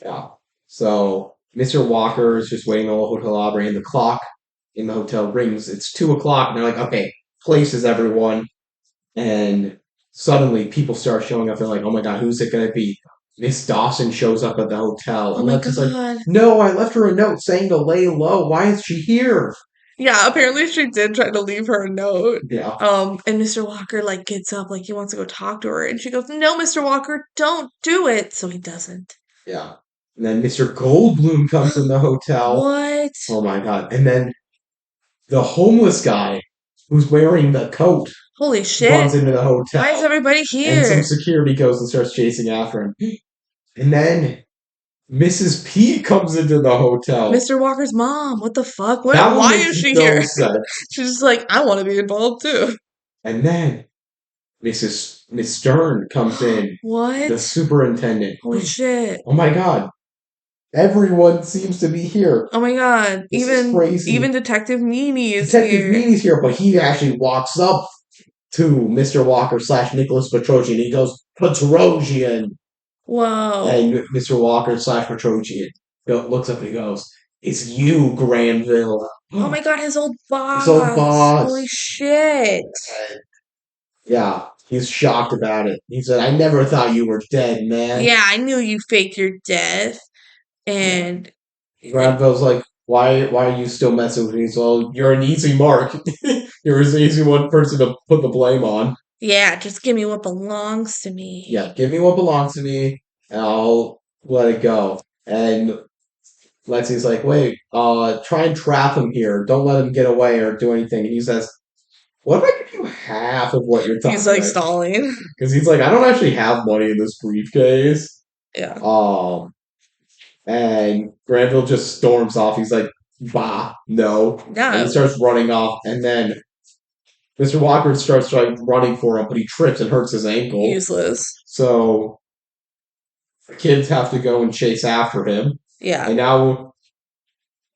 Yeah. So Mr. Walker is just waiting on the hotel lobby, and the clock in the hotel rings. It's 2 o'clock, and they're like, okay, places everyone. And suddenly people start showing up. They're like, oh my god, who's it going to be? Miss Dawson shows up at the hotel. Oh And my Lex is like, god. no, I left her a note saying to lay low. Why is she here? Yeah, apparently she did try to leave her a note. Yeah. And Mr. Walker like gets up like he wants to go talk to her, and she goes, "No, Mr. Walker, don't do it." So he doesn't. Yeah. And then Mr. Goldblum comes in the hotel. What? Oh my god. And then the homeless guy who's wearing the coat Holy runs shit. into the hotel. Why is everybody And some here? security goes and starts chasing after him. And then Mrs. P comes into the hotel. Mr. Walker's mom. What the fuck? What That one why makes is she no here? sense. She's just like, I want to be involved too. And then Miss Stern comes in, the What? superintendent. Holy shit. Oh my god. Everyone seems to be here. Oh my god. This is crazy. Even Detective Meanie is Detective here. Meanie's here, but he actually walks up to Mr. Walker / Nicholas Petrosian. He goes, Petrosian. Whoa. And Mr. Walker / Petrosian looks up and he goes, it's you, Granville. Oh my god, his old boss. His old boss. Holy shit. Yeah, he's shocked about it. He said, I never thought you were dead, man. Yeah, I knew you faked your death. And Granville's like, why are you still messing with me? He's well, you're an easy mark. You're an easy one person to put the blame on. yeah, just give me what belongs to me. Yeah, give me what belongs to me, and I'll let it go. And Lexi's like, wait, try and trap him here. Don't let him get away or do anything. And he says, what if I give you half of what you're talking He's like about? stalling. Because he's like, I don't actually have money in this briefcase. Yeah. And Granville just storms off. He's like, bah, no. Yeah. And he starts running off. And then Mr. Walker starts like running for him, but he trips and hurts his ankle. Useless. So the kids have to go and chase after him. Yeah. And now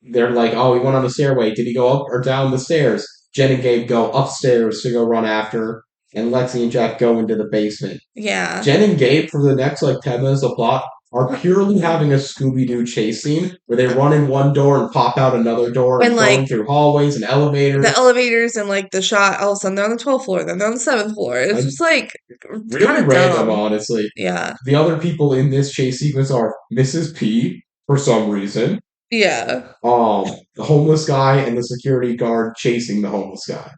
they're like, oh, he went on the stairway. Did he go up or down the stairs? Jen and Gabe go upstairs to go run after, and Lexi and Jack go into the basement. Yeah. Jen and Gabe, for the next like 10 minutes of plot, are purely having a Scooby-Doo chase scene where they run in one door and pop out another door And and going like through hallways and elevators. the elevators and like the shot, all of a sudden they're on the 12th floor, then they're on the 7th floor. It's Like, just like kind really of random, dumb. honestly. Yeah. The other people in this chase sequence are Mrs. P, for some reason, Yeah. the homeless guy, and the security guard chasing the homeless guy.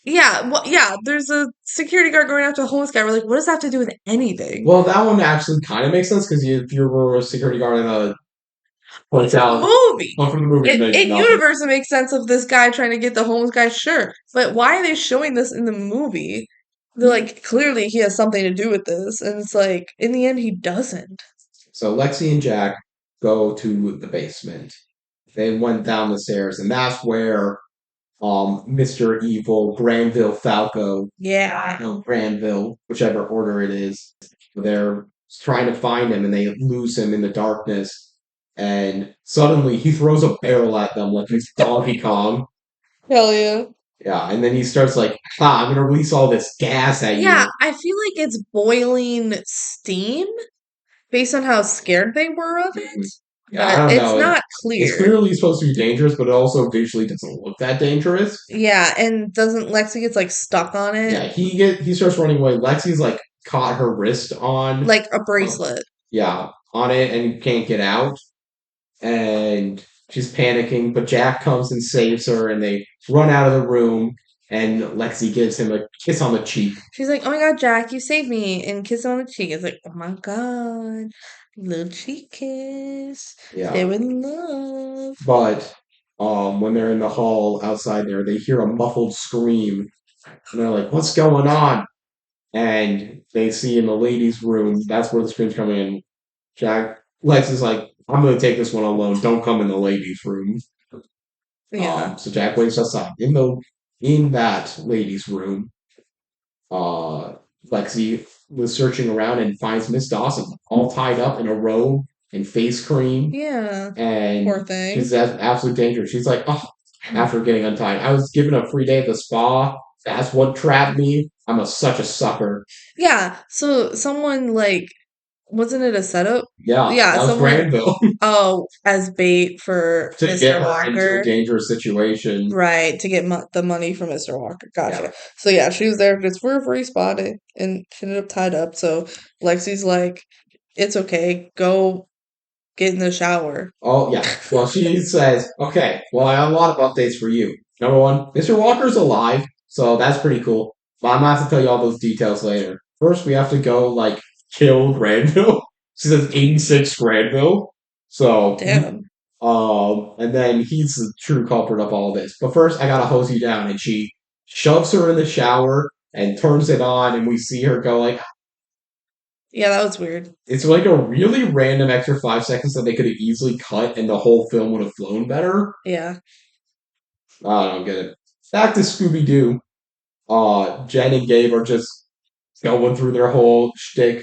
Yeah. Well, yeah, there's a security guard going after a homeless guy. We're like, what does that have to do with anything? Well, that one actually kind of makes sense because if you were a security guard in a Well, from the hotel, movie. well, from the movie, it makes In nothing. universe, it makes sense of this guy trying to get the homeless guy, sure. But why are they showing this in the movie? They're like, clearly he has something to do with this. And it's like, in the end, he doesn't. So Lexi and Jack go to the basement. They went down the stairs, and that's where Mr. Evil, Granville Falco, Yeah. no, Granville, whichever order it is, they're trying to find him and they lose him in the darkness. And suddenly he throws a barrel at them like he's Donkey Kong. Hell yeah. Yeah, and then he starts like, I'm gonna release all this gas at Yeah, you. I feel like it's boiling steam based on how scared they were of it. Yeah, I But don't it's know. not It's clear. clearly supposed to be dangerous, but it also visually doesn't look that dangerous. Yeah, and doesn't Lexi gets like stuck on Yeah, it? he starts running away. Lexi's like caught her wrist on, Like a bracelet. yeah, on it and can't get out. And she's panicking, but Jack comes and saves her, and they run out of the room. And Lexi gives him a kiss on the cheek. She's like, "Oh my god, Jack, you saved me!" And kiss him on the cheek. It's like, "Oh my god, little cheek kiss. Yeah, They're in love." but when they're in the hall outside there, they hear a muffled scream, and they're like, "What's going on?" And they see in the ladies' room, that's where the scream's coming in. Lex is like, I'm gonna take this one alone. Don't come in the ladies' room. Yeah, So Jack waits outside. In that ladies' room, uh, Lexi was searching around and finds Miss Dawson all tied up in a robe and face cream, yeah. Poor and thing. she's at absolute danger. She's like, oh, after getting untied, I was given a free day at the spa. That's what trapped me. Such a sucker. Yeah. So someone like, wasn't it a setup? Yeah, Yeah, that was someone. Granville Oh, as bait for to Mr. get her into a Walker. dangerous situation. Right, to get the money from Mr. Walker. Yeah. Gotcha. So yeah, she was there just for a free spotting and she ended up tied up. So Lexi's like, it's okay. Go get in the shower. Oh, yeah. Well, she says, okay, well, I have a lot of updates for you. Number one, Mr. Walker's alive, so that's pretty cool. But I'm gonna have to tell you all those details later. First, we have to go, like, kill Granville. She says 86 Granville. So, Damn. and then he's the true culprit of all this. But first, I gotta hose you down. And she shoves her in the shower and turns it on, and we see her go, like, Yeah, that was weird. it's like a really random extra 5 seconds that they could have easily cut and the whole film would have flown better. Yeah. I don't get it. Back to Scooby Doo. Jen and Gabe are just going through their whole shtick,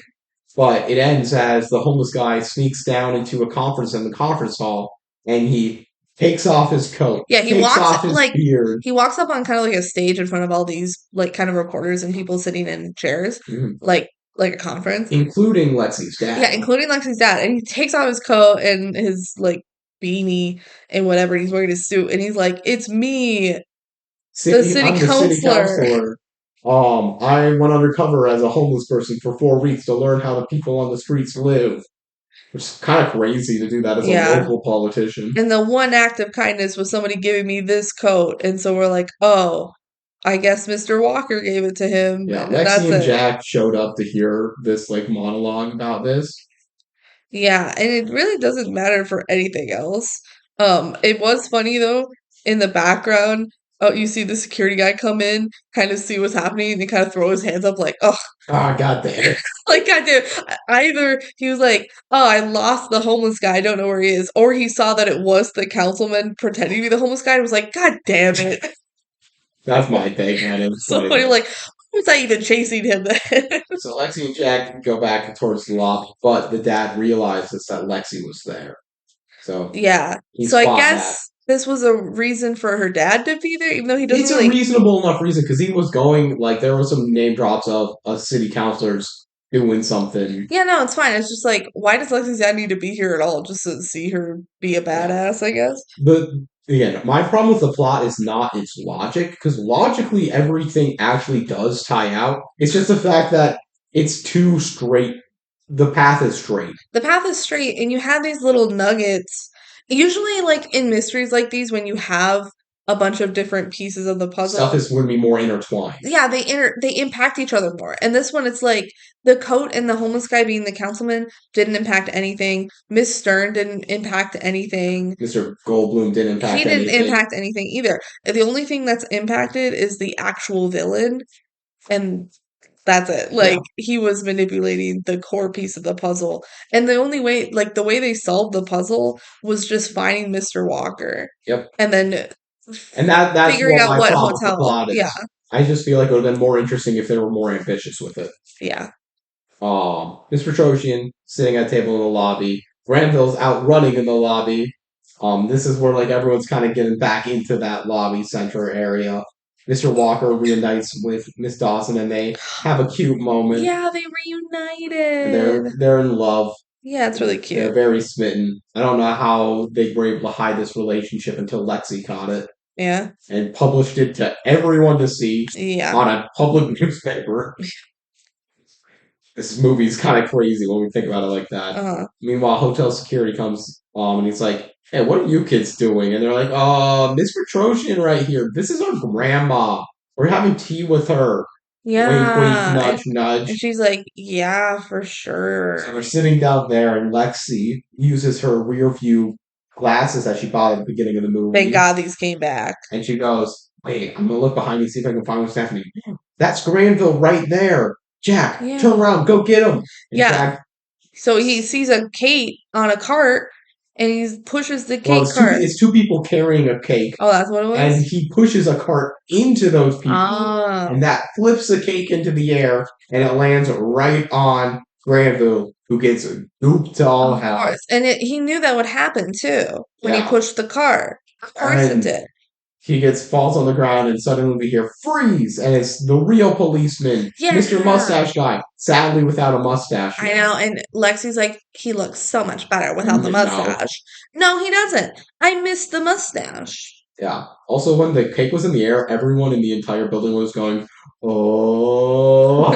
but it ends as the homeless guy sneaks down into a conference in the conference hall and he takes off his coat, Yeah, he takes walks off his like beard. he walks up on kind of like a stage in front of all these like kind of reporters and people sitting in chairs, Mhm. like a conference. Including Lexi's dad. Yeah, including Lexi's dad. And he takes off his coat and his like beanie and whatever. And he's wearing his suit and he's like, "It's me, the city I'm the city councilor." councilor. I went undercover as a homeless person for 4 weeks to learn how the people on the streets live. Which is kind of crazy to do that as a Yeah. local politician. And the one act of kindness was somebody giving me this coat. And so we're like, oh, I guess Mr. Walker gave it to him. Yeah, And that's Lexi and it. Jack showed up to hear this like monologue about this. Yeah, and it really doesn't matter for anything else. It was funny though, in the background, oh, you see the security guy come in, kind of see what's happening, and kind of throw his hands up like, oh, Ah, god damn it. like goddamn. Either he was like, oh, I lost the homeless guy, I don't know where he is, or he saw that it was the councilman pretending to be the homeless guy and was like, God damn it. That's my take on it. So funny, like, why was I even chasing him then? So Lexi and Jack go back towards the lobby, but the dad realizes that Lexi was there. So Yeah. he's So I spotting that. guess this was a reason for her dad to be there, even though he It's doesn't a really. reasonable enough reason because he was going like there were some name drops of city councilors doing something. Yeah, no, it's fine. It's just like, why does Lexi's dad need to be here at all? Just to see her be a Yeah. badass, I guess. But again, my problem with the plot is not its logic, because logically everything actually does tie out. It's just the fact that it's too straight. The path is straight. The path is straight, and you have these little nuggets. Usually, like in mysteries like these, when you have a bunch of different pieces of the Stuff puzzle, is going to be more intertwined. yeah, they impact each other more. And this one, it's like the coat and the homeless guy being the councilman didn't impact anything. Miss Stern didn't impact anything. Mr. Goldblum didn't He impact didn't anything. impact anything either. The only thing that's impacted is the actual villain, and that's it. Yeah. Like, he was manipulating the core piece of the puzzle. And the only way, like, the way they solved the puzzle was just finding Mr. Walker Yep. and then And that's figuring what out my what problem with the hotel. plot Yeah, is. I just feel like it would have been more interesting if they were more ambitious with it. yeah. Mr. Troshian sitting at a table in the lobby. Granville's out running in the lobby. This is where like everyone's kind of getting back into that lobby center area. Mr. Walker reunites with Miss Dawson, and they have a cute moment. Yeah, they And reunited. they're in love. Yeah, it's really They're cute. very smitten. I don't know how they were able to hide this relationship until Lexi caught it Yeah, and published it to everyone to see yeah. on a public newspaper. This movie's kind of crazy when we think about it like that. Uh, Meanwhile, hotel security comes and he's like, "Hey, what are you kids doing?" And they're like, Miss Petrosian right here. This is our grandma. We're having tea with her." Wink, wink, yeah. nudge, And nudge. she's like, yeah, for So sure. they're sitting down there, and Lexi uses her rear view glasses that she bought at the beginning of the Thank movie, God these came back. and she goes, "Wait, I'm gonna look behind me, see if I can find what's happening. That's Granville right there. Jack, turn Yeah. around, go get him." And Yeah. Jack, So he sees a Kate on a cart and he pushes the well, Kate cart. it's two people carrying a cake, Oh, that's what it and was? he pushes a cart into those people, Ah, and that flips the cake into the air, and it lands right on Granville, who gets gooped to all of hell. course. And he knew that would happen too when he Yeah, pushed the cart. Of course it and did. he falls on the ground, and suddenly we hear freeze, and it's the real policeman, Mr. Yeah. Mustache Guy, sadly without a mustache. I know. And Lexi's like, he looks so much better without the No. mustache. No, he doesn't. I miss the mustache. Yeah. Also, when the cake was in the air, everyone in the entire building was going, "Oh!"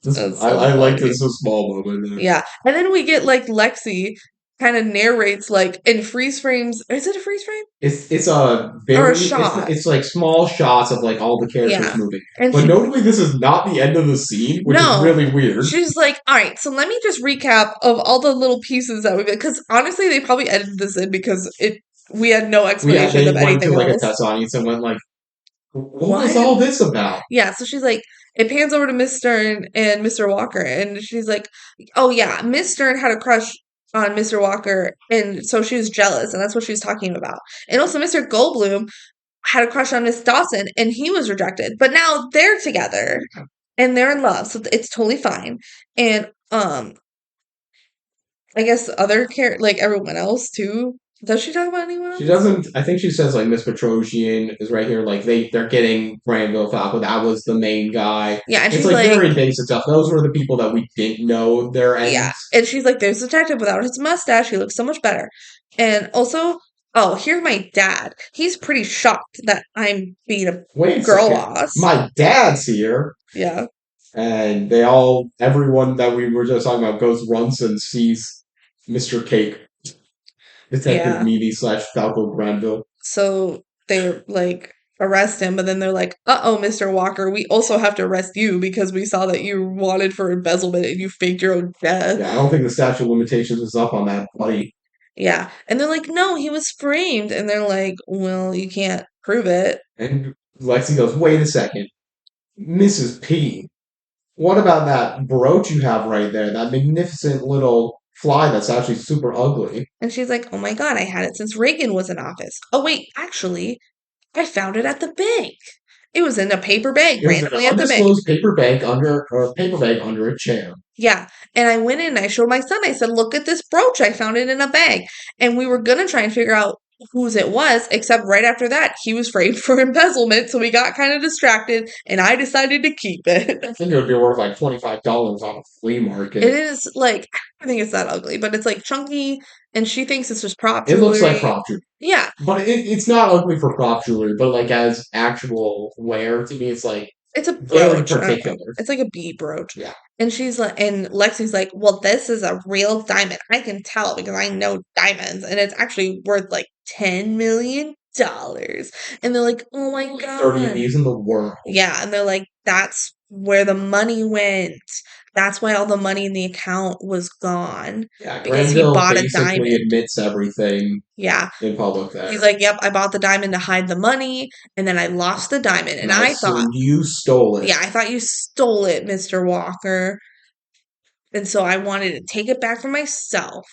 That's so I like funny. this a small moment there. Yeah. And then we get like Lexi kind of narrates like in freeze frames. Is it a freeze frame? It's a Or a very shot. it's like small shots of like all the characters Yeah. moving. And But notably, this is not the end of the scene, which is no, really weird. she's like, all right, so let me just recap of all the little pieces that we get. Because honestly, they probably edited this in because we had no explanation They of went to anything like a else. test audience and went like, "What was What? all this about?" Yeah, so she's like, it pans over to Miss Stern and Mr. Walker, and she's like, oh yeah, Miss Stern had a crush on Mr. Walker, and so she was jealous, and that's what she was talking about. And also, Mr. Goldblum had a crush on Miss Dawson, and he was rejected, but now they're together and they're in love, so it's totally fine. And I guess like everyone else too. Does she talk about anyone She else? doesn't. I think she says like Miss Petrosian is right here. Like they're getting Granville Falco. That was the main guy. Yeah, and It's she's like like, very basic stuff. Those were the people that we didn't know their yeah. ends. And she's like, there's a detective without his mustache. He looks so much better. And also, oh, here's my dad. He's pretty shocked that I'm being a Wait a girl second, boss. my dad's here, Yeah. and everyone that we were just talking about runs and sees Mr. Cake, Detective Yeah. Meaty / Falco Granville. So they're like, arrest him, but then they're like, uh-oh, Mr. Walker, we also have to arrest you because we saw that you wanted for embezzlement and you faked your own death. Yeah, I don't think the statute of limitations is up on that, buddy. Yeah. And they're like, no, he was framed. And they're like, well, you can't prove it. And Lexi goes, "Wait a second, Mrs. P. What about that brooch you have right there? That magnificent little fly that's actually super ugly." And she's like, oh my God, I had it since Reagan was in office. Oh, wait, actually, I found it at the bank. It was in a paper bag It was in an randomly at the bank. undisclosed paper bag under a chair. Yeah. And I went in and I showed my son, I said, look at this brooch. I found it in a bag. And we were going to try and figure out whose it was, except right after that, he was framed for embezzlement, so we got kind of distracted, and I decided to keep it. I think it would be worth like $25 on a flea It market. is like, I think it's that ugly, but it's like chunky, and she thinks it's just prop It looks like jewelry. prop jewelry. Yeah, But it's not ugly for prop jewelry, but like as actual wear, to me, it's like it's a very brooch. I don't know. particular. It's like a bead brooch. Yeah. And she's like, and Lexi's like, well, this is a real diamond. I can tell because I know diamonds, and it's actually worth like $10 million. And they're like, oh my Only 30 of God. these in the world. Yeah, and they're like, that's where the money went. That's why all the money in the account was gone Yeah, because he Granville bought a basically diamond. admits everything Yeah. in public He's there. like, yep, I bought the diamond to hide the money, and then I lost the diamond. And And I I thought, assume you stole it. yeah, I thought you stole it, Mr. Walker. And so I wanted to take it back for myself.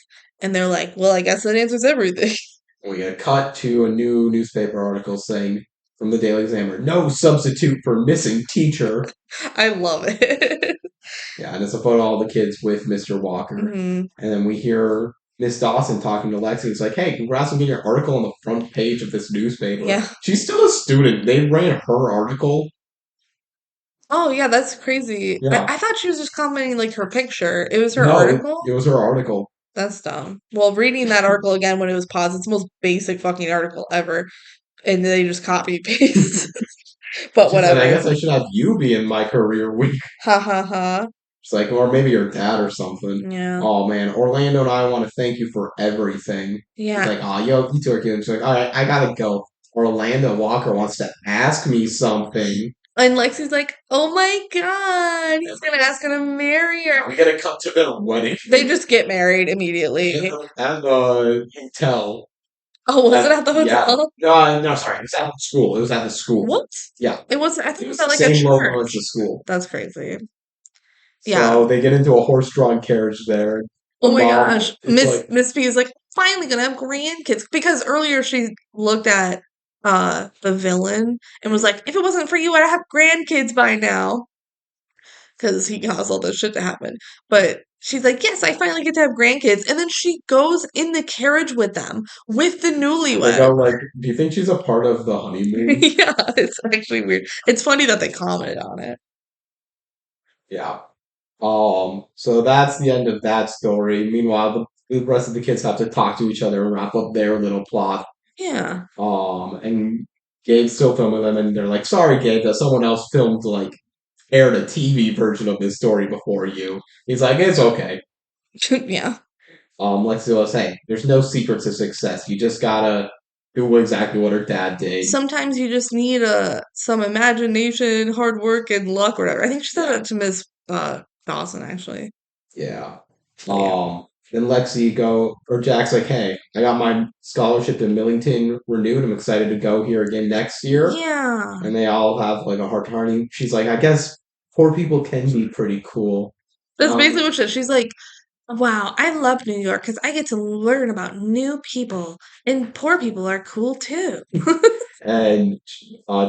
And they're like, well, I guess that answers everything. We get a cut to a new newspaper article saying from the Daily Examiner, no substitute for missing teacher. I love it. Yeah, and it's a photo of all the kids with Mr. Walker. Mhm. And then we hear Miss Dawson talking to Lexi. It's like, hey, congrats on getting your article on the front page of this newspaper. Yeah. She's still a student. They ran her article. Oh, yeah, that's crazy. Yeah. I thought she was just commenting like her picture. It was her No, article? it was her article. That's dumb. Well, reading that article again when it was paused, it's the most basic fucking article ever. And they just copy paste. But She said, I whatever. guess I should have you be in my career week. Ha ha ha. It's like, or maybe your dad or something. Yeah. Oh man, Orlando and I want to thank you for everything. He's Yeah. like, oh, yo, you took it. And she's like, all right, I gotta go. Orlando Walker wants to ask me something. And Lexi's like, oh my God, he's gonna ask her to marry her. We gotta come to their wedding. They just get married immediately. At the hotel. Oh, was it at the Yeah. hotel? No, sorry. It was at the school. It was at the school. What? Yeah. It wasn't, I think It it was was at the like a same logo as church. the school. That's crazy. So Yeah. they get into a horse-drawn carriage there. Oh The my mom, gosh. it's like, Miss P is like, finally gonna have grandkids. Because earlier she looked at the villain and was like, if it wasn't for you, I'd have grandkids by now. Because he caused all this shit to happen. But she's like, yes, I finally get to have grandkids. And then she goes in the carriage with them, with the they newlywed. go like, do you think she's a part of the honeymoon? Yeah, it's actually weird. It's funny that they commented on it. Yeah. So that's the end of that story. Meanwhile, the rest of the kids have to talk to each other and wrap up their little plot. Yeah. And Gabe's still filming them, and they're like, "Sorry, Gabe, that someone else filmed like aired a TV version of this story before you." He's like, "It's okay." Yeah. Lexi will say, "There's no secret to success. You just gotta do exactly what her dad did." Sometimes you just need some imagination, hard work, and luck, or whatever. I think she said Yeah. that to Miss Dawson, actually. Yeah. Yeah. Then Jack's like, hey, I got my scholarship to Millington renewed. I'm excited to go here again next year. Yeah. And they all have like a heart to heart. And she's like, I guess poor people can be pretty cool. That's basically what she's like, wow, I love New York because I get to learn about new people, and poor people are cool too. And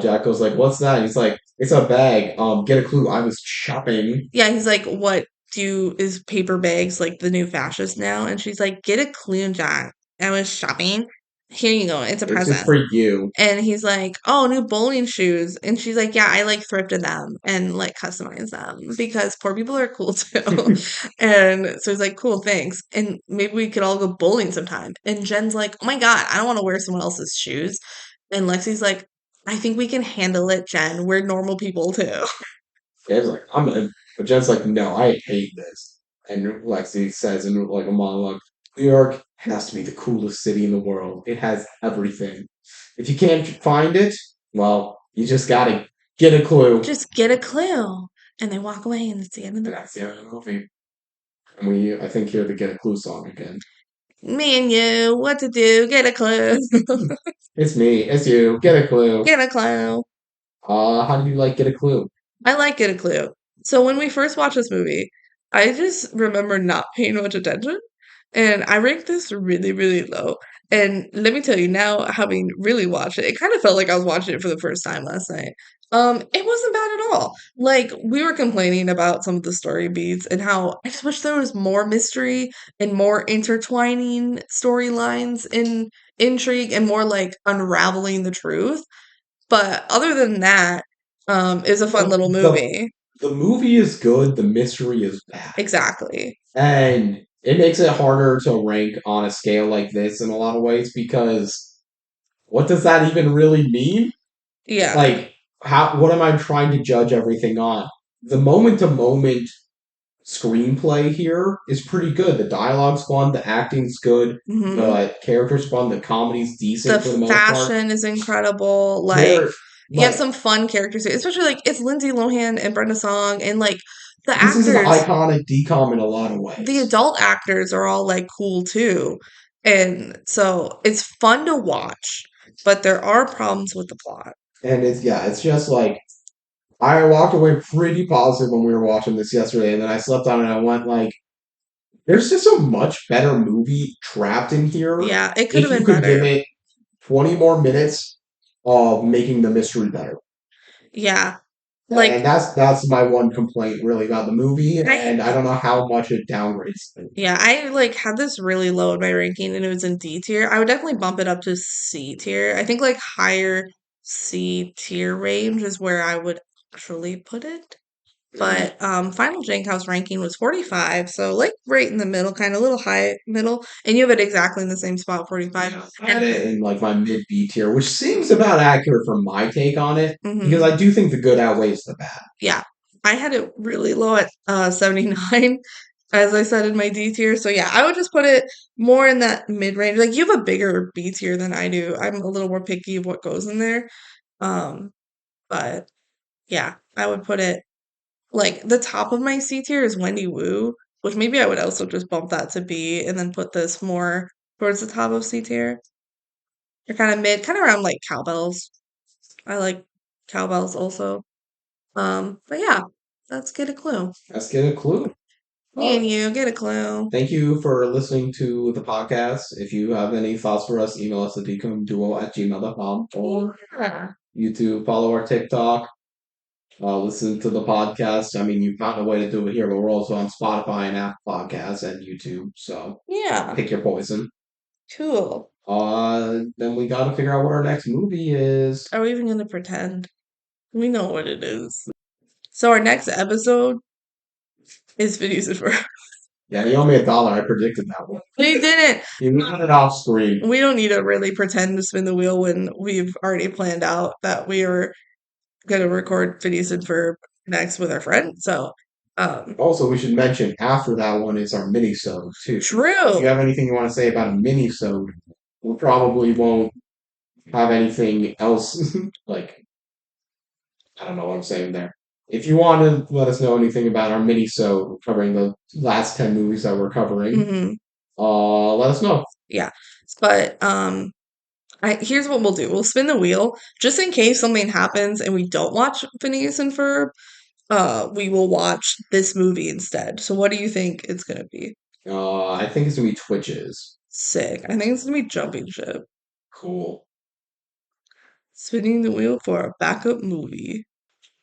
Jack goes like, what's that? And he's like, it's a bag. Get a clue. I was shopping. Yeah, he's like, what is paper bags like the new fascist now? And she's like, get a clue, Jack. I was shopping. Here you go. It's a It's present. for you. And he's like, oh, new bowling shoes. And she's like, yeah, I like thrifted them and like customize them because poor people are cool too. And so he's like, cool, thanks. And maybe we could all go bowling sometime. And Jen's like, oh my God, I don't want to wear someone else's shoes. And Lexi's like, I think we can handle it, Jen. We're normal people too. Gabe's like, I'm in. But Jen's like, no, I hate this. And Lexi says in like a monologue, New York has to be the coolest city in the world. It has everything. If you can't find it, well, you just gotta get a clue. Just get a clue. And they walk away and it's the end of the That's the end of the movie. And we, I think, hear the Get a Clue song again. me and you, what to do, get a clue. It's me, it's you, get a clue. Get a clue. How do you like Get a Clue? I like Get a Clue. So when we first watched this movie, I just remember not paying much attention. And I ranked this really, really low. And let me tell you, now having really watched it, it kind of felt like I was watching it for the first time last night. It wasn't bad at all. Like, we were complaining about some of the story beats and how I just wish there was more mystery and more intertwining storylines and intrigue and more like unraveling the truth. But other than that, it's a fun The, little the movie. the movie is good, the mystery is bad. Exactly. And it makes it harder to rank on a scale like this in a lot of ways because what does that even really mean? Yeah. Like, how what am I trying to judge everything on? The moment to moment screenplay here is pretty good. The dialogue's fun, the acting's good, Hmm. the character's fun, the comedy's The decent for the most part. fashion is incredible. Like, There, you have like, some fun characters, especially like it's Lindsay Lohan and Brenda Song, and like the this is an actors, iconic decom in a lot of the ways. adult actors are all like cool too. And so it's fun to watch, but there are problems with the plot. And it's just like I walked away pretty positive when we were watching this yesterday, and then I slept on it and I went like, there's just a much better movie trapped in here Yeah, it could have if you been could give better. it 20 more minutes of making the mystery better. Yeah. And Like that's my one complaint really about the movie, I and I don't know how much it downgrades things. yeah, I like had this really low in my ranking and it was in D tier. I would definitely bump it up to C tier. I think like higher C tier range is where I would actually put it. Mm. But Final Jank House ranking was 45, so like right in the middle, kind of a little high middle, and you have it exactly in the same spot, 45. Yeah, I had And it in like my mid B tier, which seems about accurate for my take on it, because mhm, I do think the good outweighs the bad. yeah, I had it really low at 79, as I said in my D tier. So yeah, I would just put it more in that mid range. Like you have a bigger B tier than I do. I'm a little more picky of what goes in there. Um, but yeah, I would put it like the top of my C tier is Wendy Wu, which maybe I would also just bump that to B and then put this more towards the top of C tier. Or kind of mid, kind of around like cowbells. I like cowbells also. But yeah, let's get a clue. Let's get a clue. Me Uh, and you get a clue. Thank you for listening to the podcast. If you have any thoughts for us, email us at decomduo@gmail.com or Yeah. YouTube, follow our TikTok, listen to the podcast. I mean, you found a way to do it here, but we're also on Spotify and Apple Podcasts and YouTube, so Yeah. pick your poison. Cool. Then we gotta figure out what our next movie is. Are we even gonna pretend? We know what it is. So our next episode is videos for. Yeah, you owe me $1. I predicted that one. We didn't. You got it off screen. We don't need to really pretend to spin the wheel when we've already planned out that we are gonna record Phineas and Ferb next with our friend. So, um, Also, we should mention after that one is our mini-sode too. If you true. have anything you want to say about a mini-sode, we probably won't have anything else. Like, I don't know what I'm saying there. If you want to let us know anything about our mini-sode covering the last 10 movies that we're covering, Hmm. let us know. Yeah, but here's what we'll do. We'll spin the wheel just in case something happens and we don't watch Phineas and Ferb. We will watch this movie instead. So, what do you think it's gonna be? I think it's gonna be Twitches. Sick. I think it's gonna be Jumping Ship. Cool. Spinning the wheel for a backup movie.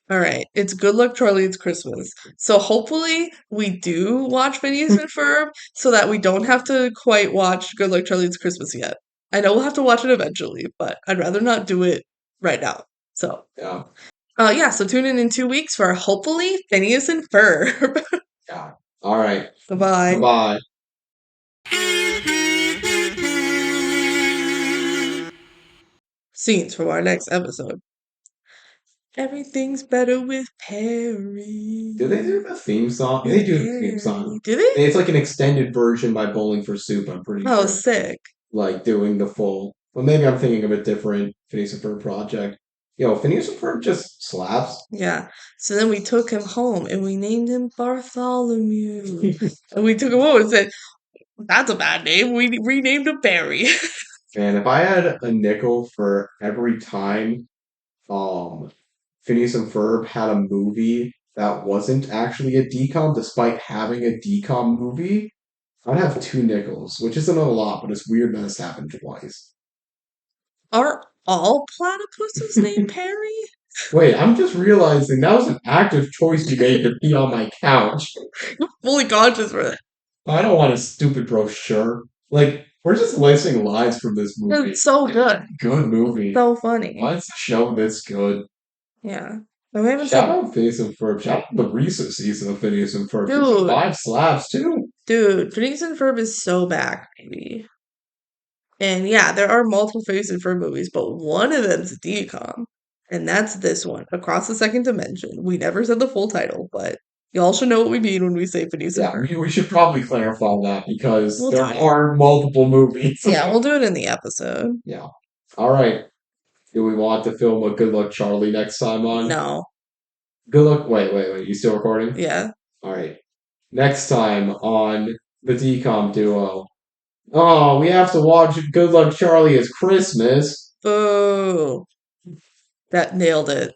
All right, it's Good Luck Charlie, it's Christmas. So hopefully we do watch Phineas and Ferb so that we don't have to quite watch Good Luck Charlie, it's Christmas yet. I know we'll have to watch it eventually, but I'd rather not do it right now. So, Yeah. yeah, so tune in 2 weeks for hopefully Phineas and Ferb. Yeah. All right. Bye-bye. Bye. Scenes from our next episode. Everything's better with Perry. Do they do the theme song? With They do the theme song. Perry. Do they? It's like an extended version by Bowling for Soup, I'm pretty Oh, sure. sick. Like doing the full. Well, maybe I'm thinking of a different Phineas and Ferb project. Yo, Phineas and Ferb just slaps. Yeah. So then we took him home and we named him Bartholomew. And we took him home and said, that's a bad name. We renamed him Barry. And if I had a nickel for every time um Phineas and Ferb had a movie that wasn't actually a decom, despite having a decom movie, I'd have 2 nickels, which isn't a lot, but it's weird that it's happened twice. Are all platypuses named Perry? Wait, I'm just realizing that was an active choice you made to pee on my couch. Fully conscious for that. I don't want a stupid brochure. Like, we're just listing lines from this movie. It's so good. Good movie. So funny. Why is the show this good? Yeah. And we haven't Shout said, out Phineas and Ferb. Shout out the recent season of Phineas and Ferb. Season dude, 5 slaps too. Phineas and Ferb is so back, baby. And yeah, there are multiple Phineas and Ferb movies, but one of them's a DCOM. And that's this one, Across the Second Dimension. We never said the full title, but y'all should know what we mean when we say Phineas and Yeah, Ferb. we should probably clarify that because We'll there do it. are multiple movies. Yeah, we'll do it in the episode. Yeah. All right. Do we want to film a Good Luck Charlie next time on? No. Good luck. Wait. You still recording? Yeah. All right. Next time on the DCOM duo. Oh, we have to watch Good Luck Charlie as Christmas. Boo. That nailed it.